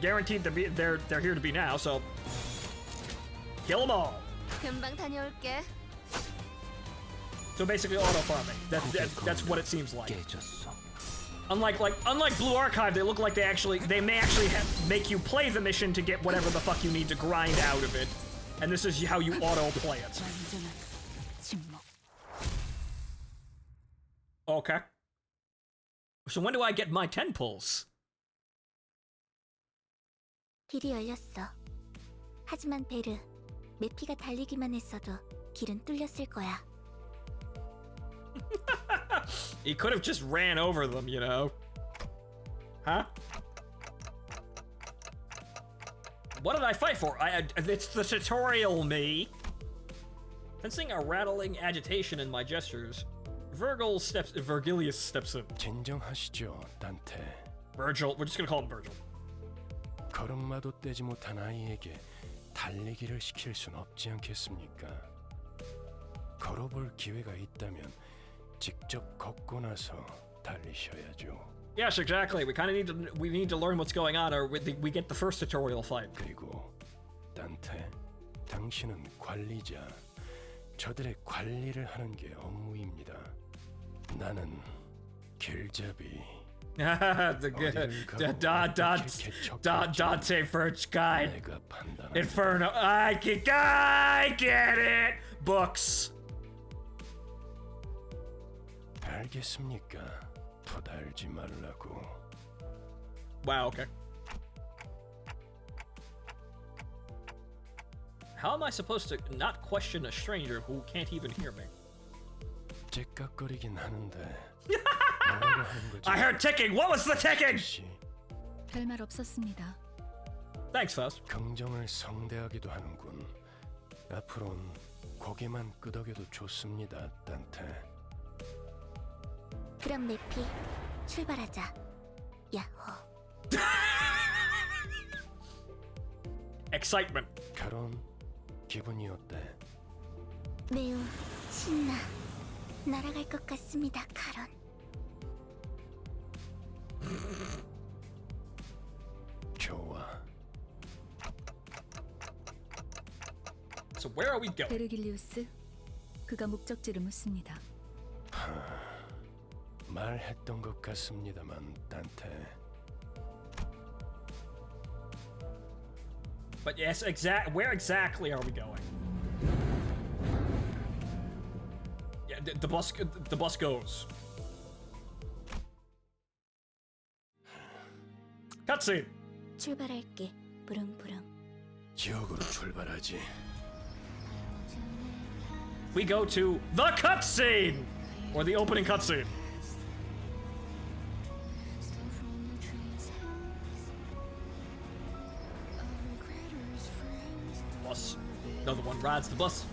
guaranteed to be they're here to be now, so kill them all. 금방 다녀올게. So basically auto farming. That's what it seems like. 깨졌어. Unlike Blue Archive, they look like they may actually make you play the mission to get whatever the fuck you need to grind out of it, and this is how you auto play it. Okay. So when do I get my 10 pulls? 길이 열렸어. 하지만 베르, 메피가 달리기만 했어도 길은 뚫렸을 거야. He could have just ran over them, you know? Huh? What did I fight for? It's the tutorial, me. Sensing a rattling agitation in my gestures, Vergilius steps in. 진정하시죠, 단테. Virgil, we're just gonna call him Virgil. 걸음마도 떼지 못한 아이에게 달리기를 시킬 순 없지 않겠습니까? 걸어볼 기회가 있다면 직접 걷고 나서 달리셔야죠. Yes, exactly. We need to learn what's going on, or we get the first tutorial fight. 그리고 단테, 당신은 관리자. 저들의 관리를 하는 게 업무입니다. 나는 길잡이. Dante First Guide. Inferno. I get it. Books. 알겠습니까? 더 달지 말라고. Wow, okay. How am I supposed to not question a stranger who can't even hear me? 째깍거리긴 하는데. I heard ticking. What was the ticking? 별말 없었습니다. Thanks, Faust. 긍정을 성대하기도 하는군. 앞으론 고개만 끄덕여도 좋습니다, 단테. 그럼 메피, 출발하자. 야호. Excitement. 가론, 기분이 어때? 매우 신나. 날아갈 것 같습니다, 가론. 좋아. So where are we going? 베르길리우스, 그가 목적지를 묻습니다. 말했던 것 같습니다만, 단테. But yes, where exactly are we going? Yeah, the bus goes. Cutscene. 출발할게. 부릉부릉. 지옥으로 출발하지. We go to the cutscene, or the opening cutscene. one rides the bus.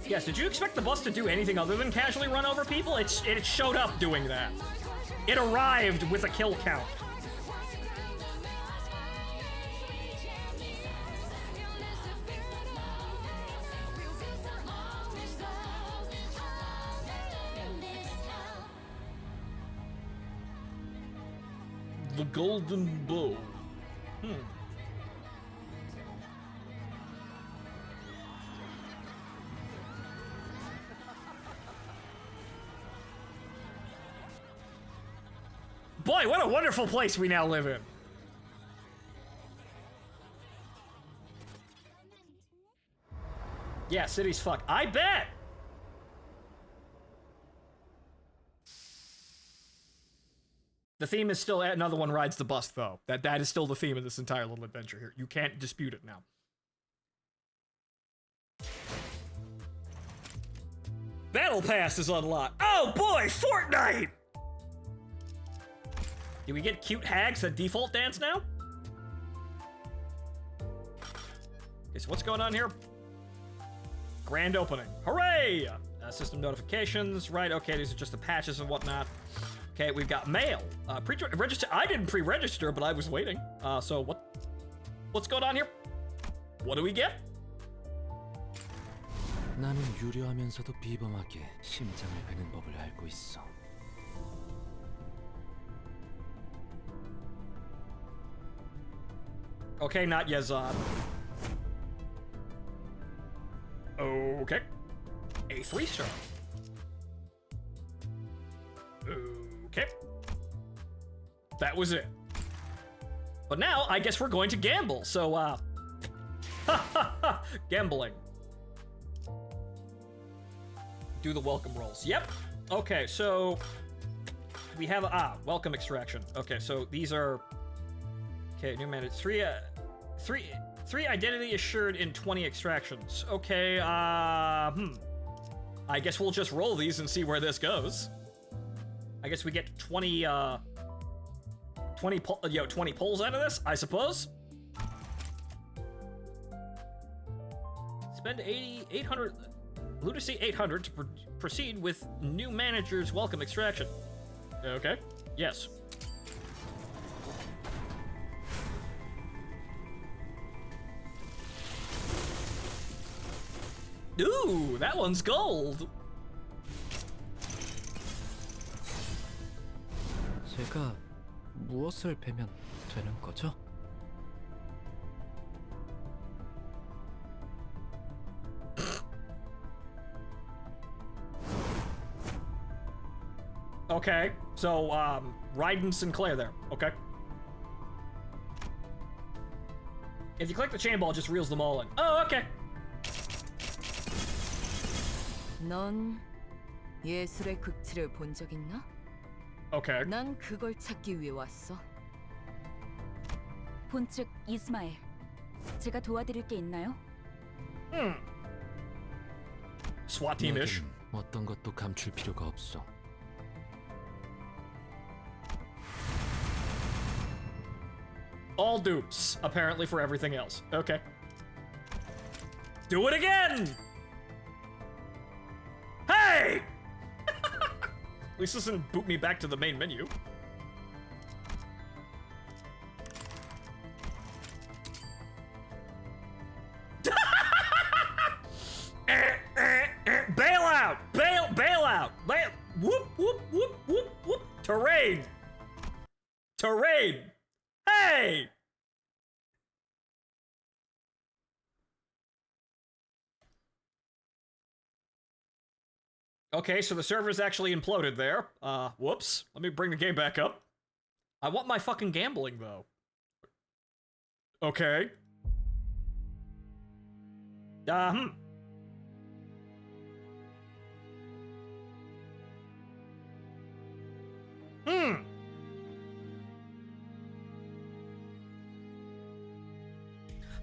Yes, did you expect the bus to do anything other than casually run over people? It showed up doing that. It arrived with a kill count. The Golden Bow. Boy, what a wonderful place we now live in. Yeah, city's fuck. I bet! The theme is still another one rides the bus, though. That is still the theme of this entire little adventure here. You can't dispute it now. Battle Pass is unlocked. Oh boy, Fortnite! Do we get cute hags that default dance now? Okay, so what's going on here? Grand opening. Hooray! System notifications. Right, okay, these are just the patches and whatnot. Okay, we've got mail. Register. I didn't pre-register, but I was waiting. So what's going on here? What do we get? 나는 유려하면서도 비범하게 심장을 베는 법을 알고 있어. Okay, not Yazad. Okay. A 3-star. Okay. That was it. But now, I guess we're going to gamble, so, gambling. Do the welcome rolls. Yep. Okay, so we have, welcome extraction. Okay, so these are, okay, new mandate, three identity assured in 20 extractions. Okay, I guess we'll just roll these and see where this goes. I guess we get 20 pulls out of this, I suppose. Spend 800 Lunacy 800 to proceed with new manager's welcome extraction. Okay. Yes. Ooh, that one's gold. 제가 무엇을 베면 되는 거죠? Okay, so, Ryden Sinclair there. Okay. If you click the chain ball, it just reels them all in. Oh, okay. 넌 예술의 극치를 본 적 있나? Okay. 난 그걸 찾기 위해 왔어. 본측 이스마엘, 제가 도와드릴 게 있나요? SWAT team-ish. 어떤 것도 감출 필요가 없어. All dupes, apparently, for everything else. Okay. Do it again! Hey! At least this doesn't boot me back to the main menu. Bail out! Bail out! Whoop, whoop, whoop, whoop, whoop. Terrain! Terrain! Hey! Okay, so the server's actually imploded there. Whoops. Let me bring the game back up. I want my fucking gambling, though. Okay.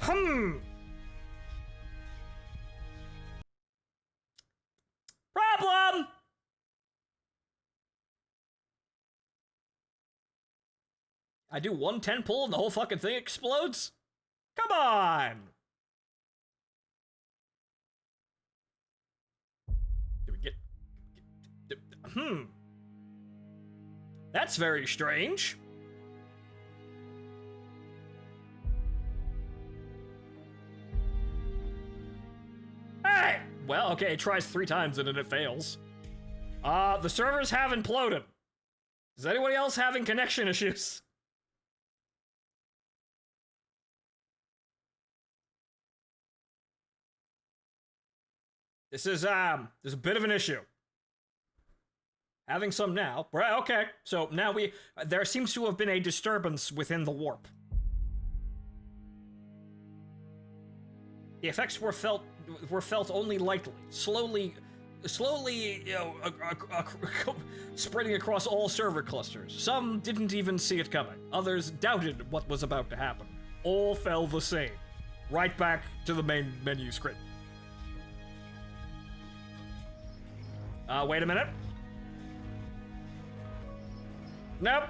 Problem! I do 110 pull and the whole fucking thing explodes? Come on! Do we get... That's very strange. Hey! Well, okay, it tries 3 times and then it fails. The servers have imploded. Is anybody else having connection issues? This is a bit of an issue. Having some now. Right, okay. So now there seems to have been a disturbance within the warp. The effects were felt only lightly, slowly, you know, spreading across all server clusters. Some didn't even see it coming. Others doubted what was about to happen. All fell the same. Right back to the main menu screen. Wait a minute. Nope.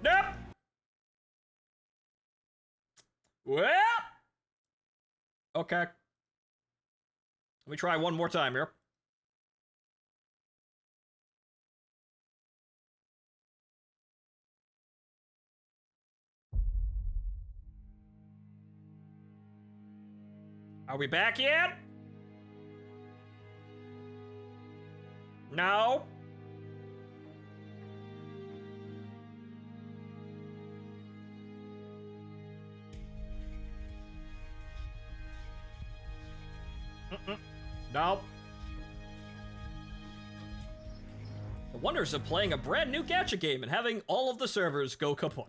Nope. Well. Okay. Let me try one more time here. Are we back yet? No. No. The wonders of playing a brand new gacha game and having all of the servers go kaput.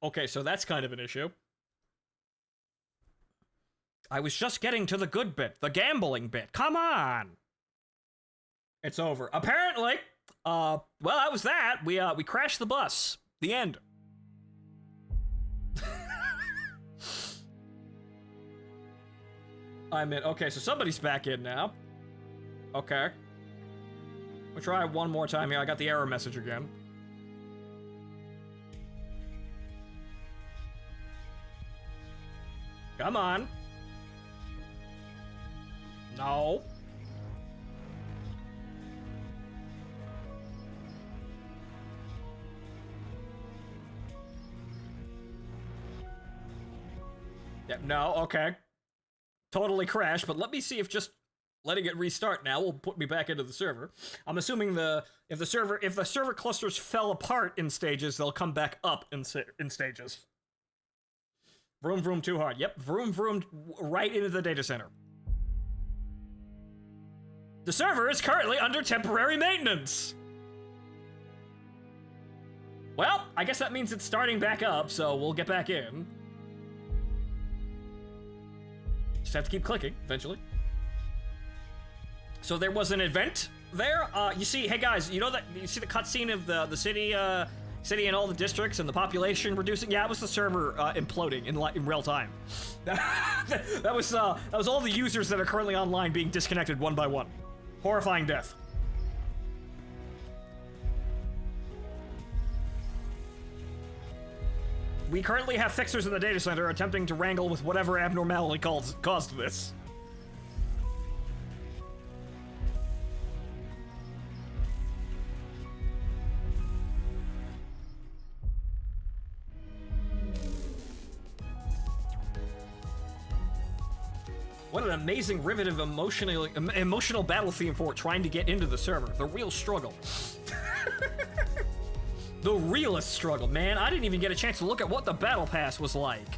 Okay, so that's kind of an issue. I was just getting to the good bit, the gambling bit. Come on. It's over. Apparently, well, that was that. We crashed the bus. The end. I'm in. Okay, so somebody's back in now. Okay. We'll try one more time here. I got the error message again. Come on. No. Yep, no, okay. Totally crashed, but let me see if just letting it restart now will put me back into the server. I'm assuming if the server clusters fell apart in stages, they'll come back up in stages. Vroom vroom too hard. Yep, vroom vroom right into the data center. The server is currently under temporary maintenance. Well, I guess that means it's starting back up, so we'll get back in. Just have to keep clicking, eventually. So there was an event there. You see, hey guys, you know that you see the cutscene of the city and all the districts and the population reducing? Yeah, it was the server imploding in real time. that was all the users that are currently online being disconnected one by one. Horrifying death. We currently have fixers in the data center attempting to wrangle with whatever abnormality caused this. What an amazing riveted emotional battle theme for trying to get into the server. The real struggle. The realest struggle, man. I didn't even get a chance to look at what the battle pass was like.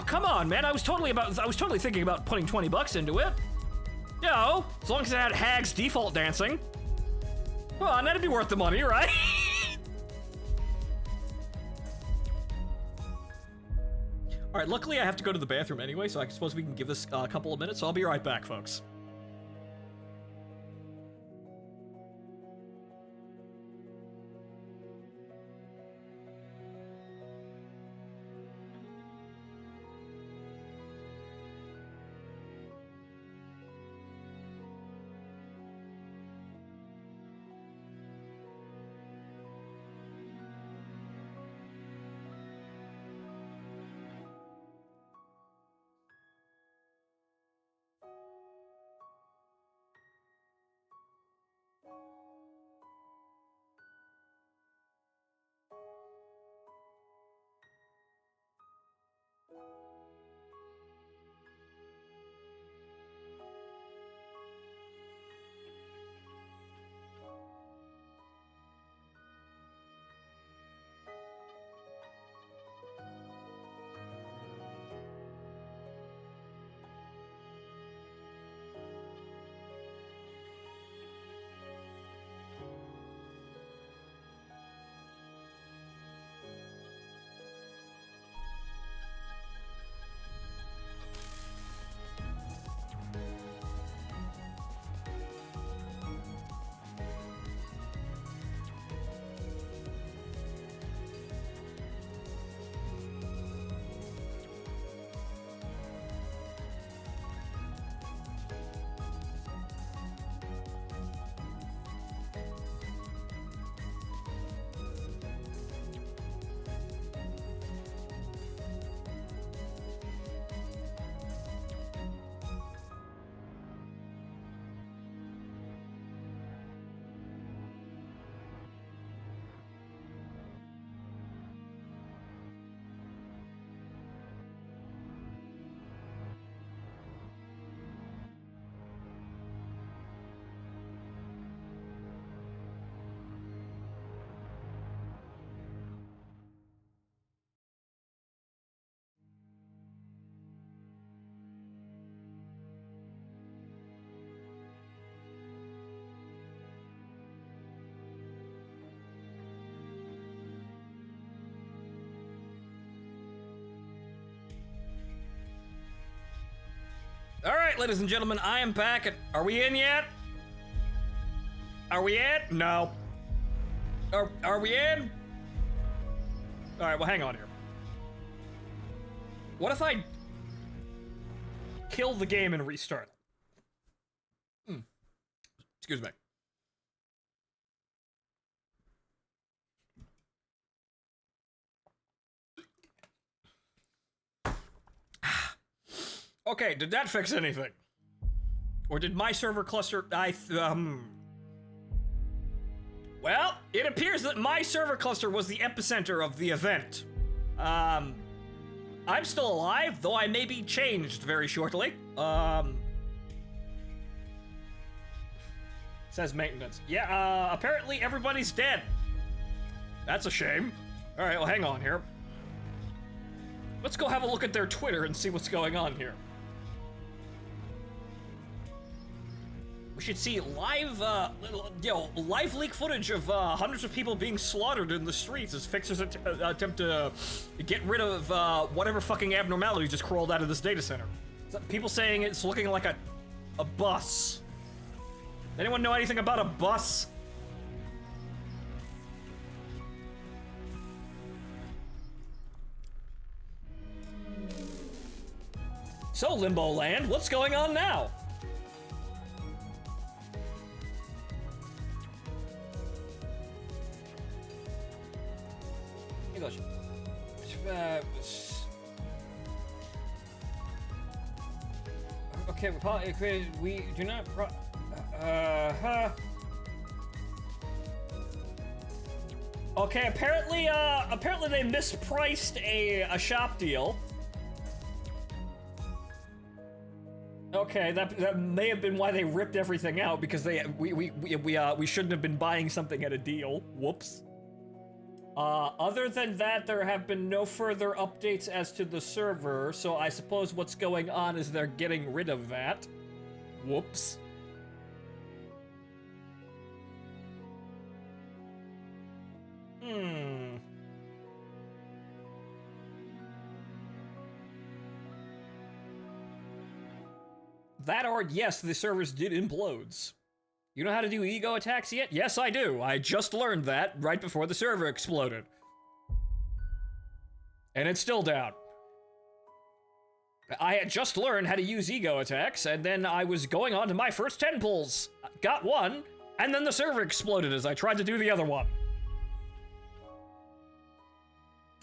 Come on, man. I was totally thinking about putting 20 bucks into it. You know, as long as it had Hag's default dancing. Well, that'd be worth the money, right? All right, luckily I have to go to the bathroom anyway, so I suppose we can give this a couple of minutes, so I'll be right back, folks. All right, ladies and gentlemen, I am back. Are we in yet? Are we in? No. Are we in? All right, well, hang on here. What if I kill the game and restart it? Excuse me. Okay, did that fix anything? Or did my server cluster... Well, it appears that my server cluster was the epicenter of the event. I'm still alive, though I may be changed very shortly. Says maintenance. Yeah, apparently everybody's dead. That's a shame. All right, well, hang on here. Let's go have a look at their Twitter and see what's going on here. We should see live, live leak footage of hundreds of people being slaughtered in the streets as fixers attempt to get rid of whatever fucking abnormality just crawled out of this data center. People saying it's looking like a bus. Anyone know anything about a bus? So, Limbo Land, what's going on now? English. Okay, we do not. Okay, apparently they mispriced a shop deal. Okay, that may have been why they ripped everything out, because we shouldn't have been buying something at a deal. Whoops. Other than that, there have been no further updates as to the server, so I suppose what's going on is they're getting rid of that. Whoops. That or, yes, the servers did implodes. You know how to do ego attacks yet? Yes, I do. I just learned that right before the server exploded. And it's still down. I had just learned how to use ego attacks, and then I was going on to my first 10 pulls. Got one, and then the server exploded as I tried to do the other one.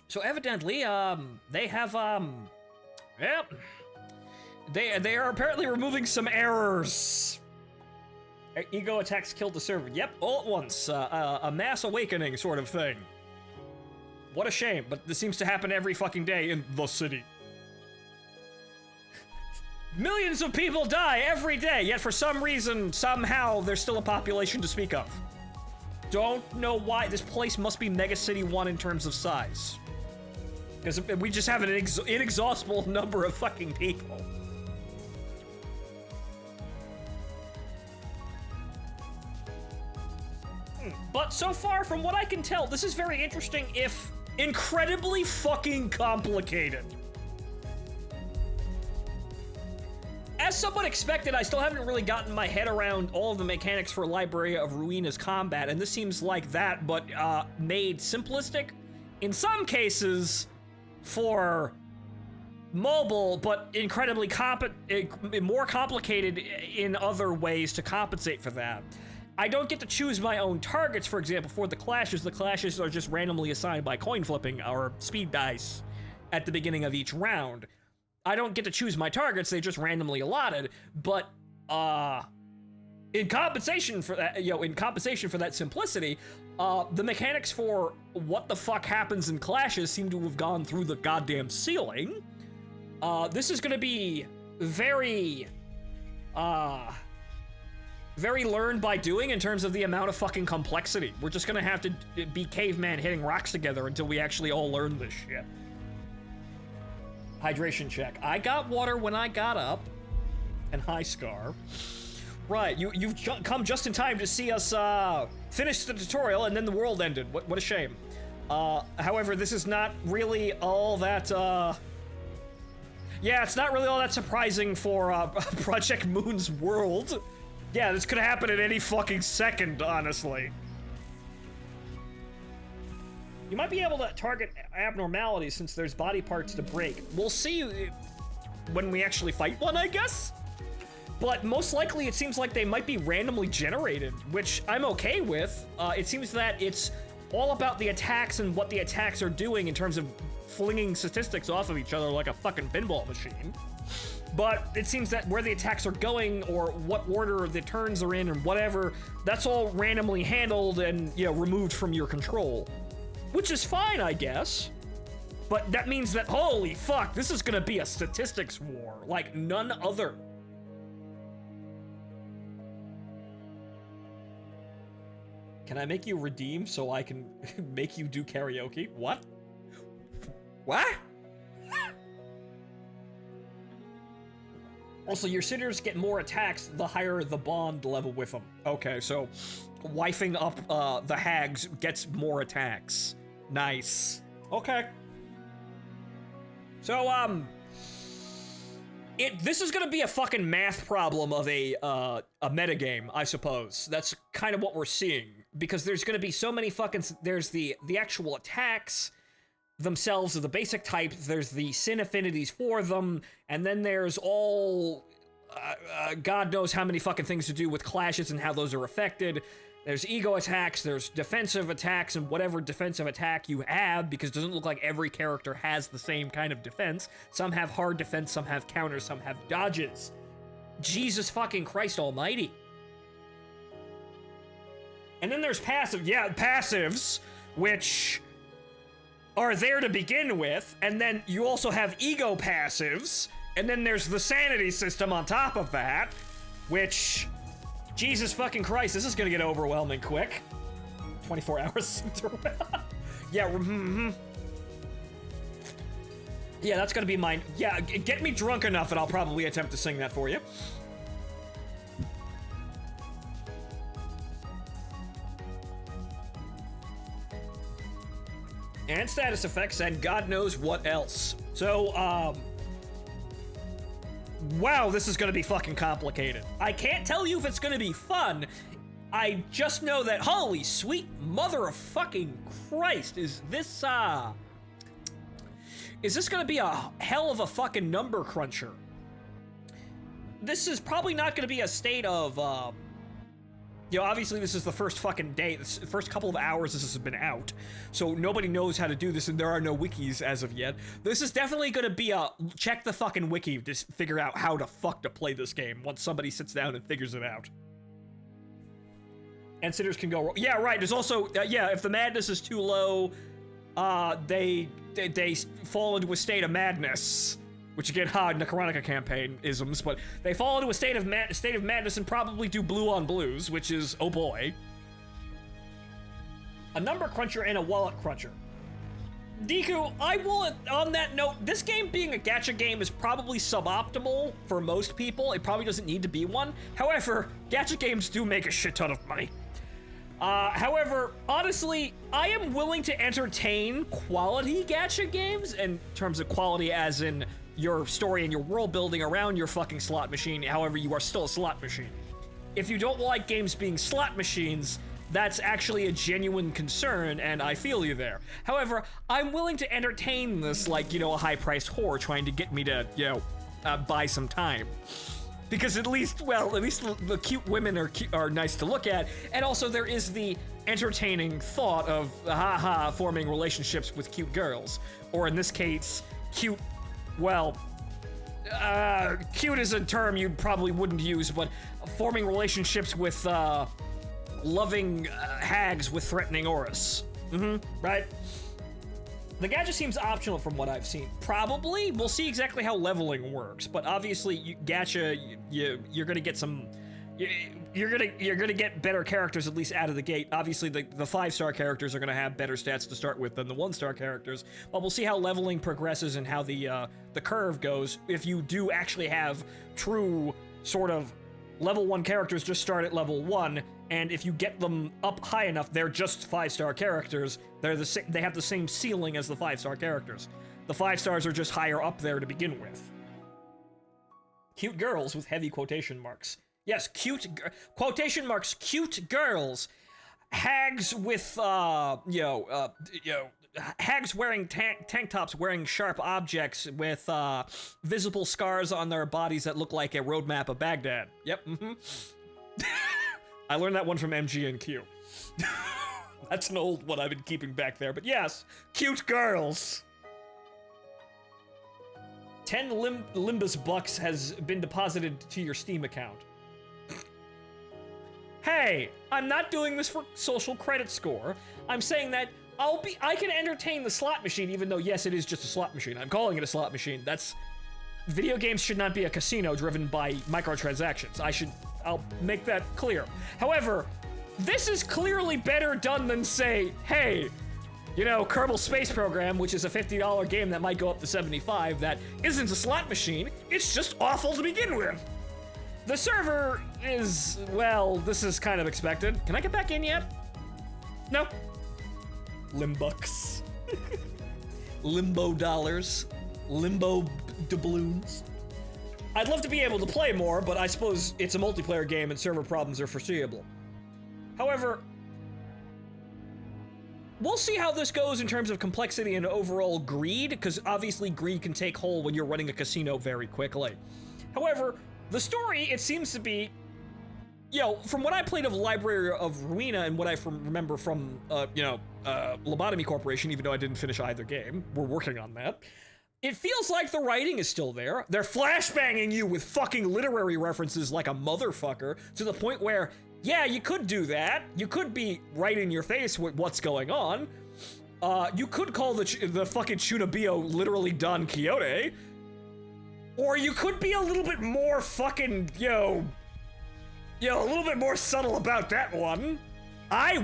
So evidently, they have, yep. They are apparently removing some errors. Ego attacks killed the server. Yep, all at once. A mass awakening sort of thing. What a shame, but this seems to happen every fucking day in the city. Millions of people die every day, yet for some reason, somehow, there's still a population to speak of. Don't know why. This place must be Mega City 1 in terms of size. Because we just have an inexhaustible number of fucking people. But so far, from what I can tell, this is very interesting, if incredibly fucking complicated. As somewhat expected, I still haven't really gotten my head around all of the mechanics for Library of Ruina's combat, and this seems like that, but made simplistic. In some cases, for mobile, but incredibly more complicated in other ways to compensate for that. I don't get to choose my own targets, for example, for the clashes. The clashes are just randomly assigned by coin flipping or speed dice at the beginning of each round. I don't get to choose my targets, they just randomly allotted, but in compensation for that, simplicity, the mechanics for what the fuck happens in clashes seem to have gone through the goddamn ceiling. This is gonna be very learned by doing in terms of the amount of fucking complexity. We're just gonna have to be caveman hitting rocks together until we actually all learn this shit. Hydration check. I got water when I got up. And hi, Scar. Right, you've come just in time to see us finish the tutorial and then the world ended. What a shame. However, this is not really all that Yeah, it's not really all that surprising for Project Moon's world. Yeah, this could happen at any fucking second, honestly. You might be able to target abnormalities since there's body parts to break. We'll see when we actually fight one, I guess? But most likely it seems like they might be randomly generated, which I'm okay with. It seems that it's all about the attacks and what the attacks are doing in terms of flinging statistics off of each other like a fucking pinball machine. But it seems that where the attacks are going or what order the turns are in and whatever, that's all randomly handled and, you know, removed from your control. Which is fine, I guess. But that means that, holy fuck, this is gonna be a statistics war like none other. Can I make you redeem so I can make you do karaoke? What? What? Also, your sitters get more attacks the higher the bond level with them. Okay, so wifing up the hags gets more attacks. Nice. Okay. So, this is gonna be a fucking math problem of a metagame, I suppose. That's kind of what we're seeing. Because there's gonna be so many fucking... There's the actual attacks themselves of the basic types, there's the sin affinities for them, and then there's all... God knows how many fucking things to do with clashes and how those are affected. There's ego attacks, there's defensive attacks, and whatever defensive attack you have, because it doesn't look like every character has the same kind of defense. Some have hard defense, some have counters, some have dodges. Jesus fucking Christ almighty. And then there's passives, which are there to begin with, and then you also have ego passives, and then there's the sanity system on top of that, which... Jesus fucking Christ, this is gonna get overwhelming quick. 24 hours. Yeah, Yeah, that's gonna be mine. Yeah, get me drunk enough and I'll probably attempt to sing that for you. And status effects and God knows what else. So, wow, this is gonna be fucking complicated. I can't tell you if it's gonna be fun. I just know that, holy sweet mother of fucking Christ, is this gonna be a hell of a fucking number cruncher? This is probably not gonna be a state of, you know, obviously this is the first fucking day, the first couple of hours this has been out, so nobody knows how to do this and there are no wikis as of yet. This is definitely gonna be a check the fucking wiki to figure out how to fuck to play this game once somebody sits down and figures it out. And sitters can go, yeah, right, there's also, yeah, if the madness is too low, they fall into a state of madness. Which again, Necronica campaign isms, but they fall into a state of madness and probably do blue on blues, which is, oh boy. A number cruncher and a wallet cruncher. Deku, I will, on that note, this game being a gacha game is probably suboptimal for most people. It probably doesn't need to be one. However, gacha games do make a shit ton of money. However, honestly, I am willing to entertain quality gacha games in terms of quality as in your story and your world building around your fucking slot machine. However, you are still a slot machine. If you don't like games being slot machines, that's actually a genuine concern, and I feel you there. However, I'm willing to entertain this like, you know, a high-priced whore trying to get me to, you know, buy some time. Because at least, well, at least the cute women are nice to look at, and also there is the entertaining thought of, haha, forming relationships with cute girls. Or in this case, cute, well, cute is a term you probably wouldn't use, but forming relationships with, loving hags with threatening auras. Right? The gadget seems optional from what I've seen. Probably. We'll see exactly how leveling works, but obviously, gacha, you're gonna get some... You're gonna get better characters at least out of the gate. Obviously, the 5-star characters are gonna have better stats to start with than the 1-star characters, but we'll see how leveling progresses and how the curve goes if you do actually have true sort of level 1 characters just start at level 1, and if you get them up high enough, they're just 5-star characters. They have the same ceiling as the 5-star characters. The 5 stars are just higher up there to begin with. Cute girls with heavy quotation marks. Yes, quotation marks, cute girls. Hags with, hags wearing tank tops wearing sharp objects with, visible scars on their bodies that look like a roadmap of Baghdad. Yep, I learned that one from MG&Q. That's an old one I've been keeping back there, but yes, cute girls. 10 Limbus bucks has been deposited to your Steam account. Hey, I'm not doing this for social credit score. I'm saying that I can entertain the slot machine, even though, yes, it is just a slot machine. I'm calling it a slot machine. Video games should not be a casino driven by microtransactions. I'll make that clear. However, this is clearly better done than, say, hey, Kerbal Space Program, which is a $50 game that might go up to $75, that isn't a slot machine. It's just awful to begin with. The server is, well, this is kind of expected. Can I get back in yet? No. Limbux. Limbo dollars. Limbo doubloons. I'd love to be able to play more, but I suppose it's a multiplayer game and server problems are foreseeable. However, we'll see how this goes in terms of complexity and overall greed, because obviously greed can take hold when you're running a casino very quickly. However, the story, it seems to be, from what I played of Library of Ruina and what I remember from, Lobotomy Corporation, even though I didn't finish either game, we're working on that, it feels like the writing is still there. They're flashbanging you with fucking literary references like a motherfucker, to the point where, yeah, you could do that. You could be right in your face with what's going on. You could call the fucking Chunabio literally Don Quixote. Or you could be a little bit more fucking, a little bit more subtle about that one. I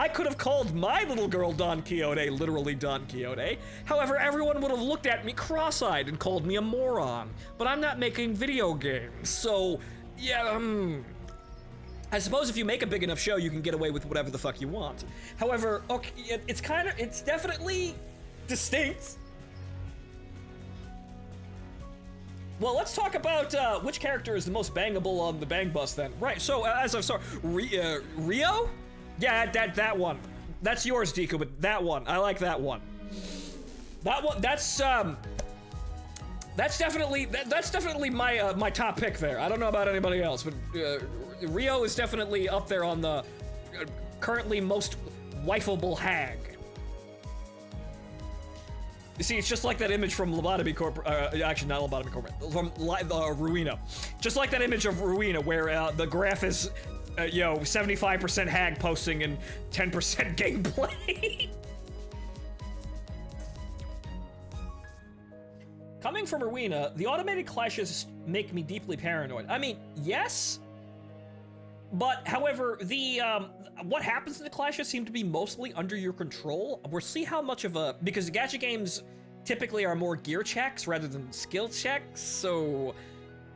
could have called my little girl Don Quixote literally Don Quixote. However, everyone would have looked at me cross-eyed and called me a moron. But I'm not making video games, so, yeah, I suppose if you make a big enough show, you can get away with whatever the fuck you want. However, okay, it's definitely distinct. Well, let's talk about which character is the most bangable on the bang bus then. Right, so as I'm sorry, Rio? Yeah, that one. That's yours, Deku, but that one. I like that one. That one, that's definitely my top pick there. I don't know about anybody else, but Rio is definitely up there on the currently most wifeable hag. You see, it's just like that image from Lobotomy actually not Lobotomy Corp, from Ruina. Just like that image of Ruina where the graph is, 75% hag posting and 10% gameplay. Coming from Ruina, the automated clashes make me deeply paranoid. I mean, yes, but however, the what happens in the clashes seem to be mostly under your control. We'll see how much of because the gacha games typically are more gear checks rather than skill checks, so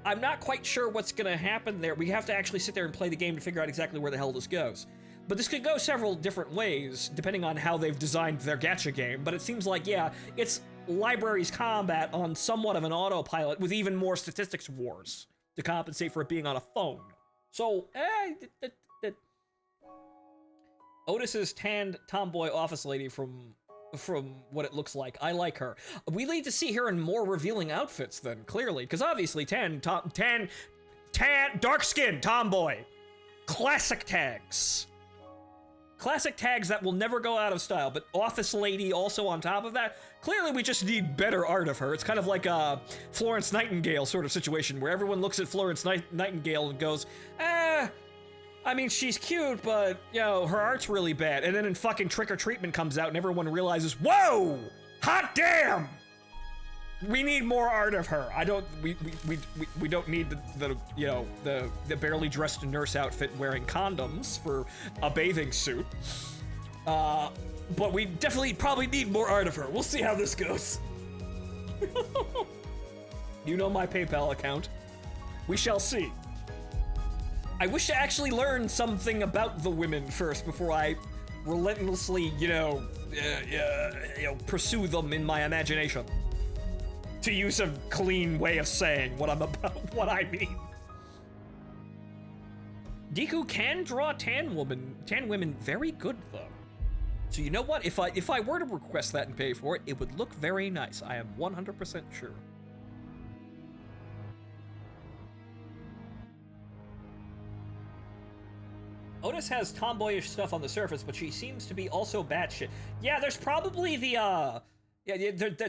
I'm not quite sure what's gonna happen there. We have to actually sit there and play the game to figure out exactly where the hell this goes. But this could go several different ways, depending on how they've designed their gacha game, but it seems like, yeah, it's Library's combat on somewhat of an autopilot with even more statistics wars to compensate for it being on a phone. So, Otis's tanned tomboy office lady from what it looks like. I like her. We need to see her in more revealing outfits then, clearly, because obviously tan, dark skin, tomboy. Classic tags. Classic tags that will never go out of style, but office lady also on top of that. Clearly we just need better art of her. It's kind of like a Florence Nightingale sort of situation where everyone looks at Florence Nightingale and goes, I mean, she's cute, but, her art's really bad. And then in fucking Trick or Treatment comes out and everyone realizes, whoa, hot damn! We need more art of her. We don't need the barely dressed nurse outfit wearing condoms for a bathing suit. But we definitely probably need more art of her. We'll see how this goes. You know my PayPal account. We shall see. I wish to actually learn something about the women first before I relentlessly, pursue them in my imagination. to use a clean way of saying what I'm about, what I mean. Deku can draw tan women very good though. So you know what? If I were to request that and pay for it, it would look very nice. I am 100% sure. Otis has tomboyish stuff on the surface, but she seems to be also batshit. Yeah, there's probably the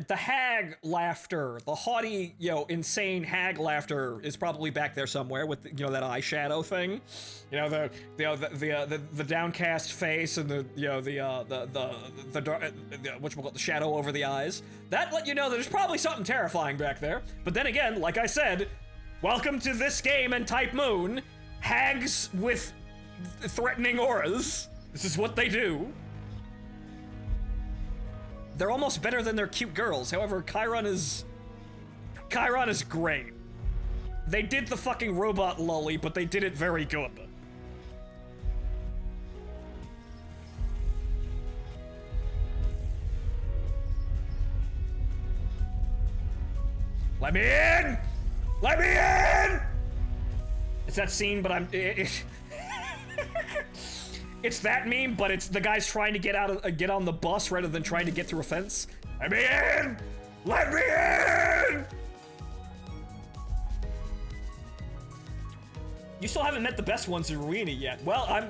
hag laughter, the haughty, insane hag laughter is probably back there somewhere with, that eyeshadow thing. The downcast face and the whatchamacallit, the shadow over the eyes. That let you know that there's probably something terrifying back there. But then again, like I said, welcome to this game and Type Moon. Hags with threatening auras. This is what they do. They're almost better than their cute girls. However, Chiron is great. They did the fucking robot lolly, but they did it very good. Let me in! Let me in! It's that scene, but it's that meme, but it's the guy's trying to get on the bus rather than trying to get through a fence. Let me in! Let me in! You still haven't met the best ones in Ruini yet. Well, I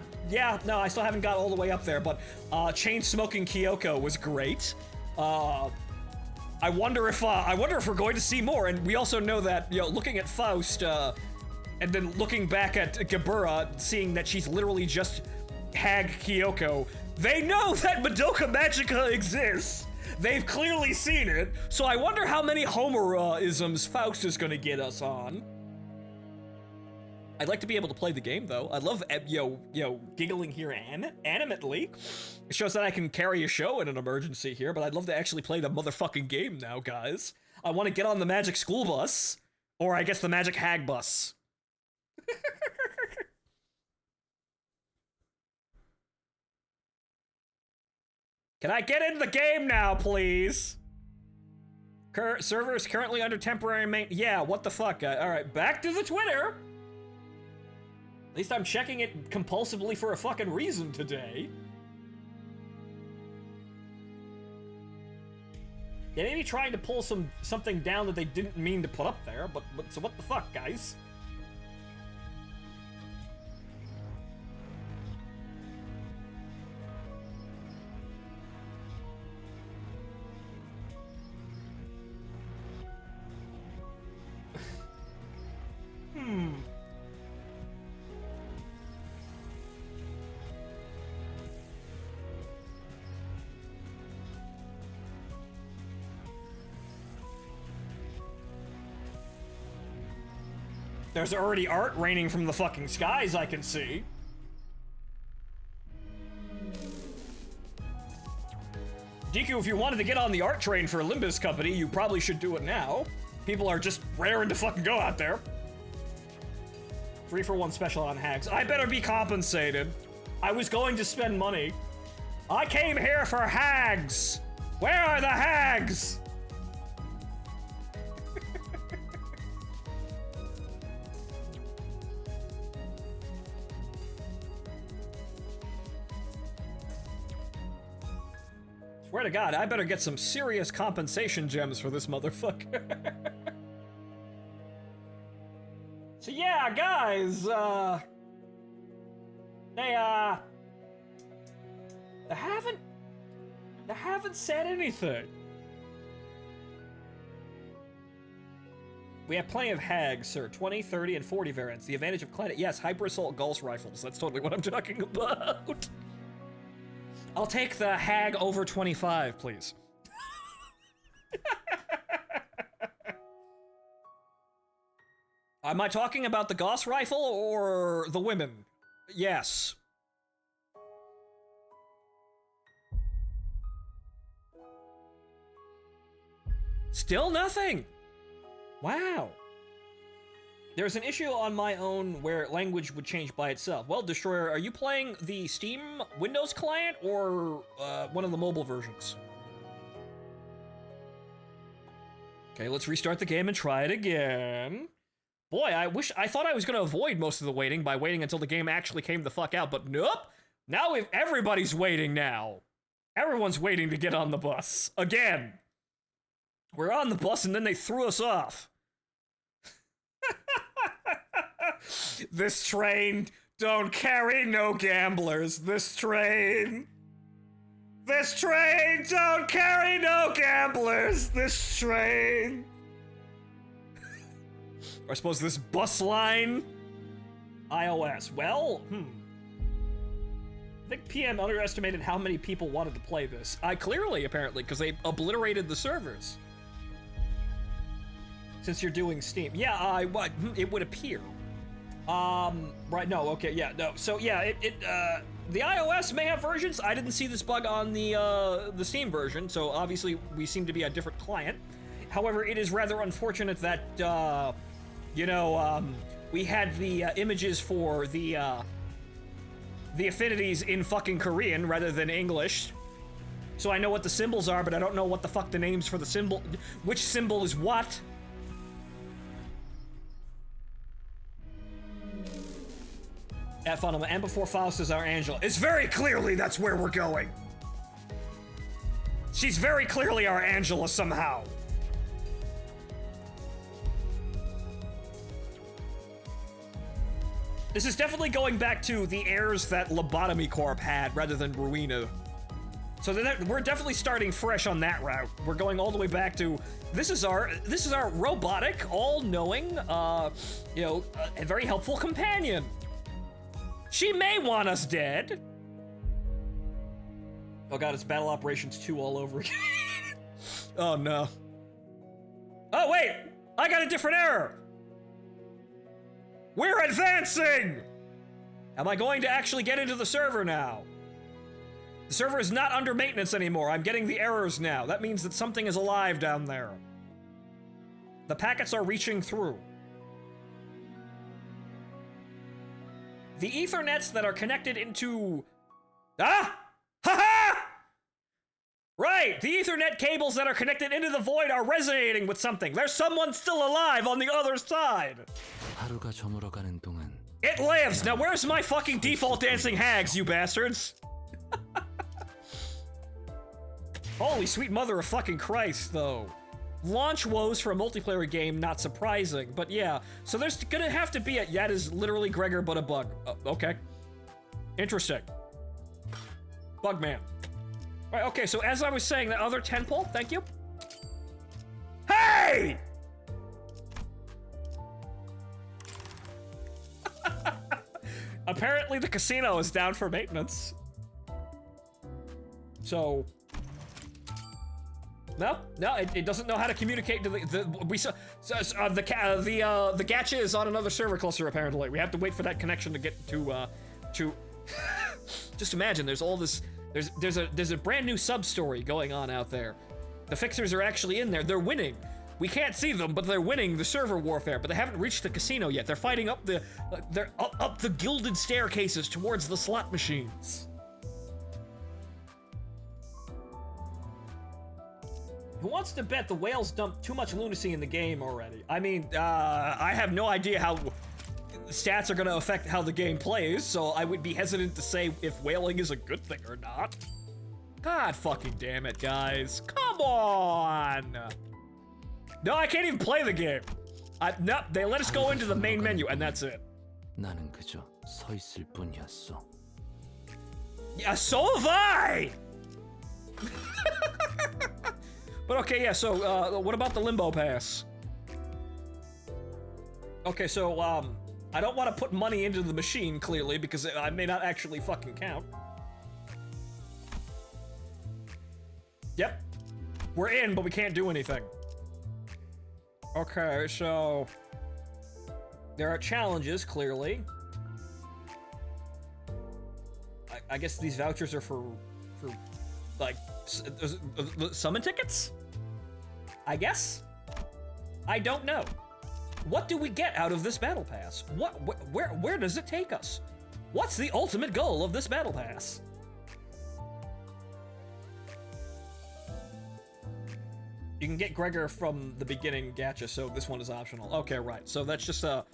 still haven't got all the way up there, but chain-smoking Kyoko was great. I wonder if we're going to see more, and we also know that, looking at Faust, and then looking back at Gebura, seeing that she's literally just Hag Kyoko, they know that Madoka Magica exists. They've clearly seen it, so I wonder how many Homer-isms Faust is gonna get us on. I'd like to be able to play the game, though. I love, giggling here animately. It shows that I can carry a show in an emergency here, but I'd love to actually play the motherfucking game now, guys. I want to get on the Magic School Bus, or I guess the Magic Hag Bus. Can I get into the game now, please? Server is currently under temporary maintenance. Yeah, what the fuck? Alright, back to the Twitter. At least I'm checking it compulsively for a fucking reason today. They may be trying to pull something down that they didn't mean to put up there, but so what the fuck, guys? There's already art raining from the fucking skies, I can see. Deku, if you wanted to get on the art train for Limbus Company, you probably should do it now. People are just raring to fucking go out there. 3-for-1 special on hags. I better be compensated. I was going to spend money. I came here for hags. Where are the hags? Swear to God, I better get some serious compensation gems for this motherfucker. So yeah, guys, they haven't said anything. We have plenty of hags, sir. 20, 30, and 40 variants. The advantage of Planet, yes, Hyper Assault Gauss rifles. That's totally what I'm talking about. I'll take the hag over 25, please. Am I talking about the Gauss rifle or the women? Yes. Still nothing. Wow. There's an issue on my own where language would change by itself. Well, Destroyer, are you playing the Steam Windows client or one of the mobile versions? Okay, let's restart the game and try it again. Boy, I thought I was gonna avoid most of the waiting by waiting until the game actually came the fuck out, but nope. Now everybody's waiting now. Everyone's waiting to get on the bus. Again. We're on the bus and then they threw us off. This train don't carry no gamblers. This train don't carry no gamblers. This train. Or I suppose this bus line. iOS. Well, I think PM underestimated how many people wanted to play this. Clearly, apparently, because they obliterated the servers. Since you're doing Steam. Yeah, it would appear. Right, no, okay, yeah, no. So, yeah, the iOS may have versions. I didn't see this bug on the Steam version, so obviously we seem to be a different client. However, it is rather unfortunate that, we had the images for the affinities in fucking Korean rather than English. So I know what the symbols are, but I don't know what the fuck the names for the symbol, which symbol is what. At Phontomen, and before Faust is our Angela. It's very clearly that's where we're going. She's very clearly our Angela somehow. This is definitely going back to the heirs that Lobotomy Corp had rather than Ruina. So we're definitely starting fresh on that route. We're going all the way back to this is our robotic, all-knowing, a very helpful companion. She may want us dead. Oh god, it's Battle Operations 2 all over again. Oh no. Oh wait, I got a different error. We're advancing! Am I going to actually get into the server now? The server is not under maintenance anymore. I'm getting the errors now. That means that something is alive down there. The packets are reaching through. The Ethernets that are connected into... Ah! Ha-ha! Right! The Ethernet cables that are connected into the void are resonating with something. There's someone still alive on the other side. It lives! Now where's my fucking default dancing hags, you bastards? Holy sweet mother of fucking Christ, though. Launch woes for a multiplayer game, not surprising, but yeah. So there's gonna have to be that is literally Gregor but a bug. Okay. Interesting. Bugman. Right, okay, so as I was saying, that other 10 pole, thank you. Hey! Apparently the casino is down for maintenance. So... No, it doesn't know how to communicate to the gacha is on another server cluster apparently. We have to wait for that connection to get to just imagine there's all this there's a brand new sub story going on out there. The fixers are actually in there. They're winning. We can't see them, but they're winning the server warfare, but they haven't reached the casino yet. They're fighting up up the gilded staircases towards the slot machines. Who wants to bet the whales dumped too much lunacy in the game already? I mean, I have no idea how stats are gonna affect how the game plays, so I would be hesitant to say if whaling is a good thing or not. God fucking damn it, guys. Come on! No, I can't even play the game. No, they let us go into the main menu, and that's it. 나는 그저 서 있을 뿐이었어. Yeah, so have I! But okay, yeah, so, what about the Limbo Pass? Okay, so, I don't want to put money into the machine, clearly, because I may not actually fucking count. Yep. We're in, but we can't do anything. Okay, so... There are challenges, clearly. I guess these vouchers are for like, summon tickets? I guess? I don't know. What do we get out of this battle pass? Where does it take us? What's the ultimate goal of this battle pass? You can can get Gregor from the beginning, gotcha, so this one is optional. Okay, right. So that's just a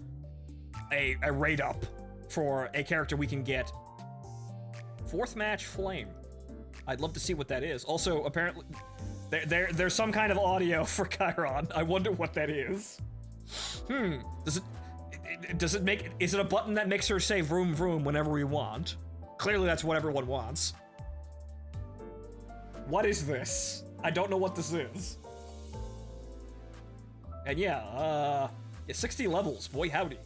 rate up for a character we can get. Fourth match, Flame. I'd love to see what that is. Also, apparently, there's some kind of audio for Chiron. I wonder what that is. Does it make, is it a button that makes her say vroom vroom whenever we want? Clearly that's what everyone wants. What is this? I don't know what this is. And yeah, 60 levels, boy howdy.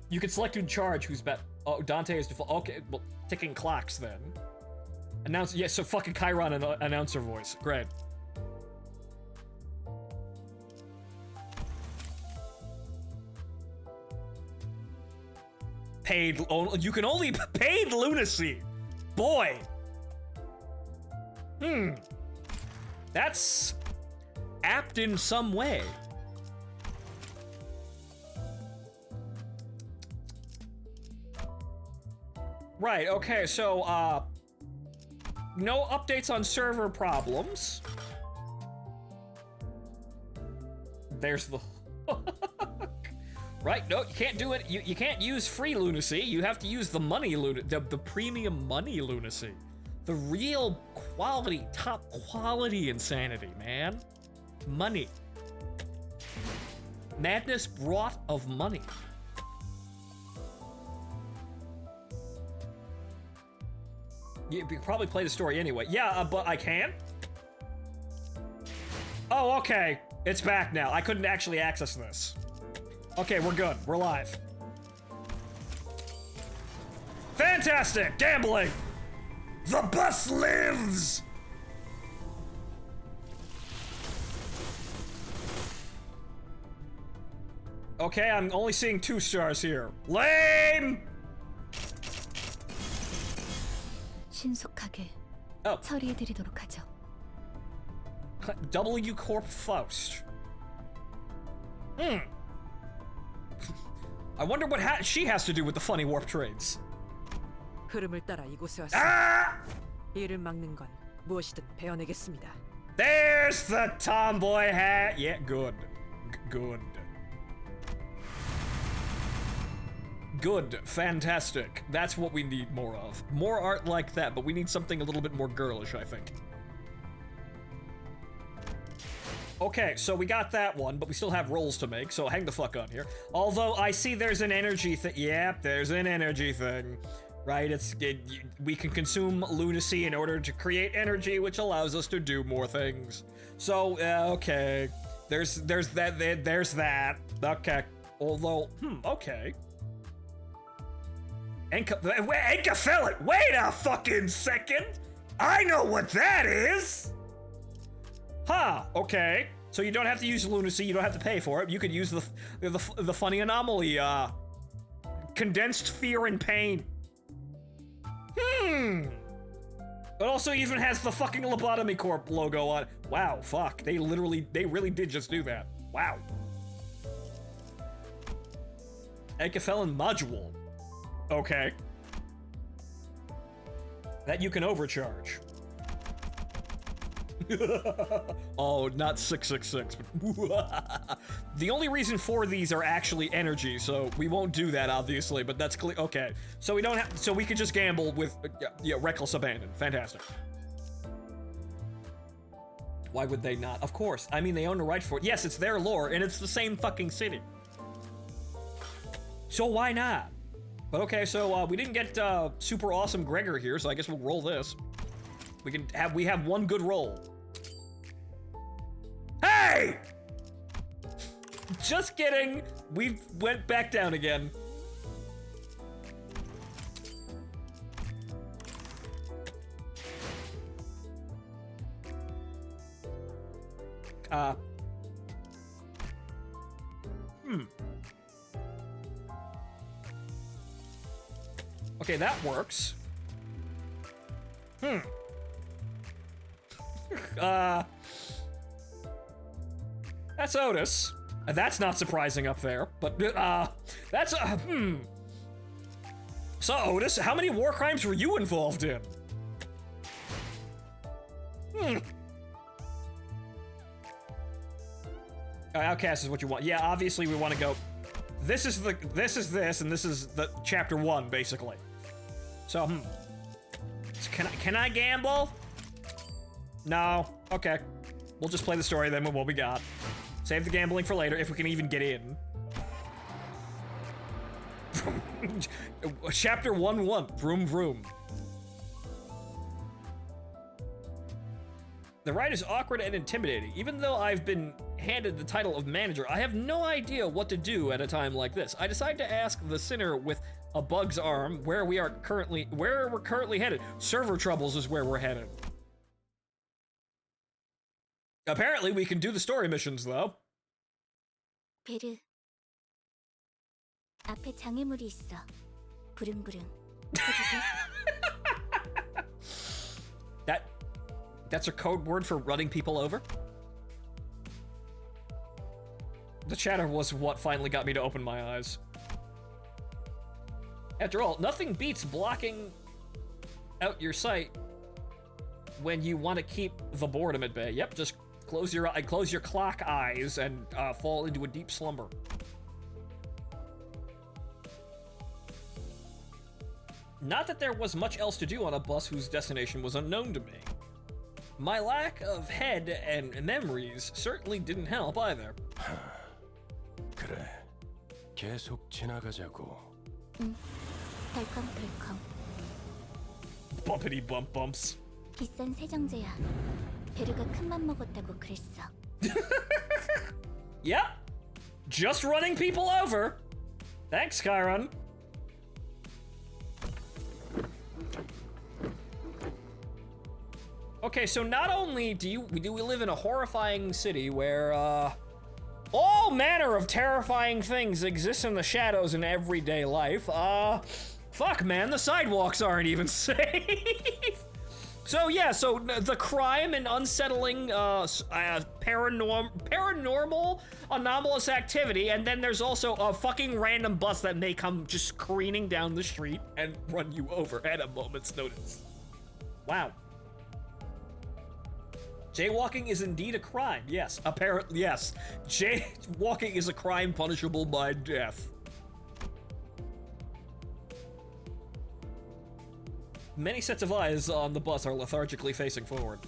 You can select who in charge, who's bet. Oh, Dante is default. Okay, well, ticking clocks then. Announce, yeah, so fucking Chiron and announcer voice. Great. Paid, you can only paid lunacy. Boy. That's apt in some way. Right, okay, so, no updates on server problems. There's the... Right, no, you can't do it. You can't use free lunacy. You have to use the money the premium money lunacy. The real quality, top quality insanity, man. Money. Madness brought of money. You could probably play the story anyway. Yeah, but I can? Oh, okay. It's back now. I couldn't actually access this. Okay, we're good. We're live. Fantastic! Gambling! The bus lives! Okay, I'm only seeing 2 stars here. Lame! 신속하게 Oh. 처리해드리도록 하죠. W Corp Faust. I wonder what she has to do with the funny warp trades. 흐름을 따라 이곳에 왔습니다. 이를 막는 건 무엇이든 베어내겠습니다. There's the tomboy hat. Yeah, good. Good. Good. Fantastic. That's what we need more of. More art like that, but we need something a little bit more girlish, I think. Okay, so we got that one, but we still have rolls to make, so hang the fuck on here. Although I see there's an energy thing. Yep, there's an energy thing. Right, we can consume lunacy in order to create energy, which allows us to do more things. So, okay. There's that. Okay. Although, okay. Encaphilic, wait a fucking second! I know what that is! Huh, okay. So you don't have to use lunacy, you don't have to pay for it. You could use the funny anomaly, condensed fear and pain. It also even has the fucking Lobotomy Corp logo on it. Wow, fuck. They really did just do that. Wow. Encaphilin module. Okay. That you can overcharge. Oh, not 666. The only reason for these are actually energy, so we won't do that, obviously, but that's clear. Okay, so we don't have, so we could just gamble with, reckless abandon. Fantastic. Why would they not? Of course. I mean, they own the right for it. Yes, it's their lore, and it's the same fucking city. So why not? But okay, so we didn't get super awesome Gregor here, so I guess we'll roll this. We have one good roll. Hey! Just kidding. We went back down again. Okay, that works. That's Otis. That's not surprising up there, but that's So Otis, how many war crimes were you involved in? Outcast is what you want. Yeah, obviously we want to go. This is this, and this is the chapter 1, basically. So, So can I gamble? No. Okay. We'll just play the story then with what we got. Save the gambling for later, if we can even get in. Chapter 1-1. Vroom vroom. The ride is awkward and intimidating. Even though I've been handed the title of manager, I have no idea what to do at a time like this. I decide to ask the sinner with a bug's arm where we're currently headed. Server troubles is where we're headed. Apparently we can do the story missions though. 베르. 앞에 장애물이 있어. 부릉부릉. That's a code word for running people over? The chatter was what finally got me to open my eyes. After all, nothing beats blocking out your sight when you want to keep the boredom at bay. Yep, just close your clock eyes and fall into a deep slumber. Not that there was much else to do on a bus whose destination was unknown to me. My lack of head and memories certainly didn't help either. 그래. 계속 지나가자고. 덜컹덜컹. Bumpity bump bumps. 비싼 세정제야. 베르가 큰맘 먹었다고 그랬어. Yep. Just running people over. Thanks, Chiron. Okay, so not only do we live in a horrifying city where all manner of terrifying things exist in the shadows in everyday life, fuck man, the sidewalks aren't even safe. So yeah, so the crime and unsettling paranormal anomalous activity, and then there's also a fucking random bus that may come just careening down the street and run you over at a moment's notice. Wow. Jaywalking is indeed a crime. Yes, apparently, yes. Jaywalking is a crime punishable by death. Many sets of eyes on the bus are lethargically facing forward.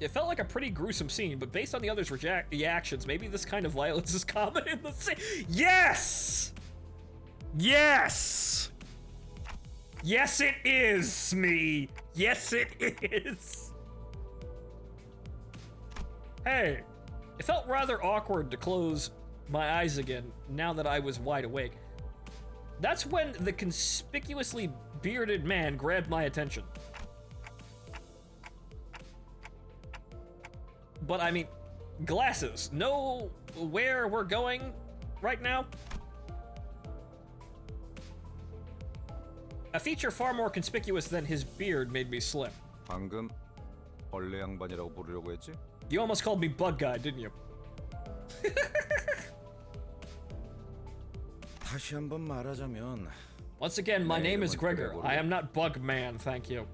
It felt like a pretty gruesome scene, but based on the others' reactions, maybe this kind of violence is common in the city. Yes! Yes! Yes, it is, Smee. Yes, it is. Hey, it felt rather awkward to close my eyes again now that I was wide awake. That's when the conspicuously bearded man grabbed my attention. But I mean, glasses. Know where we're going right now? A feature far more conspicuous than his beard made me slip. 방금 벌레 양반이라고 부르려고 했지? You almost called me bug guy, didn't you? 다시 한번 말하자면 Once again, my name is Gregor. I am not Bug Man, thank you.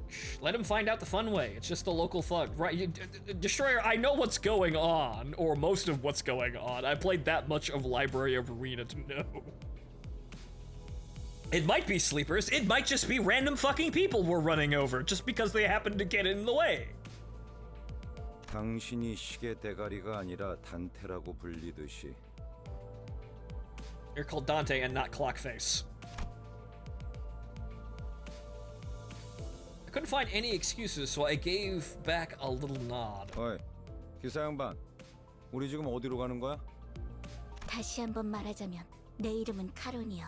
Shh, let him find out the fun way. It's just a local thug. Right, Destroyer, I know what's going on, or most of what's going on. I played that much of Library of Arena to know. It might be sleepers, it might just be random fucking people we're running over, just because they happen to get in the way. 당신이 시계 대가리가 아니라 단테라고 불리듯이. You're called Dante and not Clockface. I couldn't find any excuses, so I gave back a little nod. 어이, 기사 양반, 우리 지금 어디로 가는 거야? 다시 한번 말하자면 내 이름은 카론이요.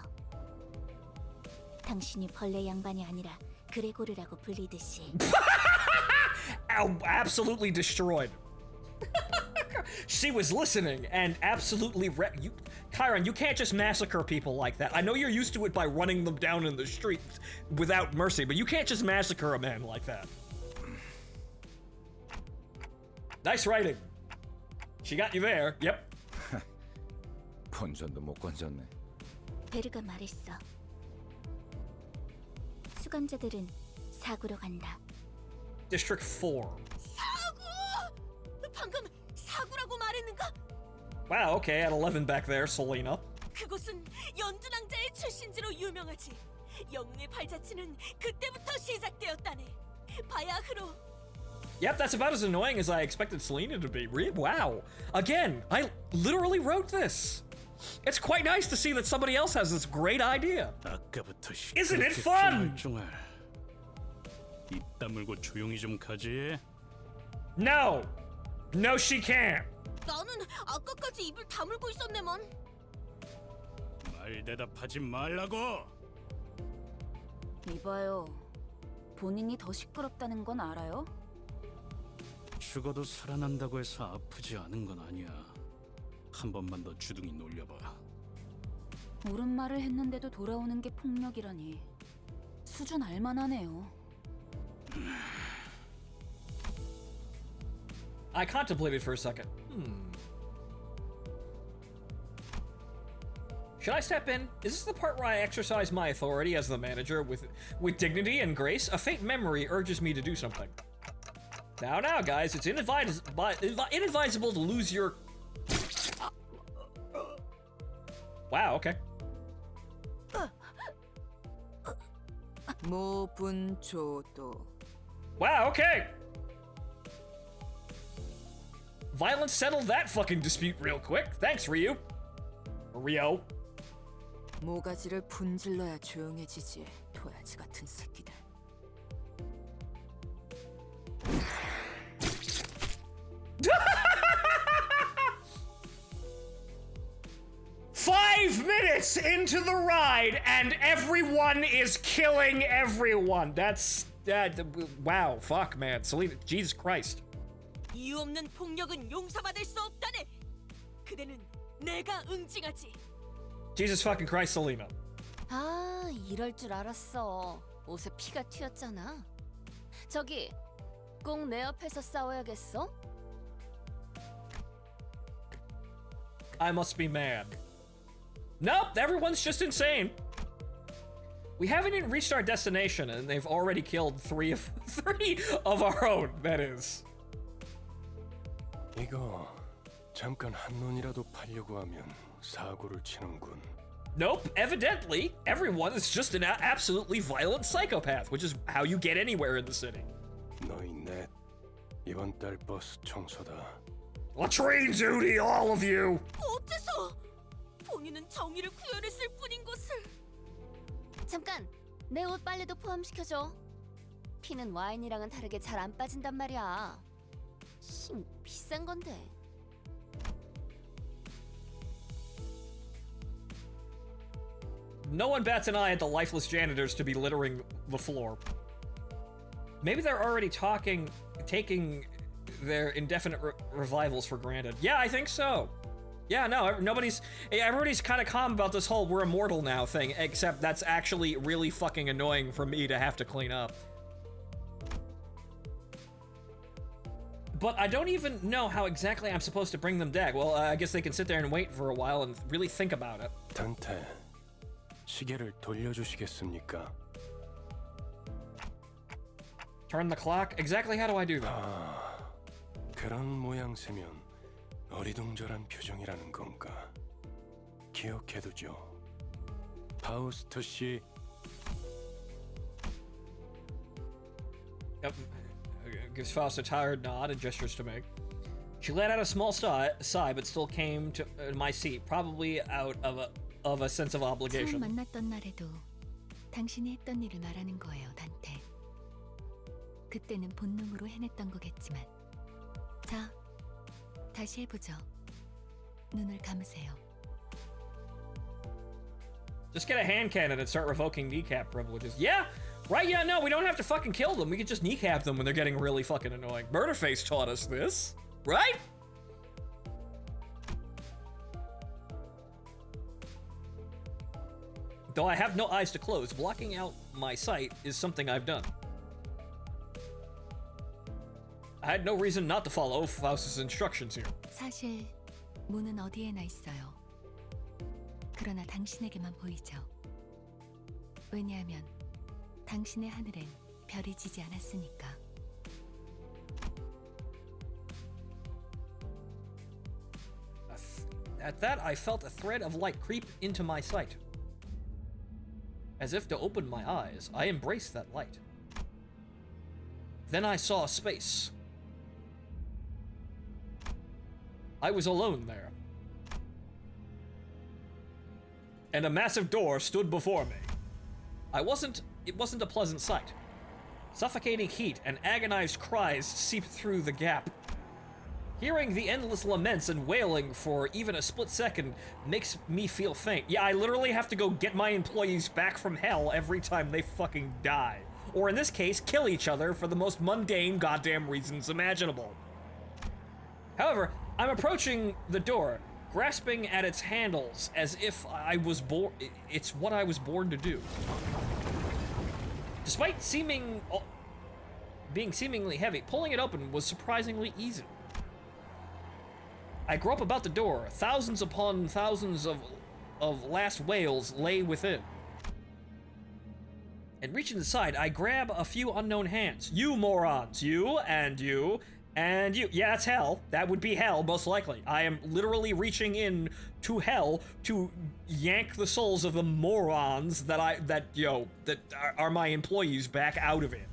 당신이 벌레 양반이 아니라 그레고르라고 불리듯이. Absolutely destroyed. She was listening and absolutely Chiron, you can't just massacre people like that. I know you're used to it by running them down in the street without mercy, but you can't just massacre a man like that. Nice writing. She got you there. Yep. 본전도 못 건졌네. 베르가 말했어. 수감자들은 사구로 간다. District 4. 사구! 방금 사구라고 말했는가? Wow, okay, at 11 back there, Selena. 그곳은 연두낭자의 출신지로 유명하지. 영웅의 발자취는 그때부터 시작되었다네. 바야흐로. Yep, that's about as annoying as I expected Selena to be. Wow. Again, I literally wrote this. It's quite nice to see that somebody else has this great idea. 아까부터 Isn't it fun? 입 다물고 조용히 좀 가지. No. No, she can't. 나는 아까까지 입을 다물고 있었네만. 말 대답하지 말라고. 이봐요. 본인이 더 시끄럽다는 건 알아요? 죽어도 살아난다고 해서 아프지 않은 건 아니야. 한 번만 더 주둥이 놀려봐. 옳은 말을 했는데도 돌아오는 게 폭력이라니. 수준 알만하네요. I contemplated for a second. Should I step in? Is this the part where I exercise my authority as the manager with dignity and grace? A faint memory urges me to do something. Now, guys, it's inadvisable to lose your... Wow, okay. 모분초도. Wow, okay. Violence settled that fucking dispute real quick. Thanks, Ryu. Or Rio. 모가지를 분질러야 조용해지지. 도야지 같은 새끼들. 5 minutes into the ride and everyone is killing everyone. That's wow, fuck, man. Selena, Jesus Christ. 이유 없는 폭력은 용서받을 수 없다네. 그대는 내가 응징하지. Jesus fucking Christ, Selena. 아, 이럴 줄 알았어. 옷에 피가 튀었잖아. 저기, 꼭 내 옆에서 싸워야겠어? I must be mad. Nope, everyone's just insane. We haven't even reached our destination, and they've already killed three of our own, that is. 이거 잠깐 한눈이라도 팔려고 하면 사고를 치는군. Nope, evidently, everyone is just an absolutely violent psychopath, which is how you get anywhere in the city. 너희 넷 이번 달 버스 청소다. Latrine duty, all of you! 어째서? 본인은 정의를 구현했을 뿐인 것을. 잠깐, 내 옷 빨래도 포함시켜줘. 피는 와인이랑은 다르게 잘 안 빠진단 말이야. 비싼 건데. No one bats an eye at the lifeless janitors to be littering the floor. Maybe they're already taking their indefinite revivals for granted. Yeah, I think so. Yeah, no, everybody's kind of calm about this whole we're immortal now thing, except that's actually really fucking annoying for me to have to clean up. But I don't even know how exactly I'm supposed to bring them back. Well, I guess they can sit there and wait for a while and really think about it. 단테, 시계를 돌려주시겠습니까? Turn the clock? Exactly how do I do that? 그런 모양새면 어리둥절한 표정이라는 건가? 기억해두죠. 파우스트 씨. Yep. Gives Faust a tired nod and gestures to Meg. She let out a small sigh, but still came to my seat, probably out of a sense of obligation. 처음 만났던 날에도 당신이 했던 일을 말하는 거예요, 단테. 그때는 본능으로 해냈던 거겠지만. 자, 다시 해보죠. 눈을 감으세요. Just get a hand cannon and start revoking kneecap privileges. Yeah, right, yeah, no, we don't have to fucking kill them. We can just kneecap them when they're getting really fucking annoying. Murderface taught us this, right? Though I have no eyes to close, blocking out my sight is something I've done. I had no reason not to follow Faust's instructions here. 사실 문은 어디에나 있어요. 그러나 당신에게만 보이죠. 왜냐하면 당신의 하늘엔 별이 지지 않았으니까. At that, I felt a thread of light creep into my sight. As if to open my eyes, I embraced that light. Then I saw space. I was alone there. And a massive door stood before me. It wasn't a pleasant sight. Suffocating heat and agonized cries seeped through the gap. Hearing the endless laments and wailing for even a split second makes me feel faint. Yeah, I literally have to go get my employees back from hell every time they fucking die. Or in this case, kill each other for the most mundane goddamn reasons imaginable. However, I'm approaching the door, grasping at its handles as if it's what I was born to do. Despite being seemingly heavy, pulling it open was surprisingly easy. I grope about the door. Thousands upon thousands of last wails lay within. And reaching inside, I grab a few unknown hands. You morons, you, and you, and you. Yeah, it's hell. That would be hell, most likely. I am literally reaching in to hell to yank the souls of the morons that are my employees back out of it.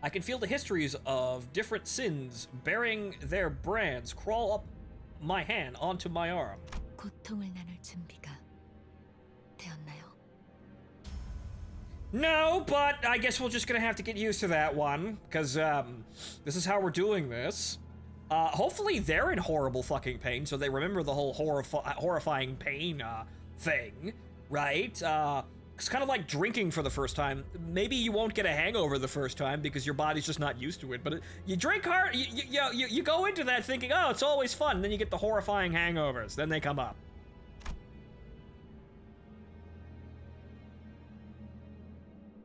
I can feel the histories of different sins bearing their brands crawl up my hand onto my arm. 고통을 나눌 준비가 되었나요? No, but I guess we're just gonna have to get used to that one, because this is how we're doing this. Hopefully they're in horrible fucking pain, so they remember the whole horrifying pain thing, right? It's kind of like drinking for the first time. Maybe you won't get a hangover the first time because your body's just not used to it, but you drink hard, you go into that thinking, oh, it's always fun, and then you get the horrifying hangovers, then they come up.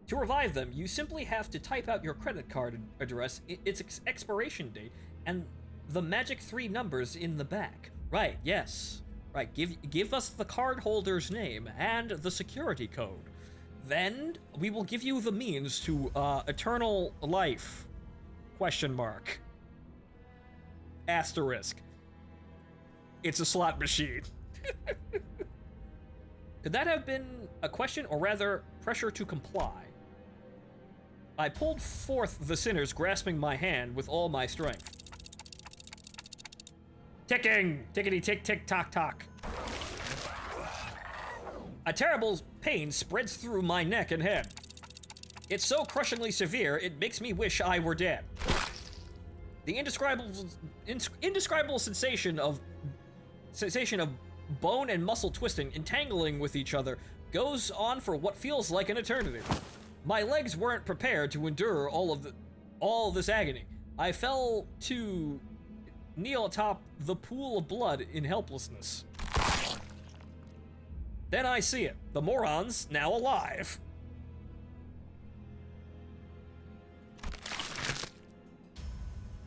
To revive them, you simply have to type out your credit card address, its expiration date, and the magic 3 numbers in the back. Right, yes. Right, give us the cardholder's name and the security code. Then we will give you the means to eternal life. Question mark. Asterisk. It's a slot machine. Could that have been a question, or rather, pressure to comply? I pulled forth the sinners, grasping my hand with all my strength. Ticking! Tickety tick tick tock tock. A terrible pain spreads through my neck and head. It's so crushingly severe, it makes me wish I were dead. The indescribable sensation of bone and muscle twisting, entangling with each other, goes on for what feels like an eternity. My legs weren't prepared to endure all this agony. I fell to kneel atop the pool of blood in helplessness. Then I see it. The morons now alive.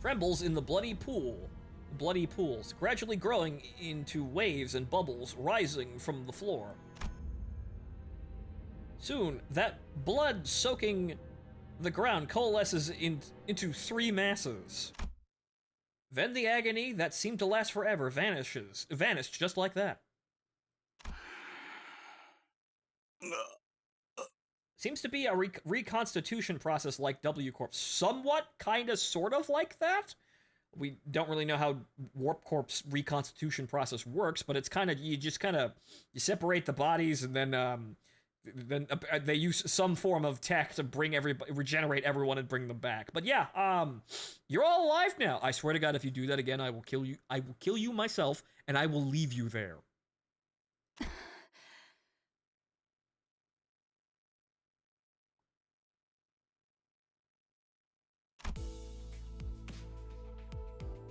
Trembles in the bloody pools, gradually growing into waves and bubbles rising from the floor. Soon, that blood soaking the ground coalesces into 3 masses. Then the agony that seemed to last forever vanished just like that. Seems to be a reconstitution process like W Corp. Somewhat, kinda, sort of like that. We don't really know how Warp Corp's reconstitution process works, but it's kind of, you separate the bodies, and then they use some form of tech to regenerate everyone and bring them back. But yeah, you're all alive now. I swear to God, if you do that again, I will kill you. I will kill you myself, and I will leave you there.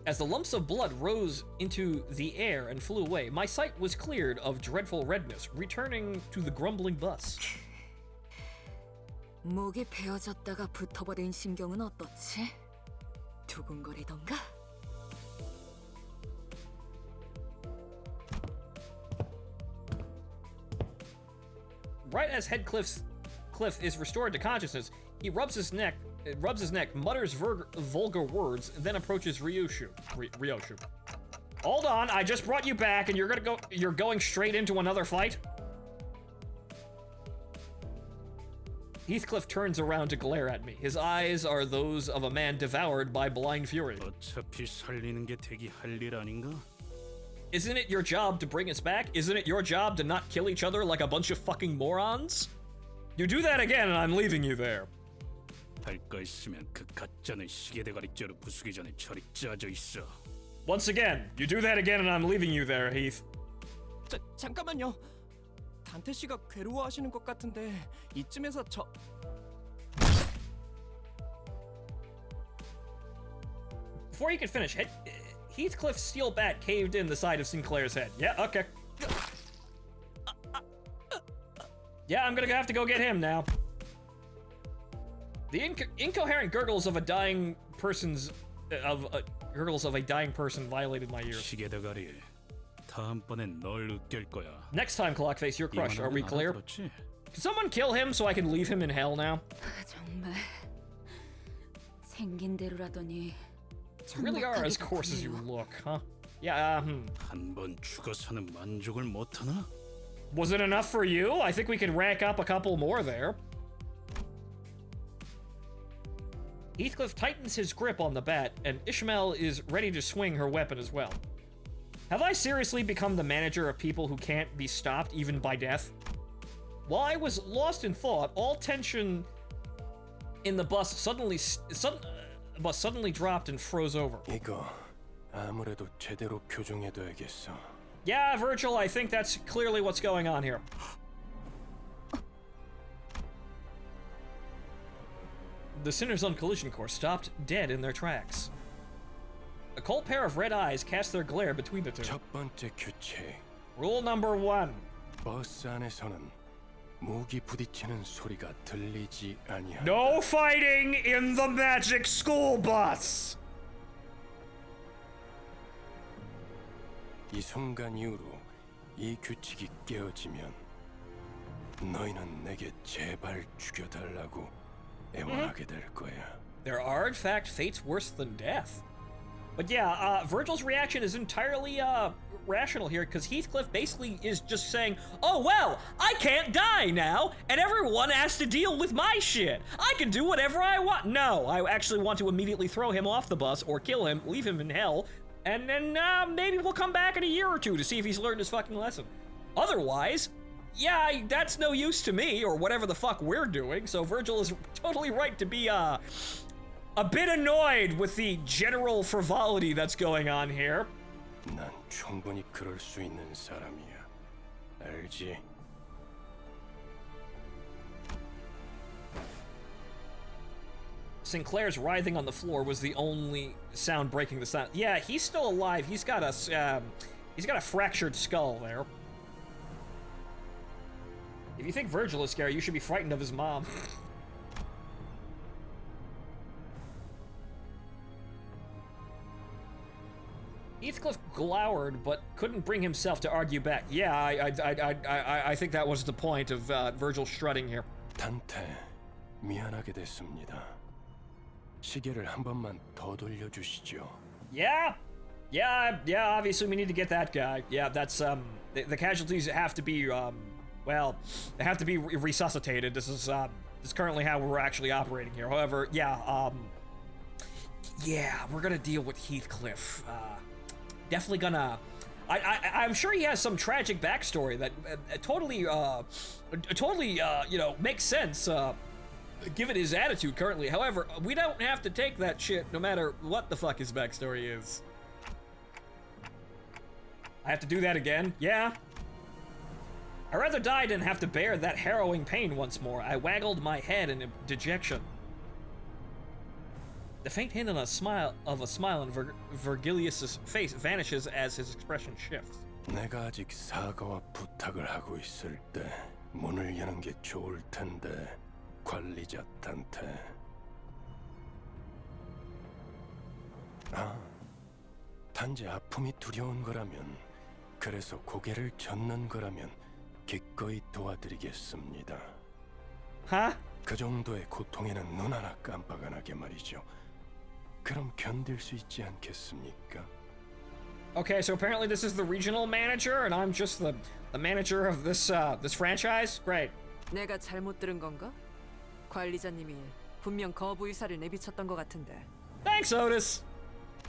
As the lumps of blood rose into the air and flew away, my sight was cleared of dreadful redness, returning to the grumbling bus. 목이 베어졌다가 붙어버린 심경은 어떻지? 두근거리던가? right as Cliff is restored to consciousness, he rubs his neck, mutters vulgar words, and then approaches Ryoshu. Hold on, I just brought you back, and you're going straight into another fight? Heathcliff turns around to glare at me. His eyes are those of a man devoured by blind fury. 어차피 살리는 게 대기 할 일 아닌가? Isn't it your job to bring us back? Isn't it your job to not kill each other like a bunch of fucking morons? You do that again and I'm leaving you there. 할 거 있으면 그 가짜는 시계대가리 뼈로 부수기 전에 저리 짜져 있어. Once again, you do that again and I'm leaving you there, Heath. 잠깐만요. 단테 씨가 괴로워하시는 것 같은데 이쯤에서 저... Before you can finish, Heathcliff's steel bat caved in the side of Sinclair's head. Yeah, okay. Yeah, I'm gonna have to go get him now. The incoherent gurgles of a dying person's... gurgles of a dying person violated my ears. 시계대가리, 다음번엔 널 으깰 거야. Next time, Clockface, you're crushed. Are we clear? Can someone kill him so I can leave him in hell now? 정말 생긴 대로라더니 You really are as coarse as you look, huh? Yeah, 한 번 죽어서는 만족을 못 하나? Was it enough for you? I think we can rank up a couple more there. Heathcliff tightens his grip on the bat, and Ishmael is ready to swing her weapon as well. Have I seriously become the manager of people who can't be stopped even by death? While I was lost in thought, all tension in the bus suddenly dropped and froze over. 이거 아무래도 제대로 교정해둬야겠어. Yeah, Virgil, I think that's clearly what's going on here. The sinners on collision course stopped dead in their tracks. A cold pair of red eyes cast their glare between the two. 첫 번째 규칙. Rule number 1. 버스 안에서는 무기 부딪히는 소리가 들리지 아니한다. No fighting in the magic school bus. 이 순간 이후로 이 규칙이 깨어지면 너희는 내게 제발 죽여달라고 애원하게 될 거야. There are in fact fates worse than death. But yeah, Virgil's reaction is entirely rational here, because Heathcliff basically is just saying, oh well, I can't die now, and everyone has to deal with my shit. I can do whatever I want. No, I actually want to immediately throw him off the bus or kill him, leave him in hell, and then maybe we'll come back in a year or two to see if he's learned his fucking lesson. Otherwise, yeah, that's no use to me, or whatever the fuck we're doing, so Virgil is totally right to be, a bit annoyed with the general frivolity that's going on here. 난 충분히 그럴 수 있는 사람이야. 알지? Sinclair's writhing on the floor was the only sound breaking the sound. Yeah, he's still alive. He's got a fractured skull there. If you think Virgil is scary, you should be frightened of his mom. Heathcliff glowered, but couldn't bring himself to argue back. Yeah, I think that was the point of Virgil strutting here. 단테, 미안하게 됐습니다. 시계를 한 번만 더 돌려주시죠. Yeah, obviously we need to get that guy. Yeah, that's, the casualties have to be, well, they have to be resuscitated. This is currently how we're actually operating here. However, yeah, we're gonna deal with Heathcliff. Definitely gonna... I'm sure he has some tragic backstory that totally, you know, makes sense, given his attitude currently. However, we don't have to take that shit no matter what the fuck his backstory is. I have to do that again? Yeah. I'd rather die than have to bear that harrowing pain once more. I waggled my head in dejection. The faint hint of a smile on Virgilius' face vanishes as his expression shifts. 내가 아직 사과와 부탁을 하고 있을 때 문을 여는 게 좋을 텐데, 관리자 단테. 단지 아픔이 두려운 거라면, 그래서 고개를 젓는 거라면 기꺼이 도와드리겠습니다. Huh? 그 정도의 고통에는 눈 하나 깜빡 안 하게 말이죠. 그럼 견딜 수 있지 않겠습니까? Okay, so apparently this is the regional manager, and I'm just the manager of this this franchise. Great. 내가 잘못 들은 건가? 관리자님이 분명 거부 의사를 내비쳤던 것 같은데. Thanks, Otis.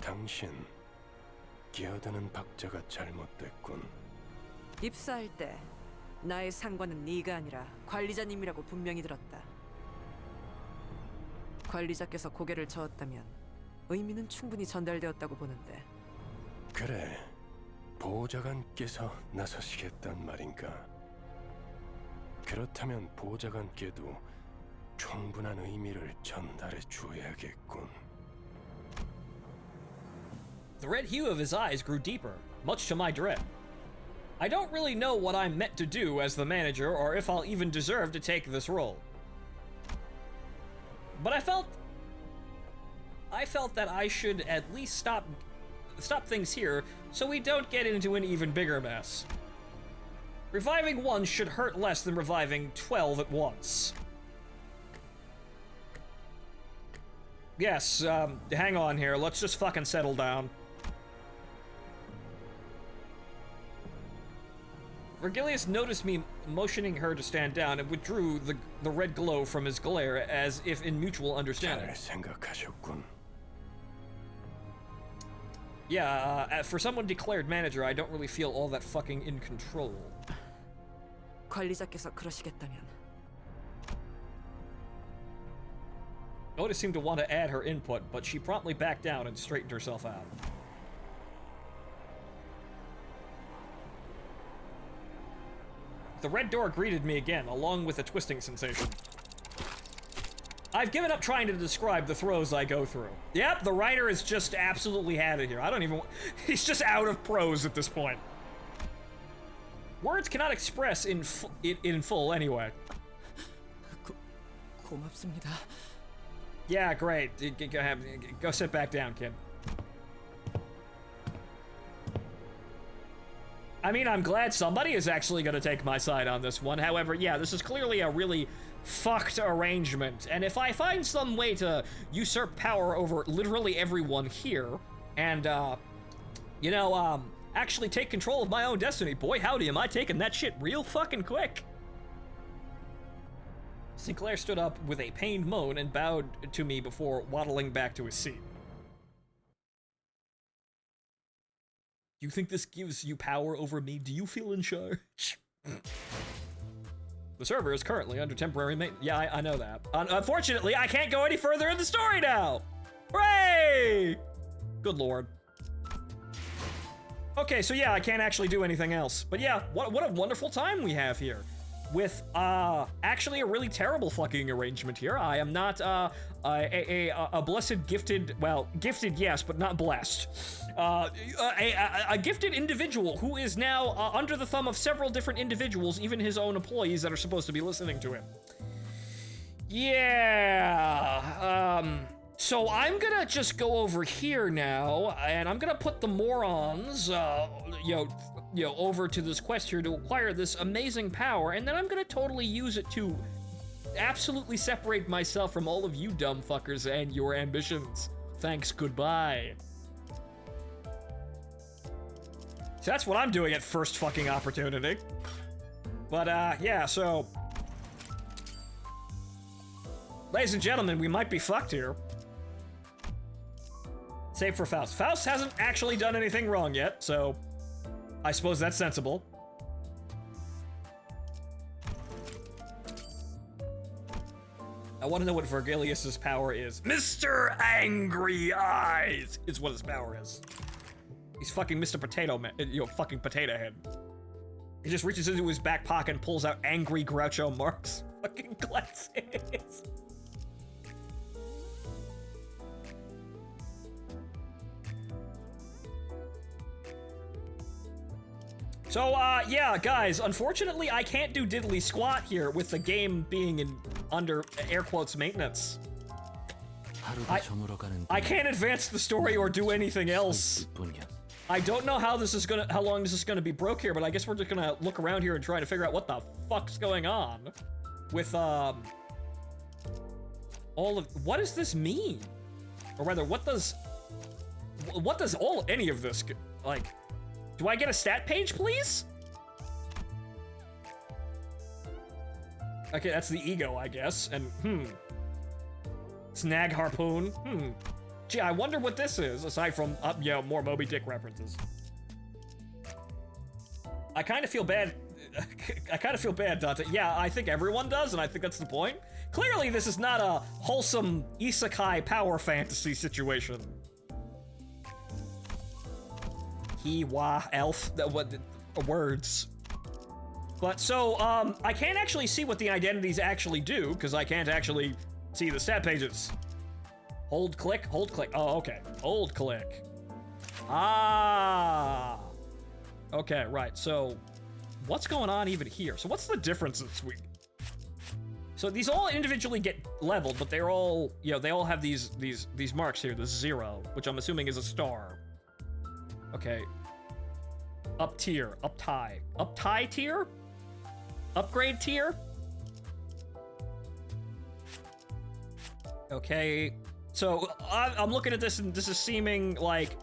당신 기어드는 박자가 잘못됐군. 입사할 때 나의 상관은 네가 아니라 관리자님이라고 분명히 들었다. 관리자께서 고개를 저었다면 의미는 충분히 전달되었다고 보는데. 그래, 보좌관께서 나서시겠단 말인가? 그렇다면 보좌관께도 충분한 의미를 전달해 주어야겠군. The red hue of his eyes grew deeper, much to my dread. I don't really know what I'm meant to do as the manager or if I'll even deserve to take this role. But I felt that I should at least stop things here so we don't get into an even bigger mess. Reviving one should hurt less than reviving 12 at once. Yes, hang on here. Let's just fucking settle down. Vergilius noticed me motioning her to stand down and withdrew the red glow from his glare as if in mutual understanding. 잘 생각하셨군. Yeah, for someone declared manager, I don't really feel all that fucking in control. 관리자께서 그러시겠다면. Otis seemed to want to add her input, but she promptly backed down and straightened herself out. The red door greeted me again, along with a twisting sensation. I've given up trying to describe the throes I go through. Yep, the writer is just absolutely had it here. I don't even... He's just out of prose at this point. Words cannot express in full anyway. 고맙습니다. Yeah, great. Go sit back down, kid. I mean, I'm glad somebody is actually going to take my side on this one. However, yeah, this is clearly a really fucked arrangement. And if I find some way to usurp power over literally everyone here, and, actually take control of my own destiny, boy howdy, am I taking that shit real fucking quick. Sinclair stood up with a pained moan and bowed to me before waddling back to his seat. You think this gives you power over me? Do you feel in charge? The server is currently under temporary maintenance. Yeah, I know that. Unfortunately, I can't go any further in the story now! Hooray! Good lord. Okay, so yeah, I can't actually do anything else. But yeah, what a wonderful time we have here. With, actually a really terrible fucking arrangement here. I am not, a blessed gifted, well, gifted yes, but not blessed. A gifted individual who is now under the thumb of several different individuals, even his own employees that are supposed to be listening to him. Yeah, so I'm gonna just go over here now, and I'm gonna put the morons, over to this quest here to acquire this amazing power, and then I'm gonna totally use it to absolutely separate myself from all of you dumb fuckers and your ambitions. Thanks, goodbye. So that's what I'm doing at first fucking opportunity. But, yeah, so... Ladies and gentlemen, we might be fucked here. Save for Faust. Faust hasn't actually done anything wrong yet, so... I suppose that's sensible. I want to know what Vergilius's power is. Mr. Angry Eyes is what his power is. He's fucking Mr. Potato Man, fucking Potato Head. He just reaches into his back pocket and pulls out angry Groucho Marx fucking glasses. So, yeah, guys, unfortunately, I can't do diddly squat here with the game being under air quotes maintenance. I can't advance the story or do anything else. I don't know how long this is gonna be broke here, but I guess we're just gonna look around here and try to figure out what the fuck's going on with all of. What does this mean? Or rather, what does any of this like? Do I get a stat page, please? Okay, that's the ego, I guess. And snag harpoon. Gee, I wonder what this is, aside from, more Moby Dick references. I kind of feel bad. Dante. Yeah, I think everyone does, and I think that's the point. Clearly, this is not a wholesome isekai power fantasy situation. He, wa, elf, words. But so, I can't actually see what the identities actually do, because I can't actually see the stat pages. Hold click. Oh, okay. Hold click. Ah. Okay, right. So, what's going on even here? So, what's the differences? So these all individually get leveled, but they're all, they all have these marks here. The 0, which I'm assuming is a star. Okay. Up tier, up tie tier, upgrade tier. Okay. So I'm looking at this, and this is seeming like,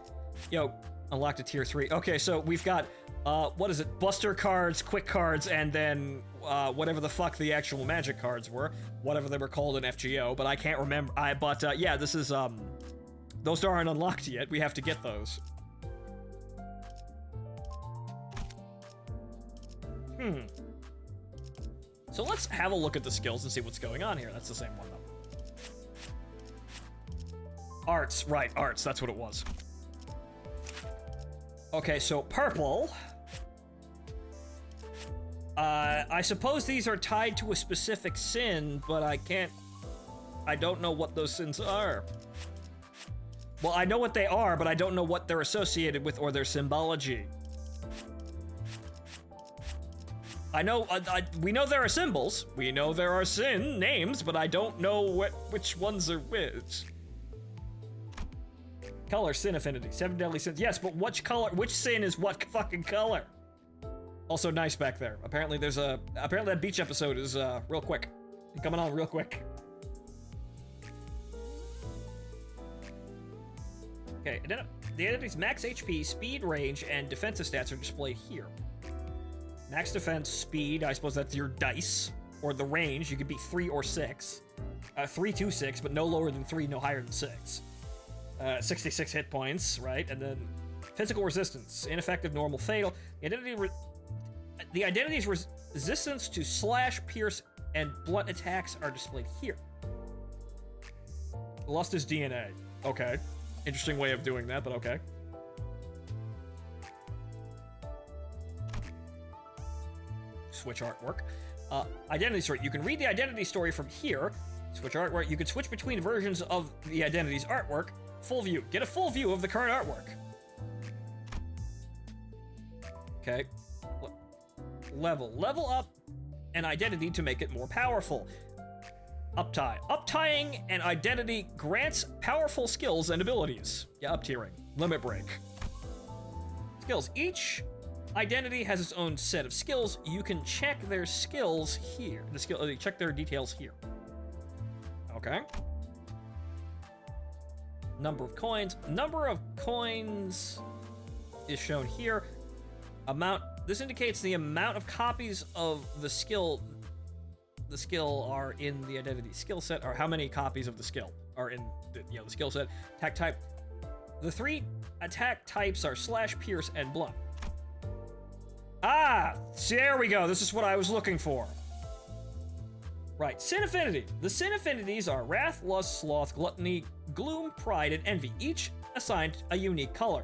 unlocked to tier 3. Okay, so we've got, what is it? Buster cards, quick cards, and then whatever the fuck the actual magic cards were, whatever they were called in FGO, but I can't remember. Yeah, this is those aren't unlocked yet. We have to get those. So let's have a look at the skills and see what's going on here. That's the same one though. Arts, right, arts, that's what it was. Okay, so purple. I suppose these are tied to a specific sin, but I don't know what those sins are. Well, I know what they are, but I don't know what they're associated with or their symbology. I know, we know there are symbols, we know there are sin names, but I don't know which ones are which. Color, sin affinity, 7 deadly sins. Yes, but which sin is what fucking color? Also nice back there. Apparently that beach episode is real quick. Coming on real quick. Okay, the identity's max HP, speed, range, and defensive stats are displayed here. Max defense, speed, I suppose that's your dice. Or the range, you could be 3 or 6. 3 to 6, but no lower than 3, no higher than 6. 66 hit points, right? And then physical resistance, ineffective, normal, fatal. The identity's resistance to slash, pierce, and blunt attacks are displayed here. Lust is DNA. Okay. Interesting way of doing that, but okay. Switch artwork. Identity story. You can read the identity story from here. Switch artwork. You can switch between versions of the identity's artwork. Full view. Get a full view of the current artwork. Okay. Level up an identity to make it more powerful. Uptie. Uptying an identity grants powerful skills and abilities. Yeah, up-tiering. Limit break. Skills. Each identity has its own set of skills. You can check their skills here. Check their details here. Okay. Number of coins. Number of coins is shown here. Amount. This indicates the amount of copies of the skill are in the identity skill set, or how many copies of the skill are in the skill set. Attack type. The 3 attack types are slash, pierce, and blunt. Ah, there we go. This is what I was looking for. Right, sin affinity. The sin affinities are wrath, lust, sloth, gluttony, gloom, pride, and envy, each assigned a unique color.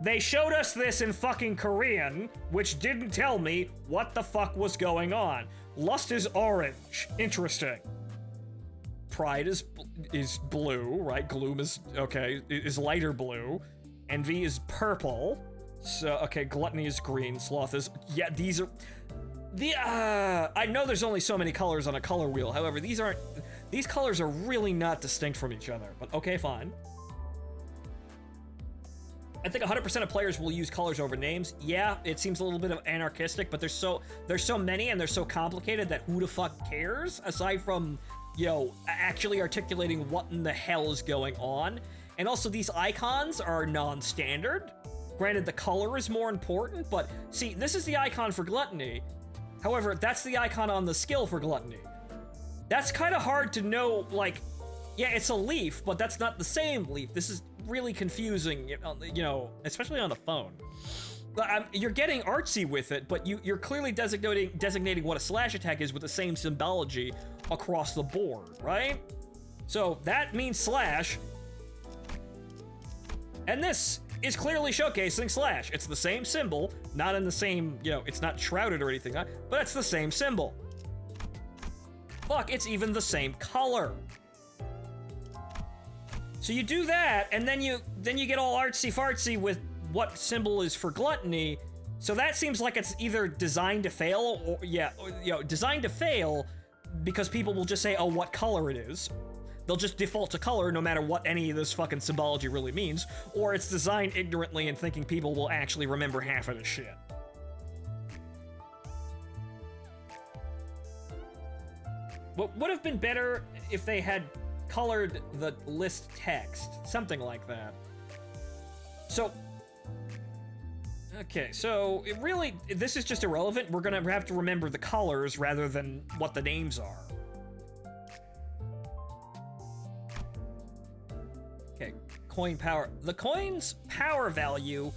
They showed us this in fucking Korean, which didn't tell me what the fuck was going on. Lust is orange. Interesting. Pride is blue, right? Gloom is lighter blue. Envy is purple. So, okay, gluttony is green. Sloth is... Yeah, these are... I know there's only so many colors on a color wheel. However, these colors are really not distinct from each other. But okay, fine. I think 100% of players will use colors over names. Yeah, it seems a little bit of anarchistic, but there's so many and they're so complicated that who the fuck cares? Aside from, you know, actually articulating what in the hell is going on. And also these icons are non-standard. Granted, the color is more important, but see, this is the icon for gluttony. However, that's the icon on the skill for gluttony. That's kind of hard to know, like, yeah, it's a leaf, but that's not the same leaf. This is really confusing, you know, especially on a phone. You're getting artsy with it, but you're clearly designating what a slash attack is with the same symbology across the board, right? So that means slash. And this is clearly showcasing slash. It's the same symbol, not in the same, you know, it's not shrouded or anything, but it's the same symbol. Fuck, it's even the same color. So you do that, and then you get all artsy-fartsy with what symbol is for gluttony. So that seems like it's either designed to fail, or designed to fail because people will just say, oh, what color it is. They'll just default to color no matter what any of this fucking symbology really means, or it's designed ignorantly and thinking people will actually remember half of the shit. What would have been better if they had colored the list text, something like that. So, okay, so it really, this is just irrelevant. We're gonna have to remember the colors rather than what the names are. Okay, coin power. The coin's power value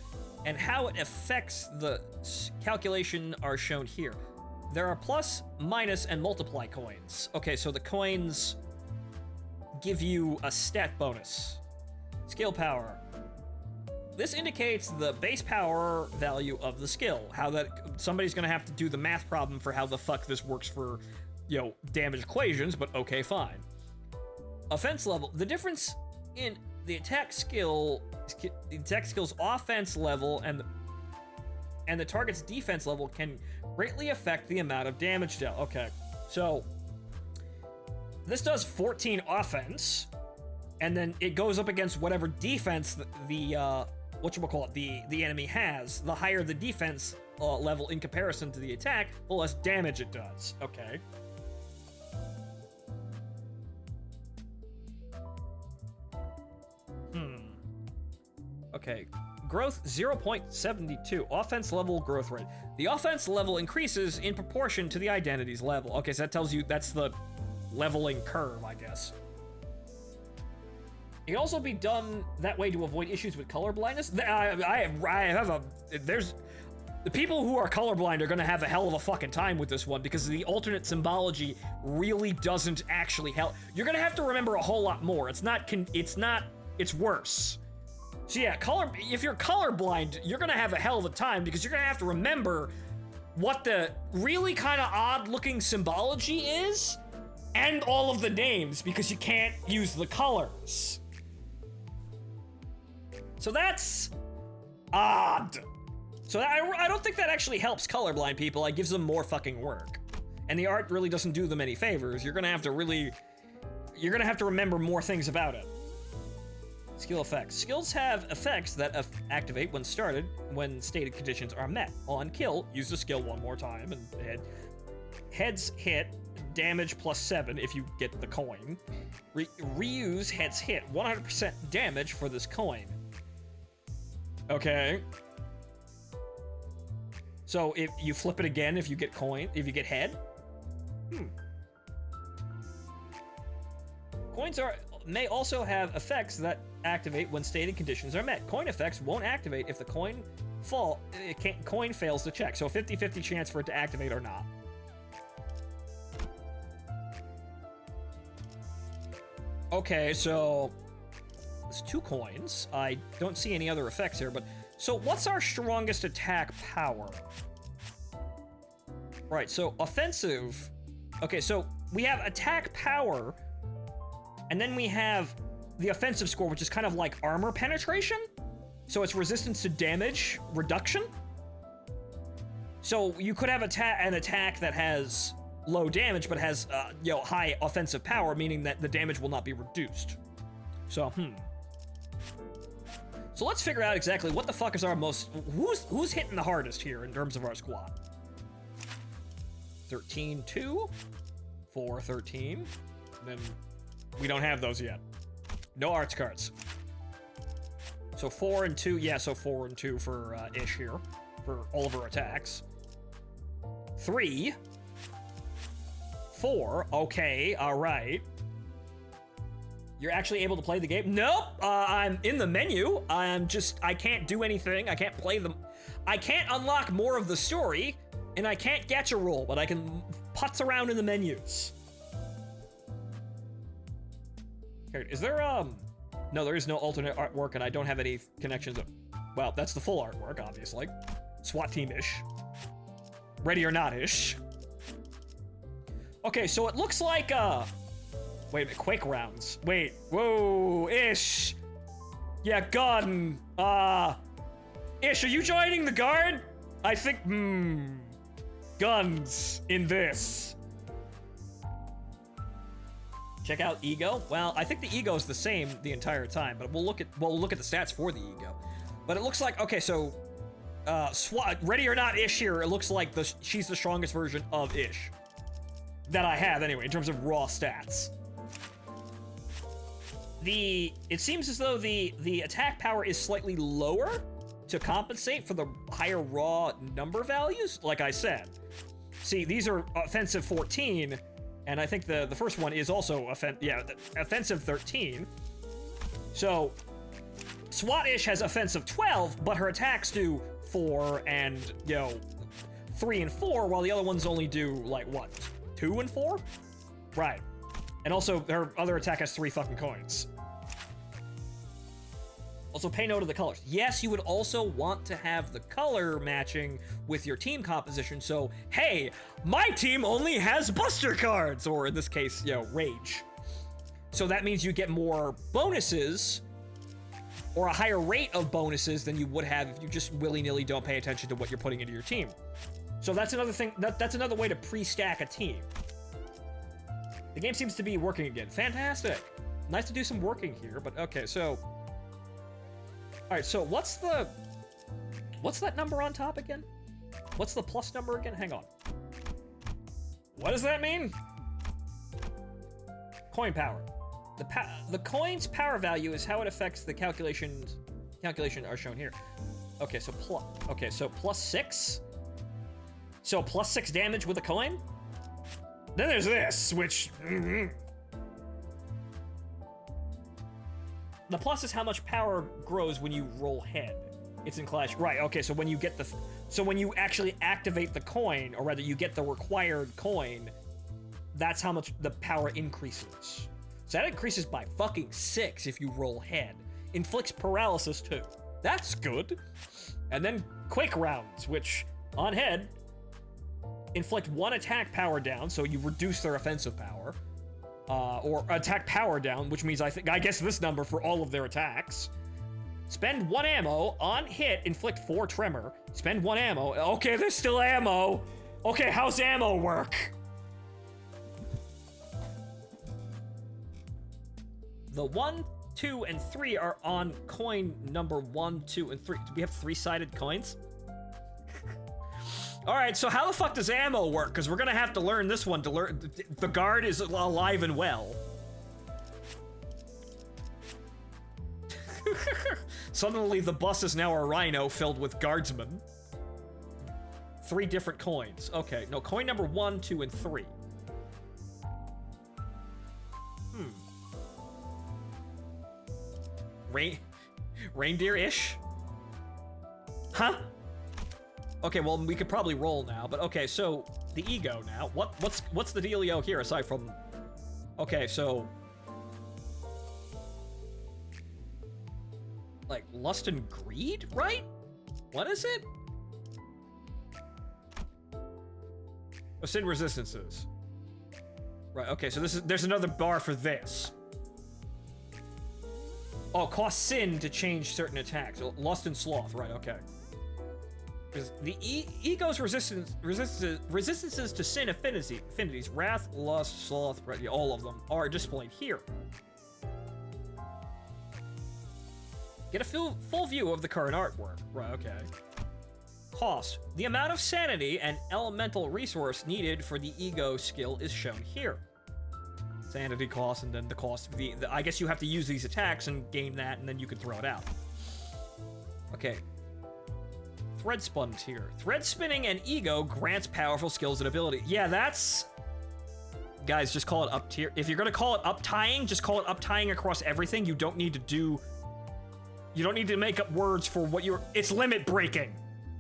and how it affects the calculation are shown here. There are plus, minus, and multiply coins. Okay, so the coins give you a stat bonus. Skill power. This indicates the base power value of the skill. How that somebody's gonna have to do the math problem for how the fuck this works for, you know, damage equations, but okay, fine. Offense level. The difference in the attack skill's offense level and the target's defense level can greatly affect the amount of damage dealt. Okay, so this does 14 offense, and then it goes up against whatever defense the enemy has. The higher the defense level in comparison to the attack, the less damage it does. Okay. Okay. Growth 0.72. Offense level growth rate. The offense level increases in proportion to the identity's level. Okay, so that tells you that's the leveling curve, I guess. It can also be done that way to avoid issues with color blindness. There's the people who are colorblind are gonna have a hell of a fucking time with this one because the alternate symbology really doesn't actually help. You're gonna have to remember a whole lot more. It's worse. So yeah, if you're colorblind, you're gonna have a hell of a time because you're gonna have to remember what the really kind of odd looking symbology is and all of the names because you can't use the colors. So that's odd. So I don't think that actually helps colorblind people. It gives them more fucking work. And the art really doesn't do them any favors. You're gonna have to remember more things about it. Skill effects. Skills have effects that activate when stated conditions are met. On kill, use the skill one more time and heads hit, damage +7 if you get the coin. Reuse heads hit, 100% damage for this coin. Okay. So if you flip it again, if you get head. Coins may also have effects that activate when stated conditions are met. Coin effects won't activate if the coin fails to check. So a 50-50 chance for it to activate or not. Okay, so it's 2 coins. I don't see any other effects here, but so what's our strongest attack power? Right, so offensive. Okay, so we have attack power, and then we have the offensive score, which is kind of like armor penetration. So it's resistance to damage reduction. So you could have an attack that has low damage, but has high offensive power, meaning that the damage will not be reduced. So, So let's figure out exactly what the fuck is our most... Who's hitting the hardest here in terms of our squad? 13-2. 4-13. Then we don't have those yet. No arts cards. So 4 and 2. Yeah, so 4 and 2 for Ish here. For all of her attacks. 3. 4. Okay, alright. You're actually able to play the game? Nope! I'm in the menu. I can't do anything. I can't play them. I can't unlock more of the story, and I can't gacha roll, but I can putz around in the menus. Okay, is there, no, there is no alternate artwork, and I don't have any connections. Well, that's the full artwork, obviously. SWAT team-ish. Ready or not-ish. Okay, so it looks like, wait a minute, quick rounds. Wait, whoa, Ish. Yeah, gun. Ish, are you joining the guard? I think, guns in this. Check out ego. Well, I think the ego is the same the entire time, but we'll look at the stats for the ego. But it looks like, okay, so, SWAT, ready or not Ish here, it looks like she's the strongest version of Ish. That I have, anyway, in terms of raw stats. It seems as though the attack power is slightly lower to compensate for the higher raw number values, like I said. See, these are offensive 14, and I think the first one is also offensive 13. So, SWAT-ish has offensive 12, but her attacks do 4 and, 3 and 4, while the other ones only do, like, what, 2 and 4? Right. And also, her other attack has 3 fucking coins. Also, pay note of the colors. Yes, you would also want to have the color matching with your team composition, so, hey, my team only has Buster cards, or in this case, Rage. So that means you get more bonuses, or a higher rate of bonuses than you would have if you just willy-nilly don't pay attention to what you're putting into your team. So that's another thing, that's another way to pre-stack a team. The game seems to be working again. Fantastic. Nice to do some working here, but okay, so... Alright, so what's that number on top again? What's the plus number again? Hang on. What does that mean? Coin power. The coin's power value is how it affects the calculation are shown here. Okay, so plus 6? So plus 6 damage with a coin? Then there's this, which... The plus is how much power grows when you roll head. It's in Clash. Right, okay, so when you get so when you actually activate the coin, or rather you get the required coin, that's how much the power increases. So that increases by fucking 6 if you roll head. Inflicts paralysis too. That's good. And then quick rounds, which on head inflict 1 attack power down, so you reduce their offensive power. Or attack power down, which means I guess this number for all of their attacks. Spend 1 ammo, on hit, inflict 4 tremor. Spend 1 ammo. Okay, there's still ammo. Okay, how's ammo work? The 1, 2, and 3 are on coin number 1, 2, and 3. Do we have 3-sided coins? Alright, so how the fuck does ammo work? Because we're gonna have to learn this one to learn. The guard is alive and well. Suddenly the bus is now a rhino filled with guardsmen. 3 different coins. Okay, no, coin number 1, 2, and 3. Reindeer-ish? Huh? Okay, well, we could probably roll now, but okay, so the ego now. What's the dealio here aside from... Okay, so... Like, lust and greed, right? What is it? Oh, sin resistances. Right, okay, so there's another bar for this. Oh, cost sin to change certain attacks. Lust and sloth, right, okay. The ego's resistances to sin affinities, wrath, lust, sloth, right, all of them are displayed here. Get a full view of the current artwork. Right, okay. Cost. The amount of sanity and elemental resource needed for the ego skill is shown here. Sanity cost, and then the cost of the I guess you have to use these attacks and gain that, and then you can throw it out. Okay. Thread spun's here. Thread spinning and ego grants powerful skills and ability. Yeah, that's... Guys, just call it up tier. If you're gonna call it up tying, just call it up tying across everything. You don't need to do... You don't need to make up words for what you're... It's limit breaking.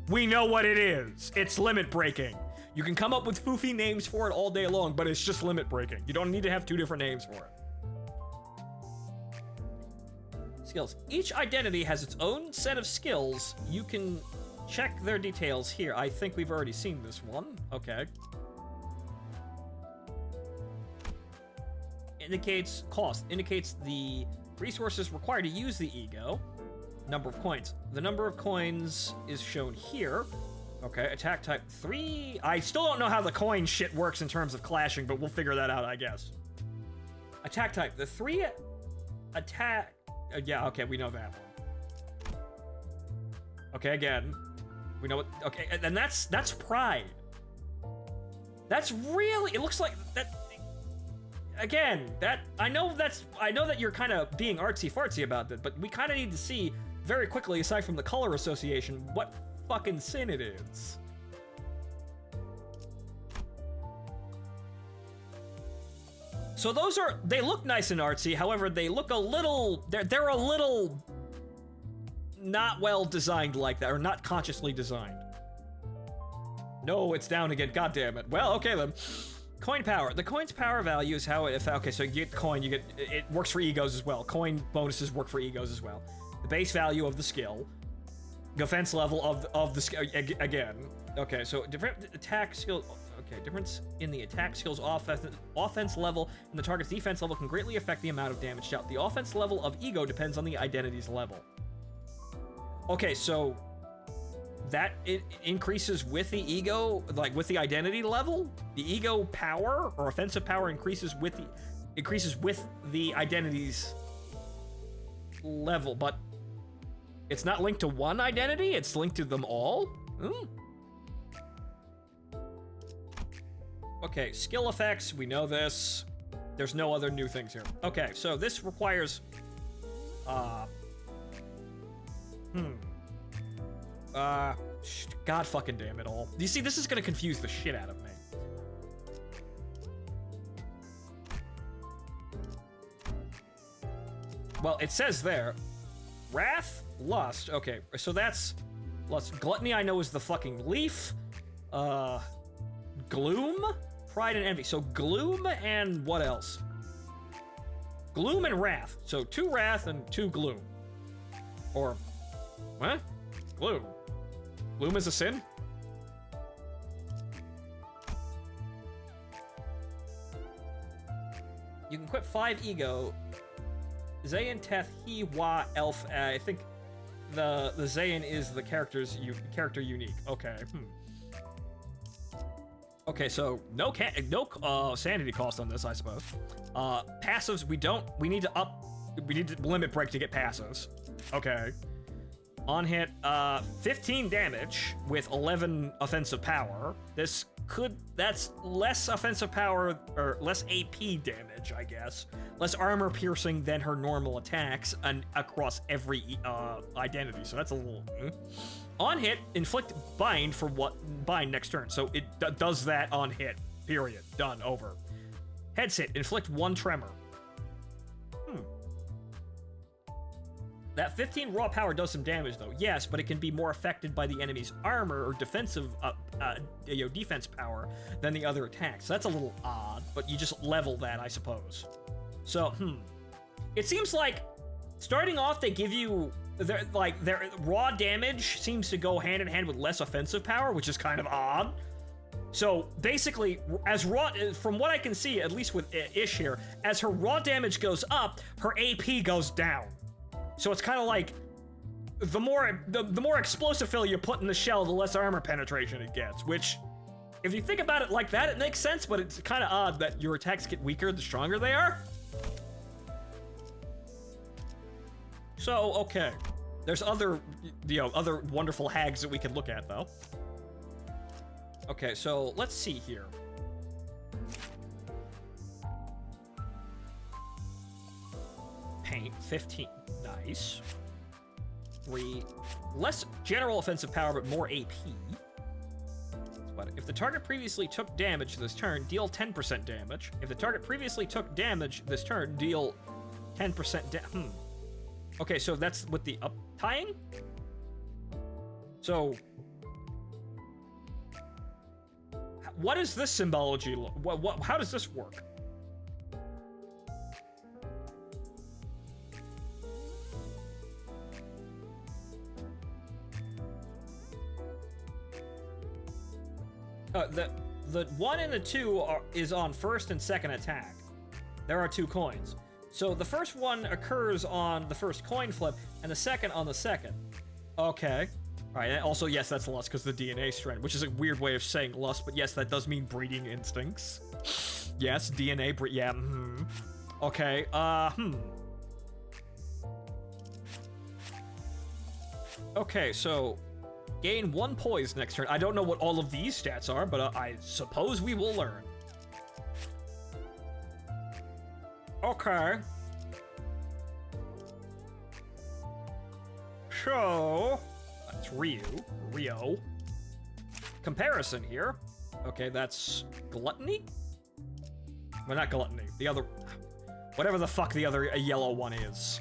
We know what it is. It's limit breaking. You can come up with foofy names for it all day long, but it's just limit breaking. You don't need to have 2 different names for it. Skills. Each identity has its own set of skills. You can check their details here. I think we've already seen this one. Okay. Indicates cost. Indicates the resources required to use the ego. Number of coins. The number of coins is shown here. Okay, attack type 3. I still don't know how the coin shit works in terms of clashing, but we'll figure that out, I guess. Attack type. The 3 attack... yeah, okay, we know that one. Okay, again. We know what... Okay, and that's pride. That's really... It looks like... that. Again, that... I know that you're kind of being artsy-fartsy about it, but we kind of need to see very quickly, aside from the color association, what fucking sin it is. So those are... They look nice and artsy, however, they look a little... They're a little... not well designed like that, or not consciously designed. No, it's down again, god damn it. Well, okay then. Coin power. The coin's power value is how it... Okay, so you get coin, you get... It works for egos as well. Coin bonuses work for egos as well. The base value of the skill. Defense level of the skill... Again. Okay, so different attack skill... Okay, difference in the attack skill's offense level and the target's defense level can greatly affect the amount of damage dealt. The offense level of ego depends on the identity's level. Okay, so... That it increases with the ego, like with the identity level. The ego power or offensive power increases with the identity's level, but it's not linked to one identity. It's linked to them all. Okay, skill effects. We know this. There's no other new things here. Okay, so this requires. God fucking damn it all. You see, this is gonna confuse the shit out of me. Well, it says there, Wrath, Lust. Okay, so that's Lust. Gluttony, I know, is the fucking leaf. Gloom, Pride and Envy. So Gloom and what else? Gloom and Wrath. So 2 Wrath and 2 Gloom. Or, what? Gloom. Gloom is a sin? You can equip 5 ego. Zayn, Teth, he, Wa, Elf. I think the Zayn is the character unique. Okay. Okay, so no sanity cost on this, I suppose. Passives, we need to limit break to get passives. Okay. On hit, 15 damage with 11 offensive power. That's less offensive power, or less AP damage, I guess. Less armor piercing than her normal attacks and across every identity, so that's a little... On hit, inflict bind for bind next turn, so it does that on hit, period. Done, over. Heads hit, inflict 1 tremor. That 15 raw power does some damage, though. Yes, but it can be more affected by the enemy's armor or defensive, defense power than the other attacks. So that's a little odd, but you just level that, I suppose. So, It seems like, starting off, they give you, their raw damage seems to go hand in hand with less offensive power, which is kind of odd. So, basically, from what I can see, at least with Ish here, as her raw damage goes up, her AP goes down. So it's kind of like, the more explosive fill you put in the shell, the less armor penetration it gets, which, if you think about it like that, it makes sense, but it's kind of odd that your attacks get weaker the stronger they are. So, okay. There's other, other wonderful hags that we can look at, though. Okay, so let's see here. Paint, 15. Nice. 3. Less general offensive power, but more AP. But if the target previously took damage this turn, deal 10% damage. If the target previously took damage this turn, deal 10% damage. Okay, so that's with the up-tying? So... what is this symbology? How does this work? The 1 and the 2 is on first and second attack. There are 2 coins. So the first one occurs on the first coin flip, and the second on the second. Okay. Alright, and also, yes, that's lust, because the DNA strand, which is a weird way of saying lust, but yes, that does mean breeding instincts. Yes, DNA, yeah, Okay, Okay, so... gain 1 poise next turn. I don't know what all of these stats are, but I suppose we will learn. Okay. So... that's Rio. Comparison here. Okay, that's gluttony? Well, not gluttony. The other... whatever the fuck the other yellow one is.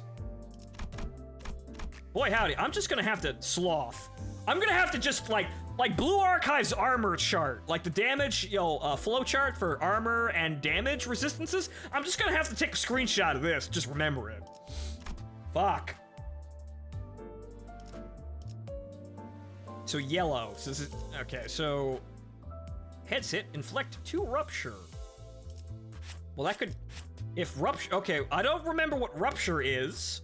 Boy howdy, I'm just gonna have to sloth. I'm gonna have to just, like Blue Archive's armor chart. Like the damage, flow chart for armor and damage resistances. I'm just gonna have to take a screenshot of this. Just remember it. Fuck. So yellow. So this is, okay, so heads hit, inflict 2 rupture. Well, that could, if rupture, okay, I don't remember what rupture is.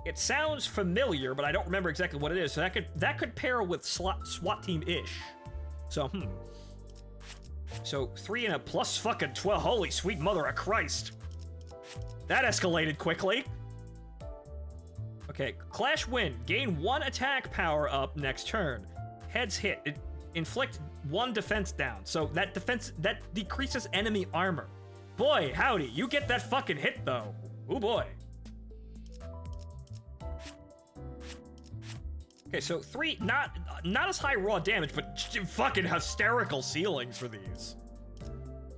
It sounds familiar, but I don't remember exactly what it is. So that could pair with SWAT team-ish. So, So 3 and a plus fucking 12. Holy sweet mother of Christ. That escalated quickly. Okay, Clash win. Gain 1 attack power up next turn. Heads hit. It inflict 1 defense down. So that decreases enemy armor. Boy, howdy, you get that fucking hit though. Oh boy. Okay, so 3, not as high raw damage, but fucking hysterical ceilings for these.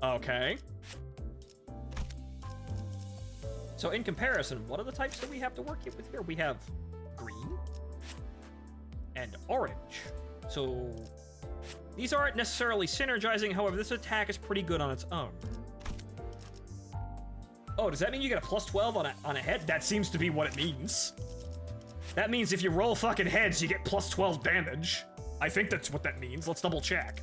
Okay. So in comparison, what are the types that we have to work with here? We have green and orange. So these aren't necessarily synergizing, however, this attack is pretty good on its own. Oh, does that mean you get a plus 12 on a head? That seems to be what it means. That means if you roll fucking heads, you get plus 12 damage. I think that's what that means. Let's double check.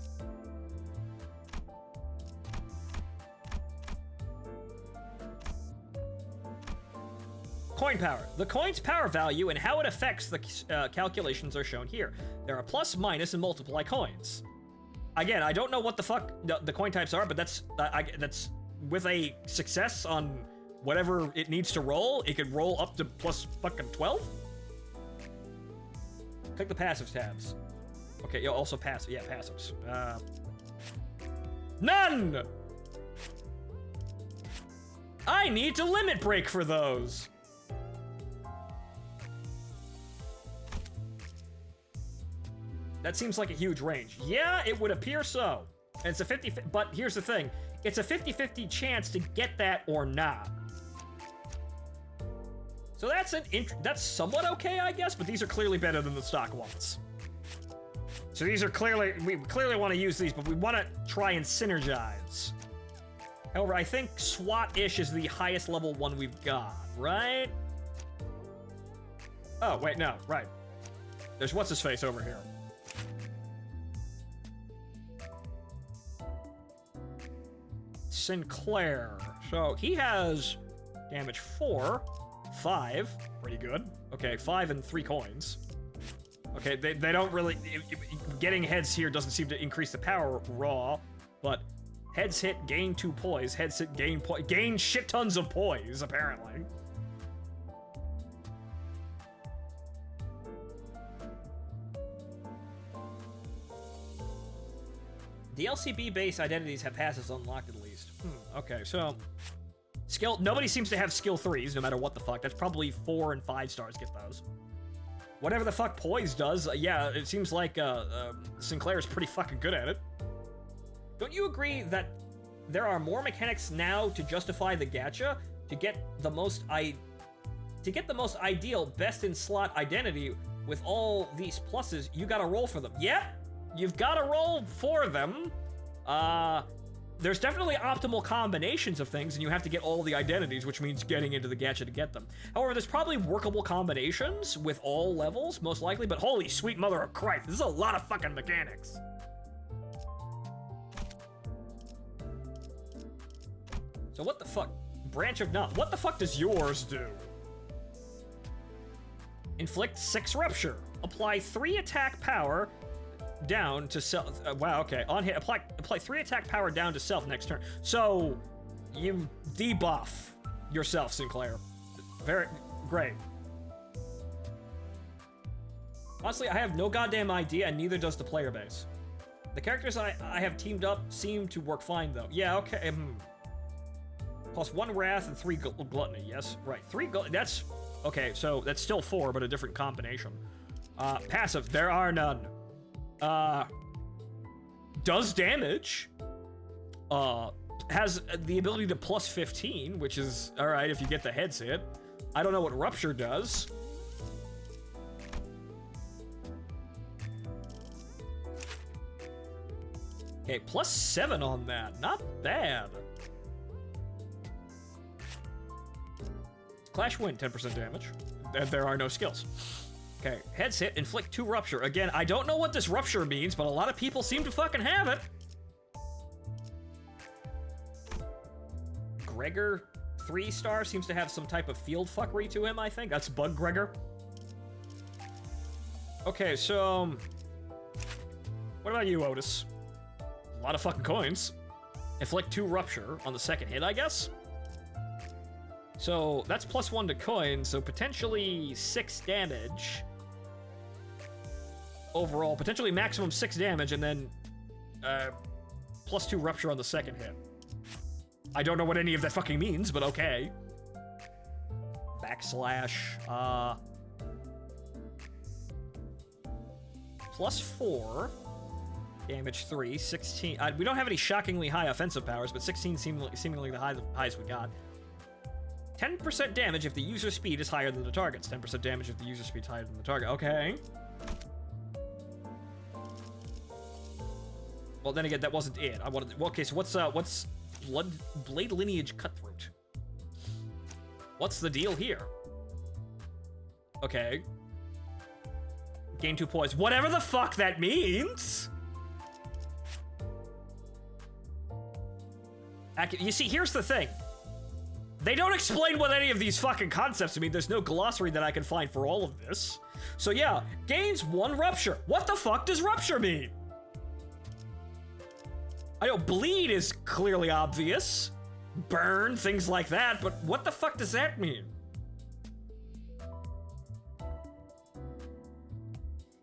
Coin power. The coin's power value and how it affects the calculations are shown here. There are plus, minus, and multiply coins. Again, I don't know what the fuck the coin types are, but that's with a success on whatever it needs to roll, it could roll up to plus fucking 12? Click the passive tabs. Okay, also passive. Yeah, passives. None! I need to limit break for those. That seems like a huge range. Yeah, it would appear so. And it's a 50, but here's the thing. It's a 50-50 chance to get that or not. So that's somewhat okay, I guess, but these are clearly better than the stock ones. So these are we clearly want to use these, but we want to try and synergize. However, I think SWAT-ish is the highest level one we've got, right? Oh, wait, no, right. There's what's-his-face over here. Sinclair. So he has damage 4, 5, pretty good. Okay, 5 and 3 coins. Okay, they don't really... Getting heads here doesn't seem to increase the power raw, but heads hit, gain 2 poise. Heads hit, gain shit tons of poise, apparently. The LCB-based identities have passes unlocked at least. Okay, so... Skill... Nobody seems to have skill 3s, no matter what the fuck. That's probably 4 and 5 stars get those. Whatever the fuck Poise does, yeah, it seems like Sinclair is pretty fucking good at it. Don't you agree that there are more mechanics now to justify the gacha to get the most ideal best-in-slot identity with all these pluses? You gotta roll for them. Yeah, you've gotta roll for them. There's definitely optimal combinations of things, and you have to get all the identities, which means getting into the gacha to get them. However, there's probably workable combinations with all levels, most likely, but holy sweet mother of Christ, this is a lot of fucking mechanics. So what the fuck? Branch of None. What the fuck does yours do? Inflict 6 rupture. Apply 3 attack power down to self. Wow, okay. On hit, apply 3 attack power down to self next turn. So you debuff yourself, Sinclair. Very great. Honestly, I have no goddamn idea, and neither does the player base. The characters I have teamed up seem to work fine, though. Yeah, okay. Plus 1 wrath and 3 gluttony. Yes, right. 3 gluttony. That's okay. So that's still 4, but a different combination. Passive. There are none. Does damage. Has the ability to plus 15, which is all right if you get the heads hit. I don't know what rupture does. Okay, plus 7 on that. Not bad. Clash Wind, 10% damage. There are no skills. Okay, heads hit, inflict 2 rupture. Again, I don't know what this rupture means, but a lot of people seem to fucking have it. Gregor, 3-star, seems to have some type of field fuckery to him, I think. That's Bug Gregor. Okay, so... what about you, Otis? A lot of fucking coins. Inflict 2 rupture on the second hit, I guess? So that's plus 1 to coin, so potentially 6 damage. Overall, potentially maximum 6 damage, and then plus 2 rupture on the second hit. I don't know what any of that fucking means, but okay. Backslash, plus 4. Damage 3, 16. We don't have any shockingly high offensive powers, but 16 seemingly the highest we got. 10% damage if the user speed is higher than the target's. 10% damage if the user speed is higher than the target. Okay. Well, then again, that wasn't it. I wanted. Well, okay, so what's Blade Lineage Cutthroat? What's the deal here? Okay. Gain 2 poise. Whatever the fuck that means. You see, here's the thing. They don't explain what any of these fucking concepts mean. There's no glossary that I can find for all of this. So yeah, gains 1 rupture. What the fuck does rupture mean? I know bleed is clearly obvious. Burn, things like that, but what the fuck does that mean?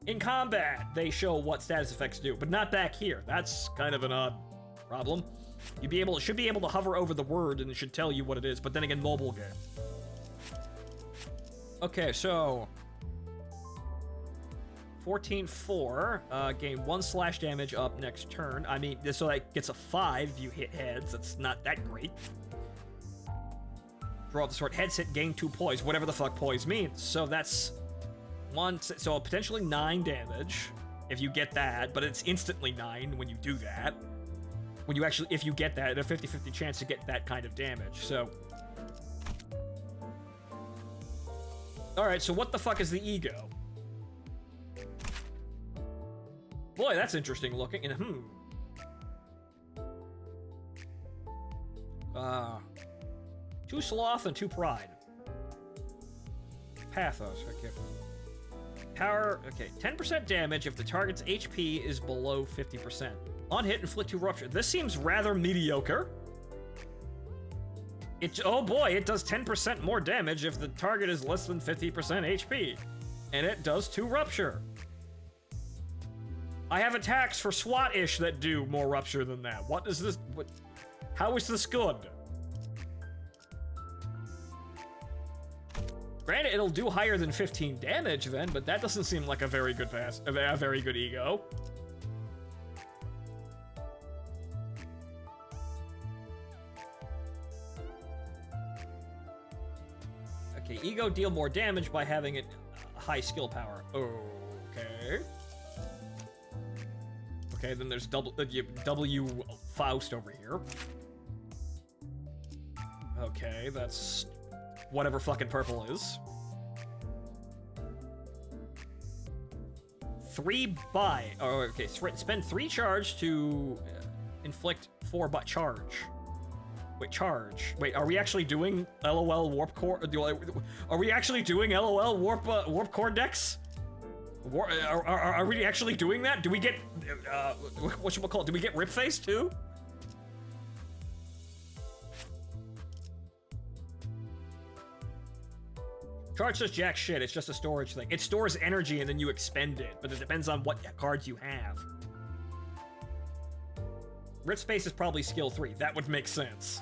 In combat, they show what status effects do, but not back here. That's kind of an odd problem. Should be able to hover over the word and it should tell you what it is, but then again, mobile game. Okay, so 14-4, gain 1 slash damage up next turn. I mean, so that gets a 5 if you hit heads. That's not that great. Draw the sword. Heads hit, gain 2 poise, whatever the fuck poise means. So that's 1, so potentially 9 damage if you get that, but it's instantly 9 when you do that. When you actually, if you get that, a 50-50 chance to get that kind of damage, so. Alright, so what the fuck is the ego? Boy, that's interesting looking, and 2 sloth and 2 pride. Pathos, okay. Power, okay, 10% damage if the target's HP is below 50%. On hit, inflict 2 rupture. This seems rather mediocre. Oh boy, it does 10% more damage if the target is less than 50% HP. And it does 2 rupture. I have attacks for SWAT-ish that do more rupture than that. What is this? What? How is this good? Granted, it'll do higher than 15 damage then, but that doesn't seem like a very good a very good ego. Okay, ego deal more damage by having it high skill power. Okay. Okay, then there's W Faust over here. Okay, that's whatever fucking purple is. 3 buy. Oh, okay. Spend 3 charge to inflict 4 but charge. Wait, charge. Wait, are we actually doing LOL warp core? Are we actually doing LOL warp core decks? Are we actually doing that? Do we get whatchamacallit? Do we get Rip Face too? Charge does jack shit, it's just a storage thing. It stores energy and then you expend it, but it depends on what cards you have. Rip Space is probably skill 3, that would make sense.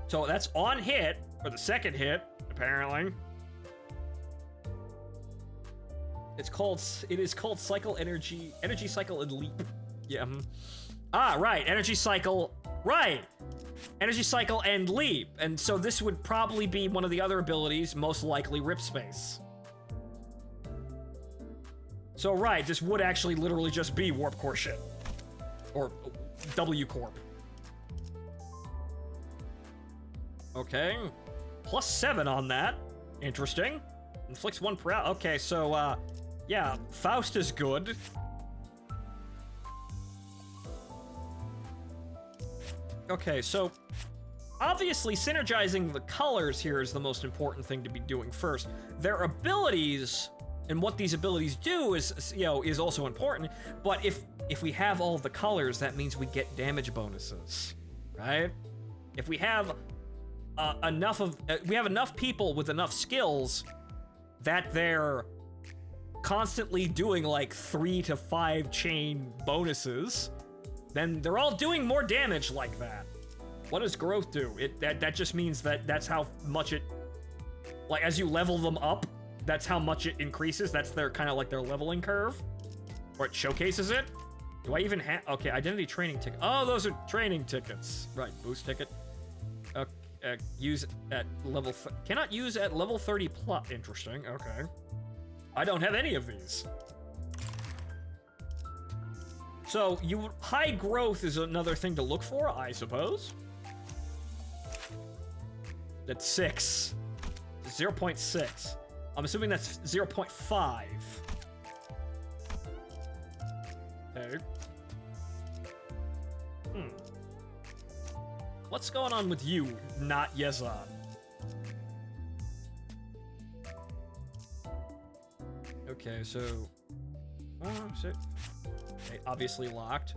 So that's on hit, for the second hit, apparently. It is called Cycle Energy Cycle and Leap. Yeah. Ah, right, Energy Cycle, right! Energy Cycle and Leap, and so this would probably be one of the other abilities, most likely Rip Space. So right, this would actually literally just be Warp Core shit. Or W Corp. Okay, +7 on that, interesting. Inflicts 1 per hour, okay, so yeah, Faust is good. Okay, so obviously synergizing the colors here is the most important thing to be doing first. Their abilities and what these abilities do is, you know, is also important, but if we have all the colors, that means we get damage bonuses, right? If we have enough people with enough skills that they're constantly doing like 3 to 5 chain bonuses, then they're all doing more damage like that. What does growth do? That just means that that's how much it, like as you level them up, that's how much it increases. That's their kind of like their leveling curve, or it showcases it. Do I even have? Okay, identity training ticket. Oh, those are training tickets. Right, boost ticket. Use at level. Cannot use at level 30 plus. Interesting. Okay. I don't have any of these. So high growth is another thing to look for, I suppose. That's 6. 0.6. I'm assuming that's 0.5. Okay. What's going on with you, not Yezan? Okay, so... Okay, obviously locked.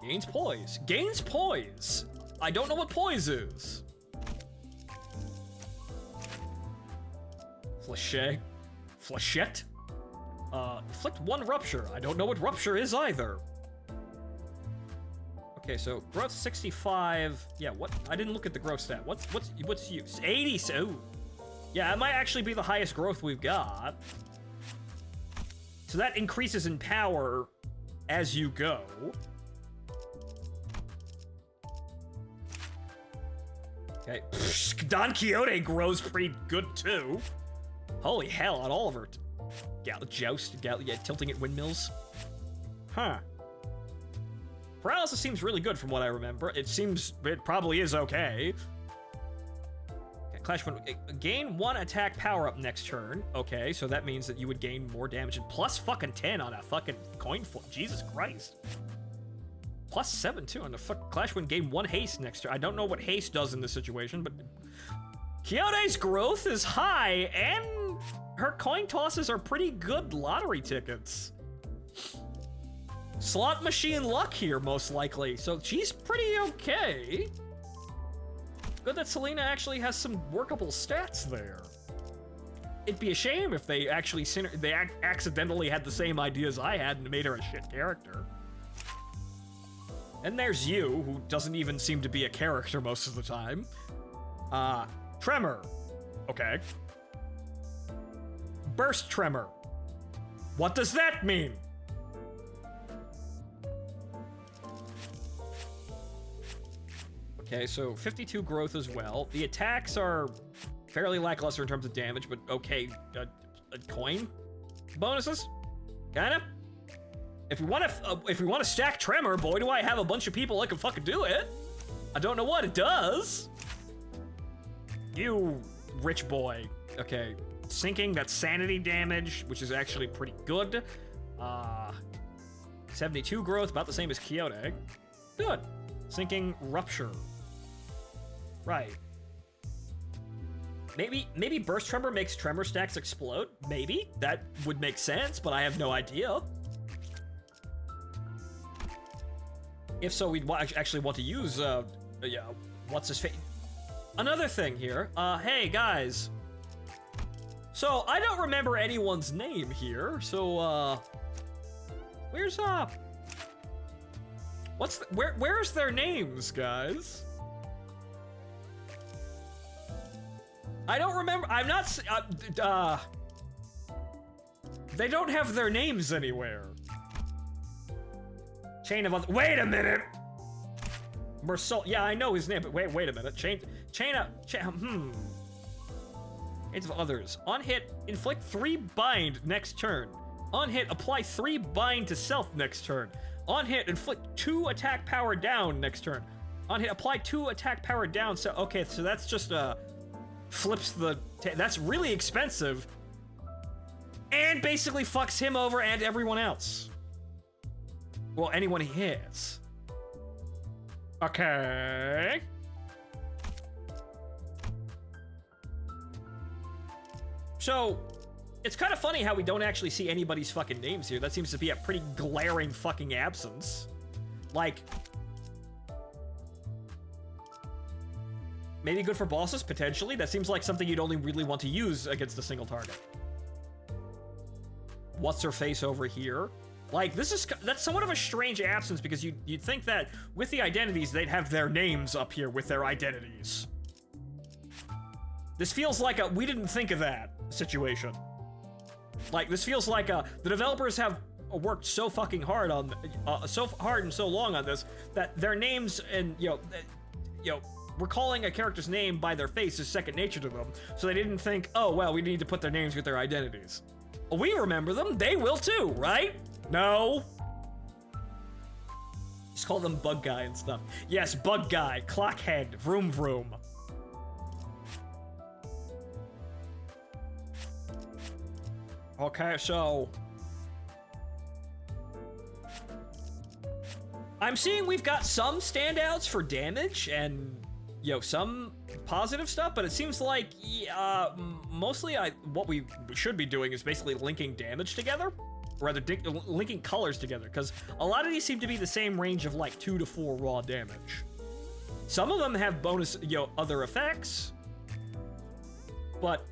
Gains poise. Gains poise! I don't know what poise is. Flechette? Inflict 1 rupture. I don't know what rupture is either. Okay, so growth 65. Yeah, what? I didn't look at the growth stat. What's use? 80. So, yeah, it might actually be the highest growth we've got. So that increases in power as you go. Okay, Don Quixote grows pretty good too. Holy hell, on all of her tilting at windmills. Huh. Paralysis seems really good from what I remember. It probably is okay. Clash gain 1 attack power up next turn. Okay, so that means that you would gain more damage and plus fucking 10 on a fucking coin flip. Jesus Christ. Plus 7 too on the Clash when gain 1 haste next turn. I don't know what haste does in this situation, but Quixote's growth is high and her coin tosses are pretty good lottery tickets. Slot machine luck here, most likely. So she's pretty okay. Good that Selena actually has some workable stats there. It'd be a shame if they actually accidentally had the same ideas I had and made her a shit character. And there's you, who doesn't even seem to be a character most of the time. Tremor. Okay. Burst Tremor. What does that mean? Okay, so 52 growth as well. The attacks are fairly lackluster in terms of damage, but okay. Coin bonuses, kinda. If we want to stack Tremor, boy, do I have a bunch of people that can fucking do it. I don't know what it does. You rich boy. Okay, sinking. That's sanity damage, which is actually pretty good. 72 growth, about the same as Kyoto. Good. Sinking rupture. Right. Maybe burst tremor makes tremor stacks explode. Maybe that would make sense, but I have no idea. If so, we'd actually want to use yeah, what's his face? Another thing here. Hey guys. So I don't remember anyone's name here. So where's where's their names, guys? I don't remember. I'm not. They don't have their names anywhere. Chain of others. Wait a minute. Mersol. Yeah, I know his name, but wait a minute. Chain of others. On hit, inflict 3 bind next turn. On hit, apply 3 bind to self next turn. On hit, inflict 2 attack power down next turn. On hit, apply 2 attack power down. So okay, so that's just flips the. That's really expensive. And basically fucks him over and everyone else. Well, anyone he hits. Okay. So, it's kind of funny how we don't actually see anybody's fucking names here. That seems to be a pretty glaring fucking absence. Like, maybe good for bosses, potentially. That seems like something you'd only really want to use against a single target. What's her face over here? Like, that's somewhat of a strange absence because you'd think that with the identities, they'd have their names up here with their identities. This feels like a we didn't think of that situation. Like, this feels like the developers have worked so fucking hard on, so hard and so long on this that their names and, recalling a character's name by their face is second nature to them. So they didn't think, oh, well, we need to put their names with their identities. We remember them, they will too, right? No. Just call them Bug Guy and stuff. Yes, Bug Guy, Clockhead, Vroom Vroom. Okay, so I'm seeing we've got some standouts for damage and, some positive stuff, but it seems like, mostly what we should be doing is basically linking damage together. Or rather, linking colors together, because a lot of these seem to be the same range of like 2 to 4 raw damage. Some of them have bonus, other effects. But,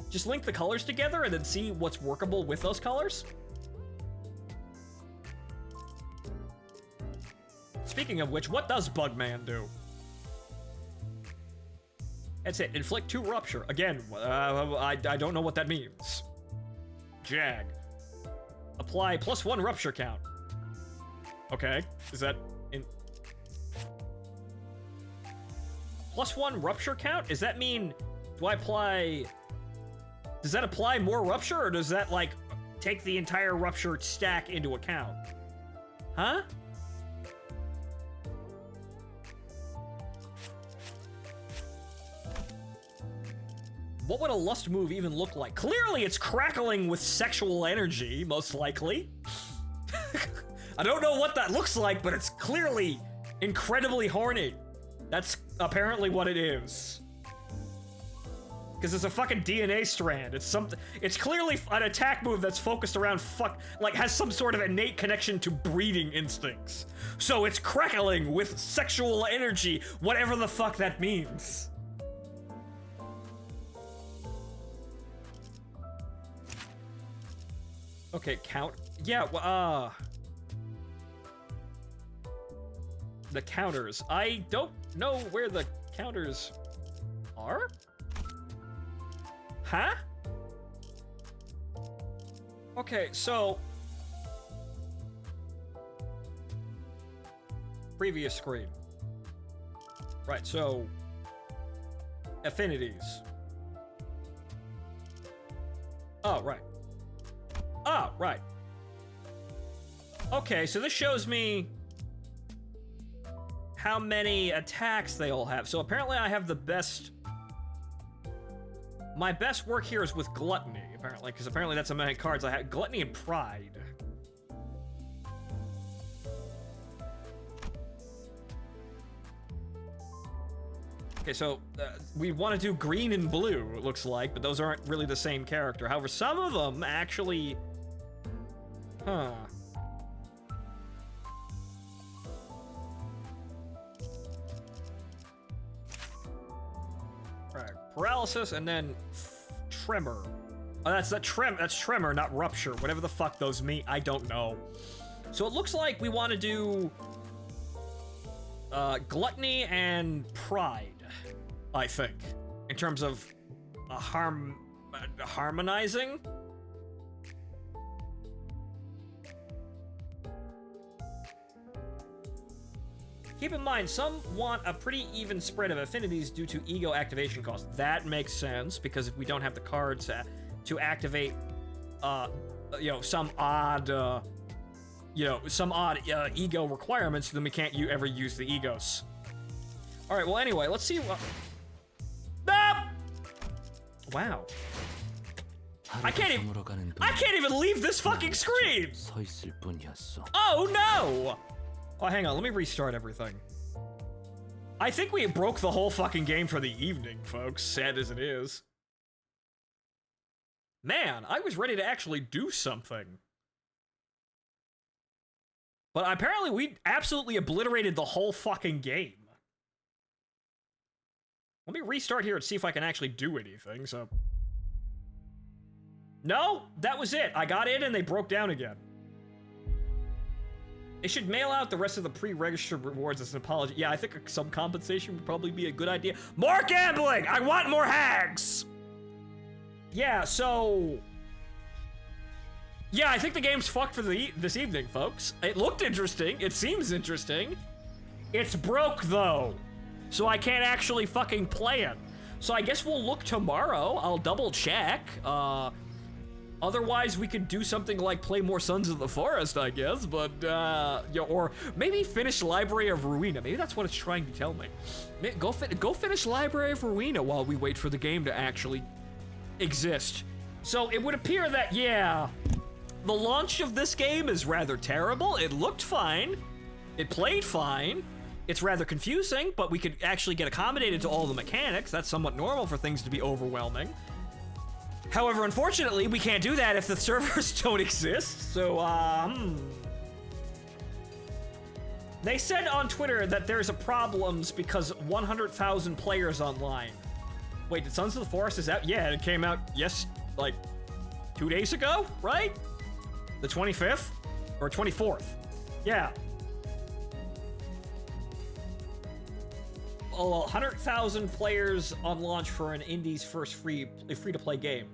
just link the colors together and then see what's workable with those colors. Speaking of which, what does Bugman do? That's it, inflict 2 rupture. Again, I don't know what that means. Jag. Apply +1 rupture count. Okay, is that in... +1 rupture count? Does that mean, does that apply more rupture, or does that, like, take the entire rupture stack into account? Huh? What would a lust move even look like? Clearly it's crackling with sexual energy, most likely. I don't know what that looks like, but it's clearly incredibly horny. That's apparently what it is. Because it's a fucking DNA strand. It's something. It's clearly an attack move that's focused around like has some sort of innate connection to breeding instincts. So it's crackling with sexual energy, whatever the fuck that means. Okay, count. Yeah, the counters. I don't know where the counters are. Huh? Okay, so previous screen. Right, so affinities. Oh, right. Oh, right. Okay, so this shows me how many attacks they all have. So apparently I have the best. My best work here is with Gluttony, apparently, because apparently that's how many cards I have. Gluttony and Pride. Okay, so we want to do green and blue, it looks like, but those aren't really the same character. However, some of them actually... Huh. Right, paralysis and then tremor. Oh, that's tremor, not rupture. Whatever the fuck those mean, I don't know. So it looks like we want to do gluttony and pride, I think, in terms of harmonizing. Keep in mind, some want a pretty even spread of affinities due to ego activation cost. That makes sense, because if we don't have the cards to activate, you know, some odd ego requirements, then we can't ever use the egos. All right, well, anyway, let's see what... Ah! Wow. I can't even leave this fucking screen! Oh, no! Oh, hang on, let me restart everything. I think we broke the whole fucking game for the evening, folks, sad as it is. Man, I was ready to actually do something. But apparently we absolutely obliterated the whole fucking game. Let me restart here and see if I can actually do anything, so... No, that was it. I got in and they broke down again. They should mail out the rest of the pre-registered rewards as an apology. Yeah, I think some compensation would probably be a good idea. More gambling! I want more hags! Yeah, so... Yeah, I think the game's fucked for this evening, folks. It looked interesting. It seems interesting. It's broke, though. So I can't actually fucking play it. So I guess we'll look tomorrow. I'll double check. Otherwise, we could do something like play more Sons of the Forest, I guess, but, yeah, or maybe finish Library of Ruina. Maybe that's what it's trying to tell me. Go finish Library of Ruina while we wait for the game to actually exist. So it would appear that, yeah, the launch of this game is rather terrible. It looked fine. It played fine. It's rather confusing, but we could actually get accommodated to all the mechanics. That's somewhat normal for things to be overwhelming. However, unfortunately, we can't do that if the servers don't exist, so, They said on Twitter that there's a problems because 100,000 players online. Wait, did Sons of the Forest is out? Yeah, it came out, like 2 days ago, right? The 25th? Or 24th? Yeah. 100,000 players on launch for an indie's first free-to-play game.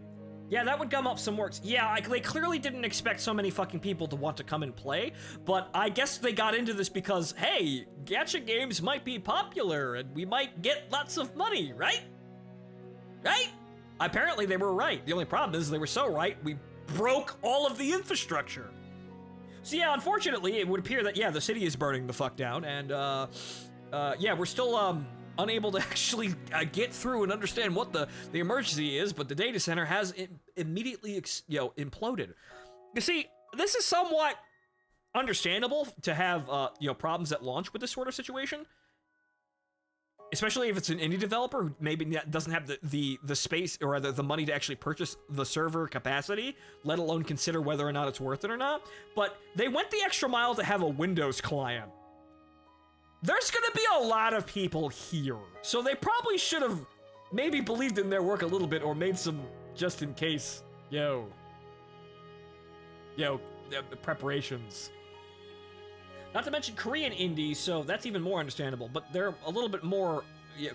Yeah, that would gum up some works. Yeah, they clearly didn't expect so many fucking people to want to come and play, but I guess they got into this because, hey, gacha games might be popular and we might get lots of money, right? Right? Apparently they were right. The only problem is they were so right, we broke all of the infrastructure. So yeah, unfortunately, it would appear that, yeah, the city is burning the fuck down, and, yeah, we're still, unable to actually get through and understand what the emergency is, but the data center has immediately, imploded. You see, this is somewhat understandable to have, problems at launch with this sort of situation. especially if it's an indie developer who maybe doesn't have the space or the money to actually purchase the server capacity, let alone consider whether or not it's worth it or not. But they went the extra mile to have a Windows client. There's gonna be a lot of people here, so they probably should have maybe believed in their work a little bit or made some just in case, preparations. Not to mention Korean indies, so that's even more understandable, but they're a little bit more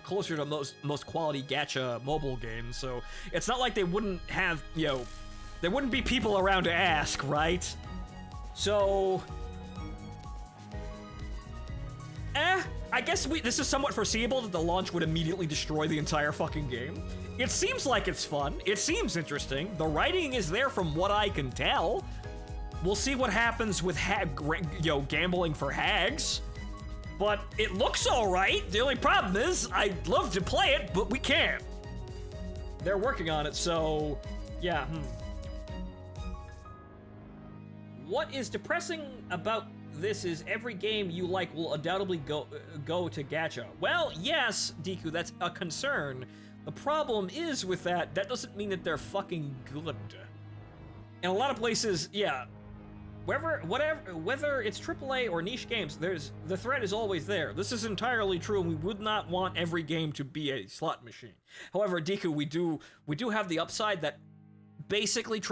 closer to most quality gacha mobile games, so it's not like they wouldn't have, there wouldn't be people around to ask, right? So, I guess this is somewhat foreseeable that the launch would immediately destroy the entire fucking game. It seems like it's fun, it seems interesting, the writing is there from what I can tell. We'll see what happens with gambling for hags, but it looks all right. The only problem is I'd love to play it, but we can't. They're working on it, so yeah. What is depressing about this is every game you like will undoubtedly go to gacha. Well, yes, Deku, that's a concern. The problem is with that doesn't mean that they're fucking good. In a lot of places, yeah. Whether it's AAA or niche games, the threat is always there. This is entirely true, and we would not want every game to be a slot machine. However, Deku, we do have the upside that basically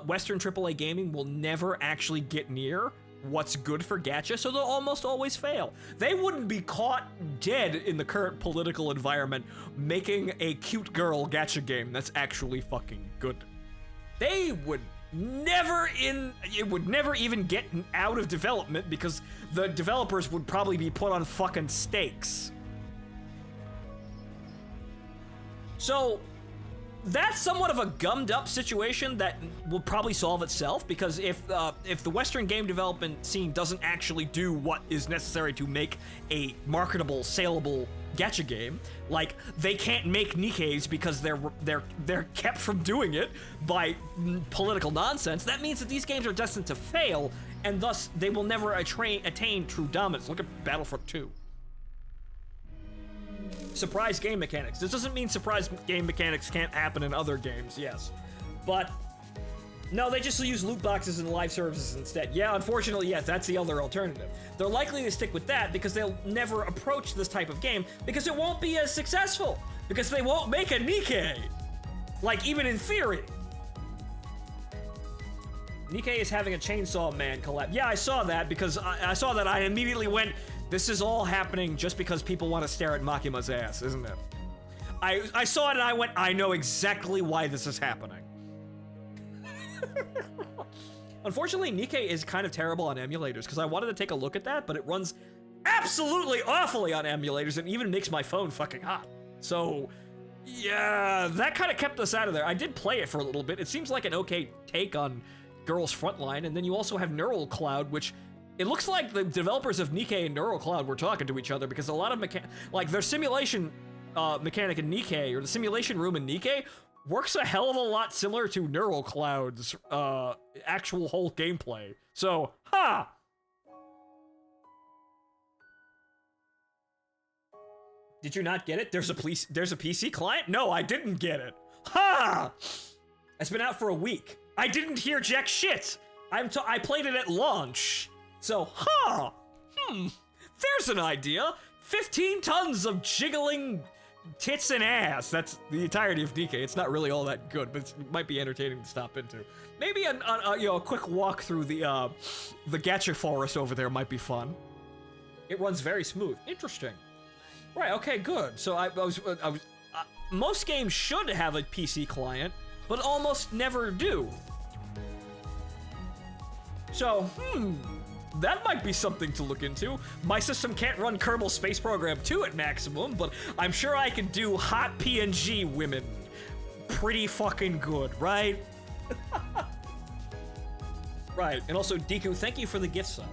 Western AAA gaming will never actually get near what's good for gacha, so they'll almost always fail. They wouldn't be caught dead in the current political environment making a cute girl gacha game that's actually fucking good. It would never even get out of development because the developers would probably be put on fucking stakes. So that's somewhat of a gummed up situation that will probably solve itself, because if the Western game development scene doesn't actually do what is necessary to make a marketable, saleable gacha game, like they can't make Nikkeis because they're kept from doing it by political nonsense, that means that these games are destined to fail, and thus they will never attain true dominance. Look at Battlefront 2. Surprise game mechanics. This doesn't mean surprise game mechanics can't happen in other games, yes. But no, they just use loot boxes and live services instead. Yeah, unfortunately, yes, that's the other alternative. They're likely to stick with that because they'll never approach this type of game because it won't be as successful. Because they won't make a Nikkei. Like, even in theory. Nikkei is having a Chainsaw Man collab. Yeah, I saw that because I saw that I immediately went, this is all happening just because people want to stare at Makima's ass, isn't it? I saw it and I went, I know exactly why this is happening. Unfortunately, Nikkei is kind of terrible on emulators because I wanted to take a look at that, but it runs absolutely awfully on emulators and even makes my phone fucking hot. So, yeah, that kind of kept us out of there. I did play it for a little bit. It seems like an okay take on Girls Frontline, and then you also have Neural Cloud, which it looks like the developers of Nikkei and Neural Cloud were talking to each other because a lot of like their simulation mechanic in Nikkei, or the simulation room in Nikkei, works a hell of a lot similar to Neural Cloud's actual whole gameplay. So, Did you not get it? There's a PC client? No, I didn't get it. It's been out for a week. I didn't hear jack shit. I played it at launch. So, there's an idea. 15 tons of jiggling tits and ass. That's the entirety of Nikkei. It's not really all that good, but it might be entertaining to stop into. Maybe a quick walk through the gacha forest over there might be fun. It runs very smooth. Interesting. Right. Okay. Good. So I was most games should have a PC client, but almost never do. So, that might be something to look into. My system can't run Kerbal Space Program 2 at maximum, but I'm sure I can do hot PNG women pretty fucking good, right? Right, and also Deku, thank you for the gift sub.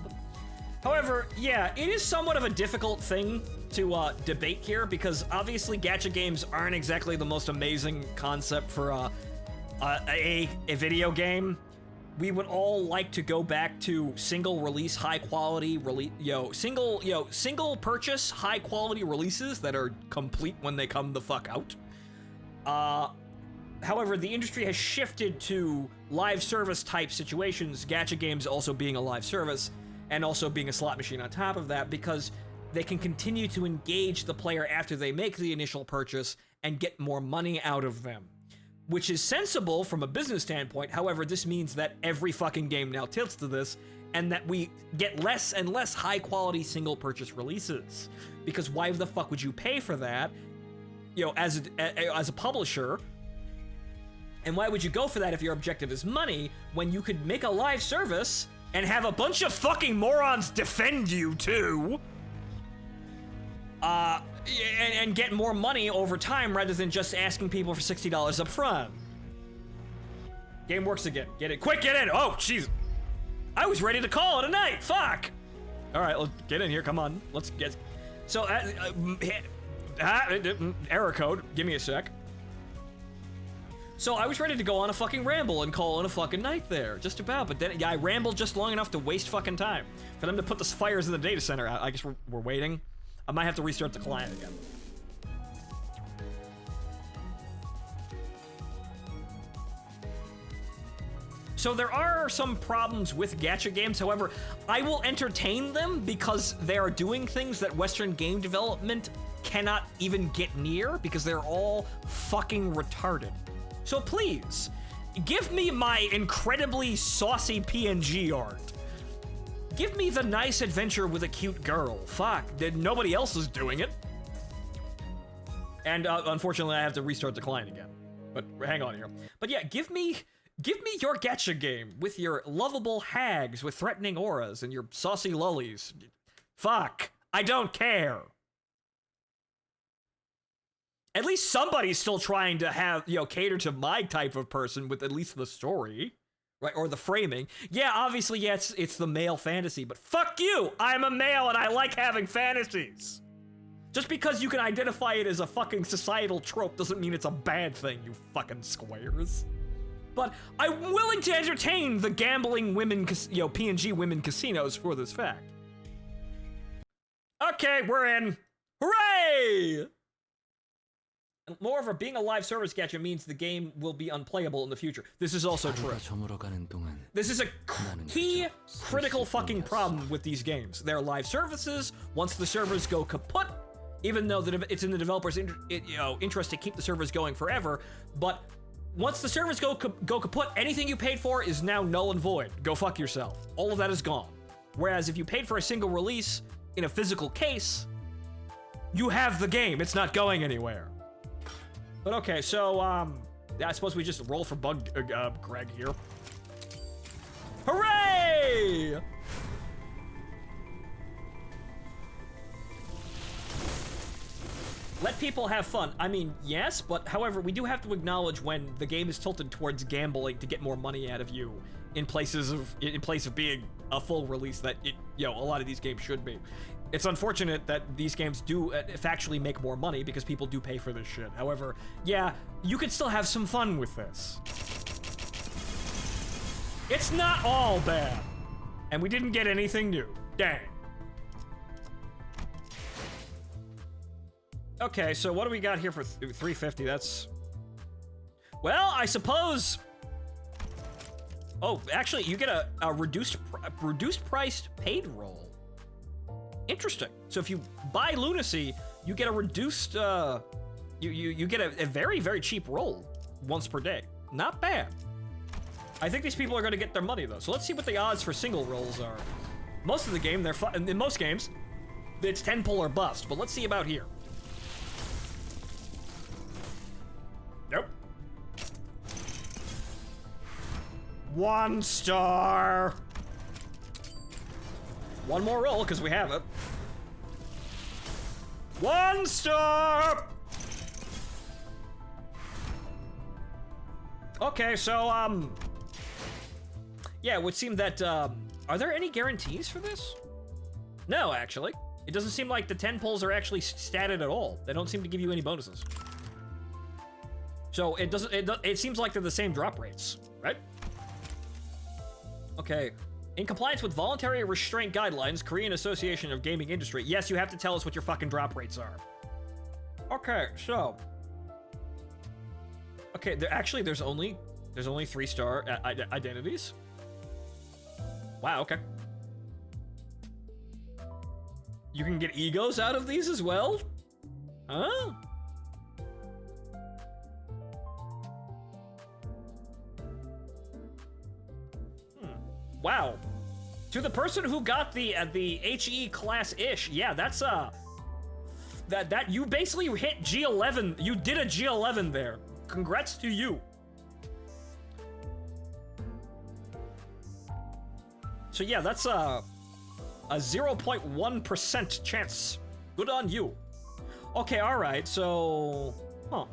However, yeah, it is somewhat of a difficult thing to debate here because obviously gacha games aren't exactly the most amazing concept for a video game. we would all like to go back to single release, high quality single purchase, high quality releases that are complete when they come the fuck out. However, the industry has shifted to live service type situations, gacha games also being a live service, and also being a slot machine on top of that, because they can continue to engage the player after they make the initial purchase and get more money out of them. Which is sensible from a business standpoint. However, this means that every fucking game now tilts to this, and that we get less and less high quality single purchase releases. Because why the fuck would you pay for that, as a publisher? And why would you go for that if your objective is money, when you could make a live service and have a bunch of fucking morons defend you too? And get more money over time rather than just asking people for $60 up front. Game works again. Get it. Quick, get in! Oh, jeez. I was ready to call it a night. Fuck! Alright, let's get in here. Come on. Let's get... So, error code. Give me a sec. So I was ready to go on a fucking ramble and call it a fucking night there. Just about. But then I rambled just long enough to waste fucking time. For them to put the fires in the data center out. I guess we're waiting. I might have to restart the client again. So there are some problems with gacha games. However, I will entertain them because they are doing things that Western game development cannot even get near, because they're all fucking retarded. So please, give me my incredibly saucy PNG art. Give me the nice adventure with a cute girl. Fuck, nobody else is doing it. And unfortunately, I have to restart the client again. But hang on here. But yeah, give me your gacha game with your lovable hags with threatening auras and your saucy lullies. Fuck, I don't care. At least somebody's still trying to have, cater to my type of person with at least the story. Right, or the framing. Yeah, obviously, yeah, it's the male fantasy, but fuck you! I'm a male and I like having fantasies! Just because you can identify it as a fucking societal trope doesn't mean it's a bad thing, you fucking squares. But I'm willing to entertain the gambling women, PNG women casinos for this fact. Okay, we're in. Hooray! Moreover, being a live service gacha means the game will be unplayable in the future. This is also true. This is a key, critical fucking problem with these games. They're live services. Once the servers go kaput, even though it's in the developer's interest to keep the servers going forever, but once the servers go kaput, anything you paid for is now null and void. Go fuck yourself. All of that is gone. Whereas if you paid for a single release in a physical case, you have the game. It's not going anywhere. But okay, so, I suppose we just roll for Greg here. Hooray! Let people have fun. I mean, yes, but however, we do have to acknowledge when the game is tilted towards gambling to get more money out of you in place of being a full release that, a lot of these games should be. It's unfortunate that these games do factually make more money because people do pay for this shit. However, yeah, you could still have some fun with this. It's not all bad. And we didn't get anything new. Dang. Okay, so what do we got here for 350? That's... Well, I suppose... Oh, actually, you get a reduced priced paid roll. Interesting. So if you buy Lunacy, you get a reduced, you get a very, very cheap roll once per day. Not bad. I think these people are going to get their money, though. So let's see what the odds for single rolls are. Most of the game, in most games, it's 10 pull or bust. But let's see about here. Nope. 1 star. One more roll, because we have it. 1 star! Okay, so, yeah, it would seem that, are there any guarantees for this? No, actually. It doesn't seem like the 10 pulls are actually statted at all. They don't seem to give you any bonuses. So, it seems like they're the same drop rates, right? Okay. In compliance with voluntary restraint guidelines, Korean Association of Gaming Industry. Yes, you have to tell us what your fucking drop rates are. Okay, so. Okay, there's only 3-star identities. Wow, okay. You can get egos out of these as well? Huh? Wow. To the person who got the HE class-ish, yeah, that's that you basically hit G11. You did a G11 there. Congrats to you. So yeah, that's a 0.1% chance. Good on you. Okay, all right. So, huh.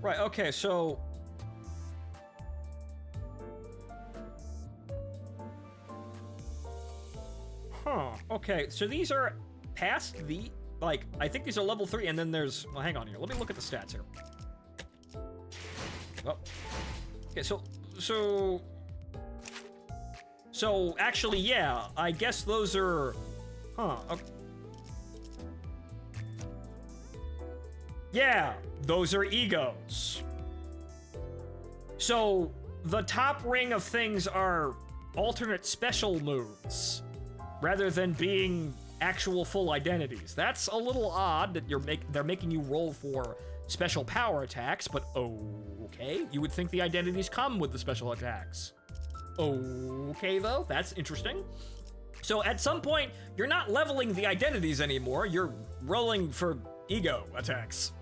Right. Okay. So. Huh. Okay, so these are past the, like, I think these are level 3, and then there's, well, hang on here. Let me look at the stats here. Oh. Okay, so actually, yeah, I guess those are, huh. Okay. Yeah, those are egos. So the top ring of things are alternate special moves, rather than being actual full identities. That's a little odd that they're making you roll for special power attacks, but okay. You would think the identities come with the special attacks. Okay, though, that's interesting. So at some point, you're not leveling the identities anymore, you're rolling for ego attacks.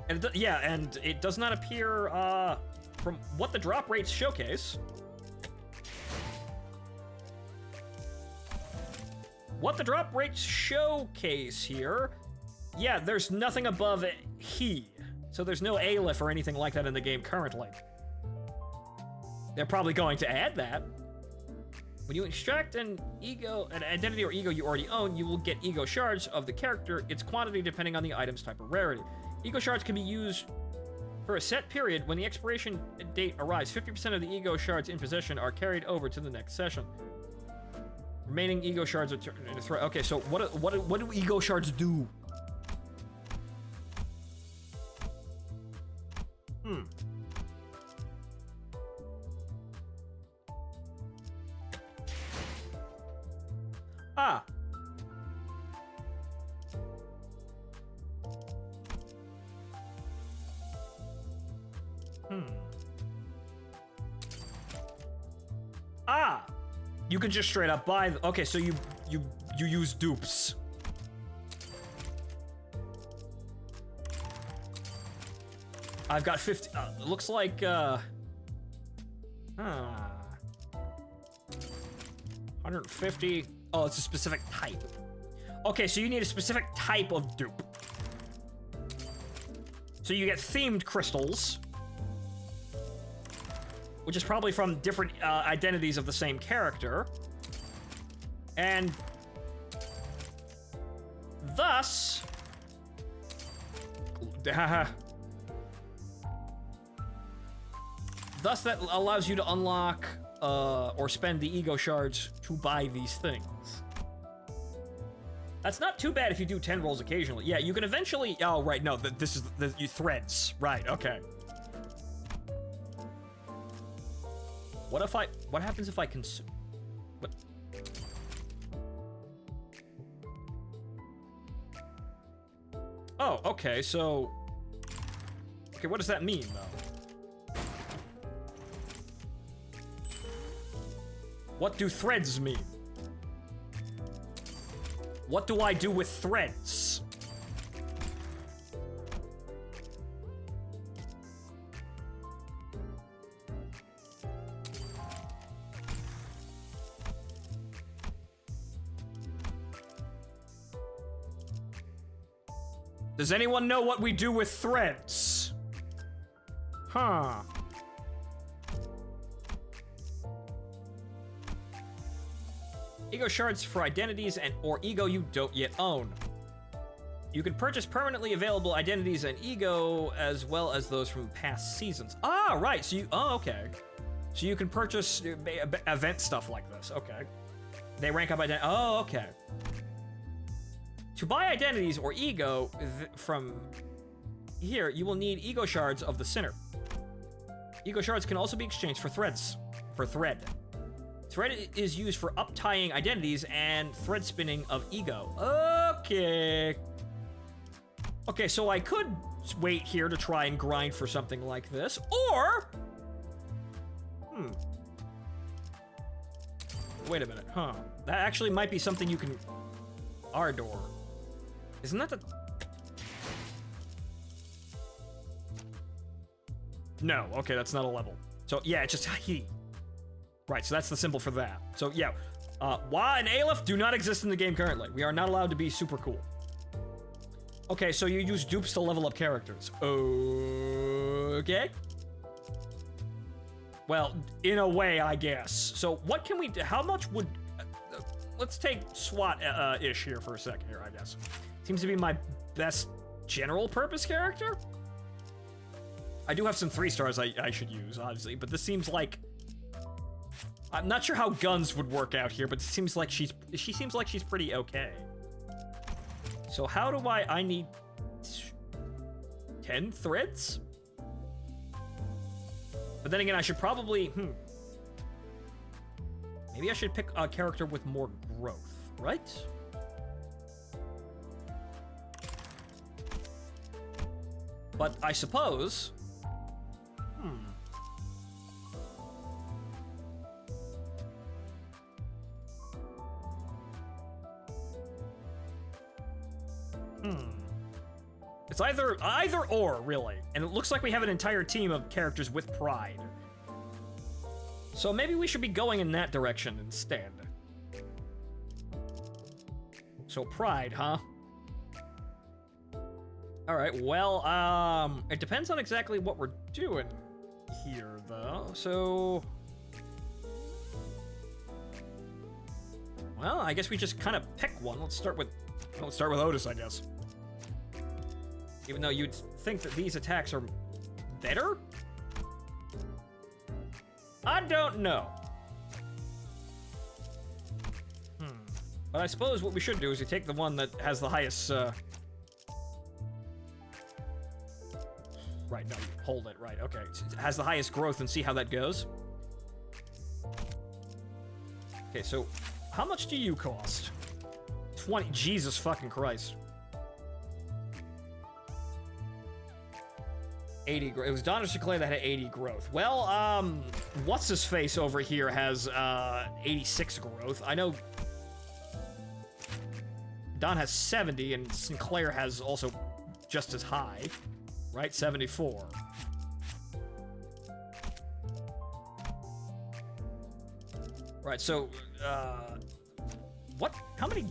And and it does not appear, from what the drop rates showcase. What the drop rates showcase here, yeah, there's nothing above he. So there's no Aleph or anything like that in the game currently. They're probably going to add that. When you extract an identity or ego you already own, you will get ego shards of the character, its quantity depending on the item's type or rarity. Ego shards can be used for a set period. When the expiration date arrives, 50% of the ego shards in possession are carried over to the next session. Remaining ego shards are turned into threat. Okay, so what do ego shards do? Ah. Ah. You can just straight up buy. Okay, so you use dupes. I've got 50. Looks like 150. Oh, it's a specific type. Okay, so you need a specific type of dupe. So you get themed crystals, which is probably from different identities of the same character. And thus, that allows you to unlock or spend the ego shards to buy these things. That's not too bad if you do 10 rolls occasionally. Yeah, you can eventually. Oh, right. No, this is the threads. Right. Okay. What happens if I consume? What? Oh, okay, so. Okay, what does that mean, though? What do threads mean? What do I do with threads? Does anyone know what we do with threads? Huh. Ego shards for identities and or ego you don't yet own. You can purchase permanently available identities and ego as well as those from past seasons. Ah, right. So okay. So you can purchase event stuff like this. Okay. They rank up identity. Oh, okay. To buy identities or ego from here, you will need ego shards of the Sinner. Ego shards can also be exchanged for threads. Thread is used for uptying identities and thread spinning of ego. Okay. Okay, so I could wait here to try and grind for something like this, or... Wait a minute, huh? That actually might be something you can... Ardor. Isn't that the... No, okay, that's not a level. So, yeah, it's just he. Right, so that's the symbol for that. So, yeah. Wa and Aleph do not exist in the game currently. We are not allowed to be super cool. Okay, so you use dupes to level up characters. Okay. Well, in a way, I guess. So, what can we do? How much would... let's take SWAT-ish here for a second here, I guess. Seems to be my best general purpose character. I do have some 3 stars I should use, obviously, but this seems like... I'm not sure how guns would work out here, but it seems like she seems like she's pretty okay. So how do I need 10 threads? But then again, I should probably, maybe I should pick a character with more growth, right? But I suppose, It's either or, really. And it looks like we have an entire team of characters with pride. So maybe we should be going in that direction instead. So pride, huh? Alright, well, it depends on exactly what we're doing here, though. So... Well, I guess we just kind of pick one. Let's start with Otis, I guess. Even though you'd think that these attacks are better? I don't know. But I suppose what we should do is we take the one that has the highest, Right, no, hold it, right, okay. It has the highest growth and see how that goes. Okay, so how much do you cost? 20, Jesus fucking Christ. 80 growth. It was Donner Sinclair that had 80 growth. Well, what's his face over here has 86 growth. I know Don has 70 and Sinclair has also just as high, right? 74. Right, so what? How many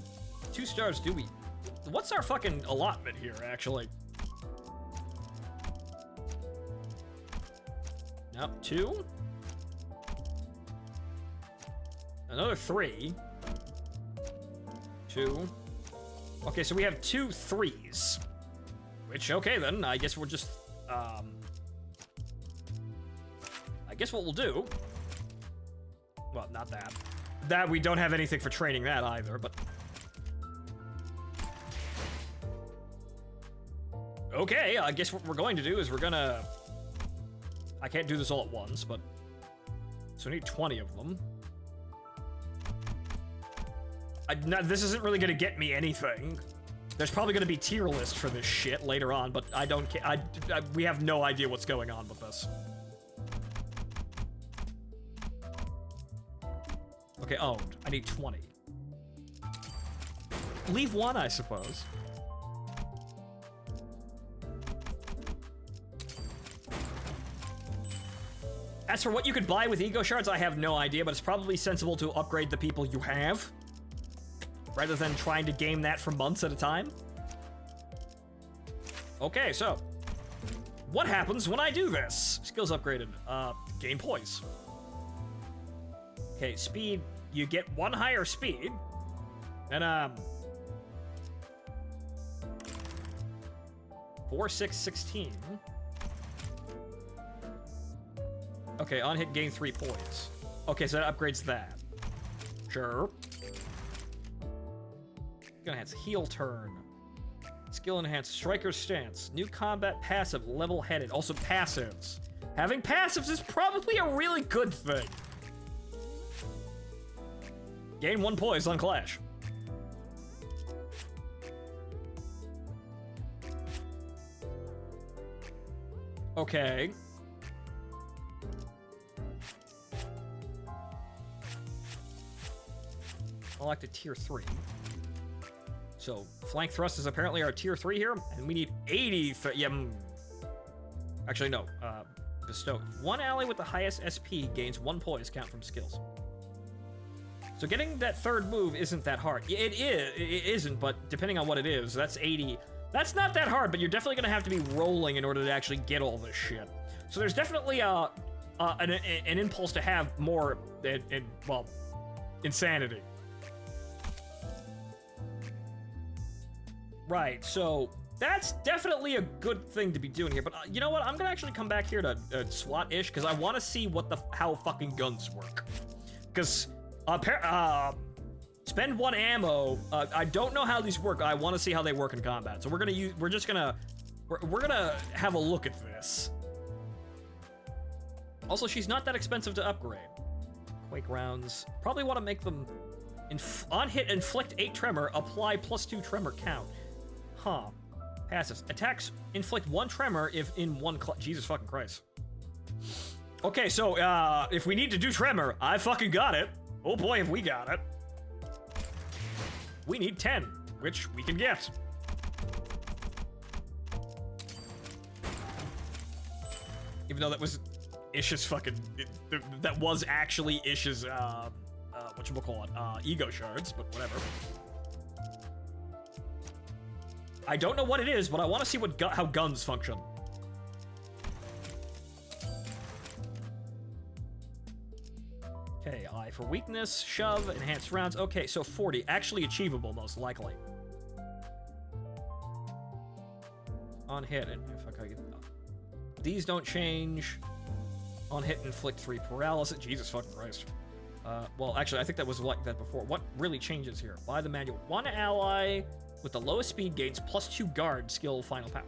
2 stars do we? What's our fucking allotment here, actually? Nope, 2. Another 3. 2. Okay, so we have 2 3s. Which, okay then, I guess we'll just, I guess what we'll do... Well, not that. That, we don't have anything for training that either, but... Okay, I guess what we're going to do is we're gonna... I can't do this all at once, but... So we need 20 of them. This isn't really gonna get me anything. There's probably gonna be tier list for this shit later on, but I don't care. We have no idea what's going on with this. Okay, owned. I need 20. Leave 1, I suppose. As for what you could buy with ego shards, I have no idea, but it's probably sensible to upgrade the people you have, rather than trying to game that for months at a time. Okay, so what happens when I do this? Skills upgraded. Gain poise. Okay, speed. You get 1 higher speed, and 4, 6, 16. Okay, on hit gain 3 points. Okay, so that upgrades that. Sure. Gonna enhance heal turn. Skill enhance striker stance. New combat passive, level-headed. Also passives. Having passives is probably a really good thing. Gain 1 poise on clash. Okay. Select a tier 3. So, flank thrust is apparently our tier 3 here, and we need 80. Actually, no. Bestow. One ally with the highest SP gains 1 poise count from skills. So getting that third move isn't that hard. It isn't, but depending on what it is, that's 80. That's not that hard, but you're definitely gonna have to be rolling in order to actually get all this shit. So there's definitely an impulse to have more, well, insanity. Right, so that's definitely a good thing to be doing here, but you know what? I'm gonna actually come back here to SWAT-ish, because I want to see how fucking guns work. Because, spend 1 ammo, I don't know how these work, I want to see how they work in combat. So we're gonna have a look at this. Also, she's not that expensive to upgrade. Quake rounds, probably want to make them, on hit, inflict 8 tremor, apply +2 tremor count. Huh. Passives. Attacks inflict 1 tremor if in 1 Jesus fucking Christ. Okay, so, if we need to do tremor, I fucking got it. Oh boy, have we got it. We need 10, which we can get. Even though that was Ish's fucking... that was actually Ish's, whatchamacallit, ego shards, but whatever. I don't know what it is, but I want to see how guns function. Okay, eye for weakness, shove, enhanced rounds. Okay, so 40. Actually achievable, most likely. On hit, and if I get... These don't change. On hit, inflict 3 paralysis. Jesus fucking Christ. Well, actually, I think that was like that before. What really changes here? By the manual. 1 ally with the lowest speed gains +2 guard skill final power.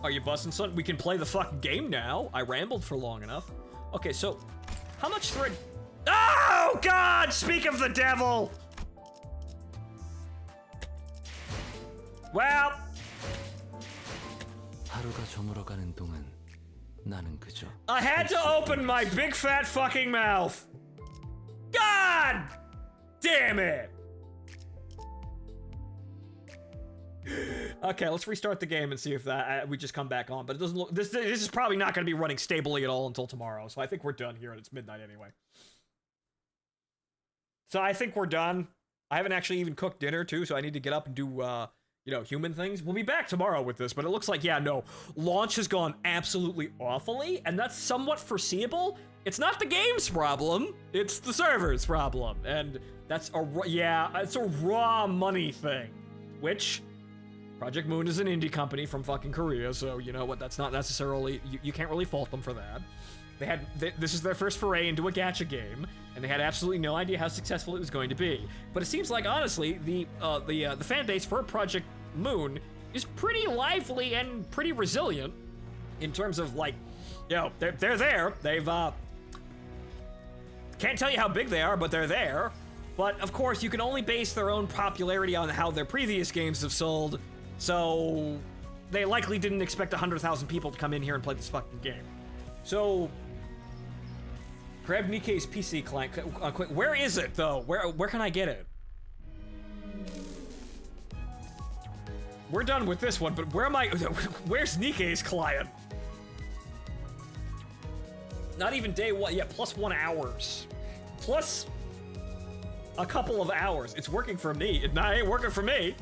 Are you busting, son? We can play the fucking game now. I rambled for long enough. Okay, so how much thread? Oh God! Speak of the devil. Well. 하루가 저물어가는 동안 나는 그저 I had to open my big fat fucking mouth. God damn it. Okay, let's restart the game and see if we just come back on. But it doesn't look. This is probably not going to be running stably at all until tomorrow. So I think we're done here, and it's midnight anyway. So I think we're done. I haven't actually even cooked dinner too, so I need to get up and do human things. We'll be back tomorrow with this, but it looks like launch has gone absolutely awfully, and that's somewhat foreseeable. It's not the game's problem; it's the server's problem, and that's it's a raw money thing, which. Project Moon is an indie company from fucking Korea, so you know what? That's not necessarily you can't really fault them for that. This is their first foray into a gacha game, and they had absolutely no idea how successful it was going to be. But it seems like honestly, the fan base for Project Moon is pretty lively and pretty resilient in terms of they're there. They've can't tell you how big they are, but they're there. But of course, you can only base their own popularity on how their previous games have sold. So, they likely didn't expect 100,000 people to come in here and play this fucking game. So, grab Nikkei's PC client. Quick, where is it though? Where can I get it? We're done with this one, but where am I? Where's Nikkei's client? Not even day one. Yeah, +1 hours. Plus a couple of hours. It's working for me. It ain't working for me.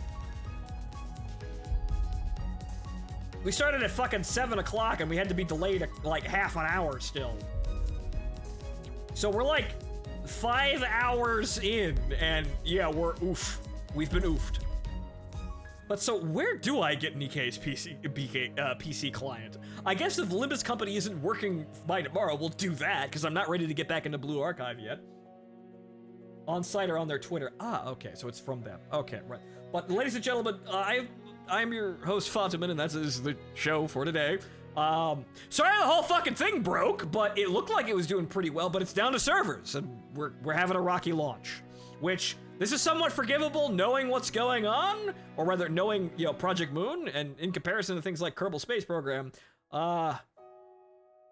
We started at fucking 7 o'clock and we had to be delayed like half an hour still. So we're like 5 hours in, and yeah, we're oof. We've been oofed. But so, where do I get Nikkei's PC client? I guess if Limbus Company isn't working by tomorrow, we'll do that, because I'm not ready to get back into Blue Archive yet. On site or on their Twitter. Ah, okay, so it's from them. Okay, right. But ladies and gentlemen, I'm your host, Phontomen, and that is the show for today. Sorry the whole fucking thing broke, but it looked like it was doing pretty well, but it's down to servers, and we're having a rocky launch. Which, this is somewhat forgivable knowing what's going on, or rather knowing, you know, Project Moon, and in comparison to things like Kerbal Space Program,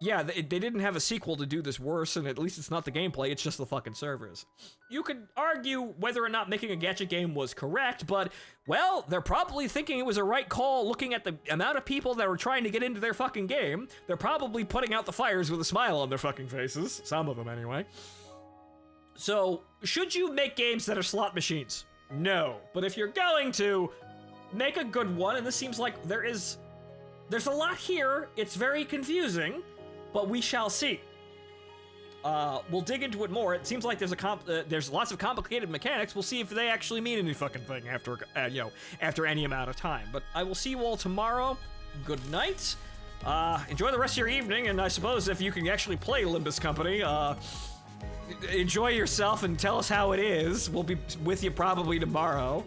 yeah, they didn't have a sequel to do this worse, and at least it's not the gameplay, it's just the fucking servers. You could argue whether or not making a gacha game was correct, but, well, they're probably thinking it was a right call looking at the amount of people that were trying to get into their fucking game. They're probably putting out the fires with a smile on their fucking faces. Some of them, anyway. So, should you make games that are slot machines? No. But if you're going to, make a good one, and this seems like there's a lot here. It's very confusing. But we shall see. We'll dig into it more. It seems like there's lots of complicated mechanics. We'll see if they actually mean any fucking thing after after any amount of time. But I will see you all tomorrow. Good night. Enjoy the rest of your evening, and I suppose if you can actually play Limbus Company, enjoy yourself and tell us how it is. We'll be with you probably tomorrow.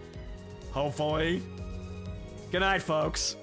Hopefully. Good night, folks.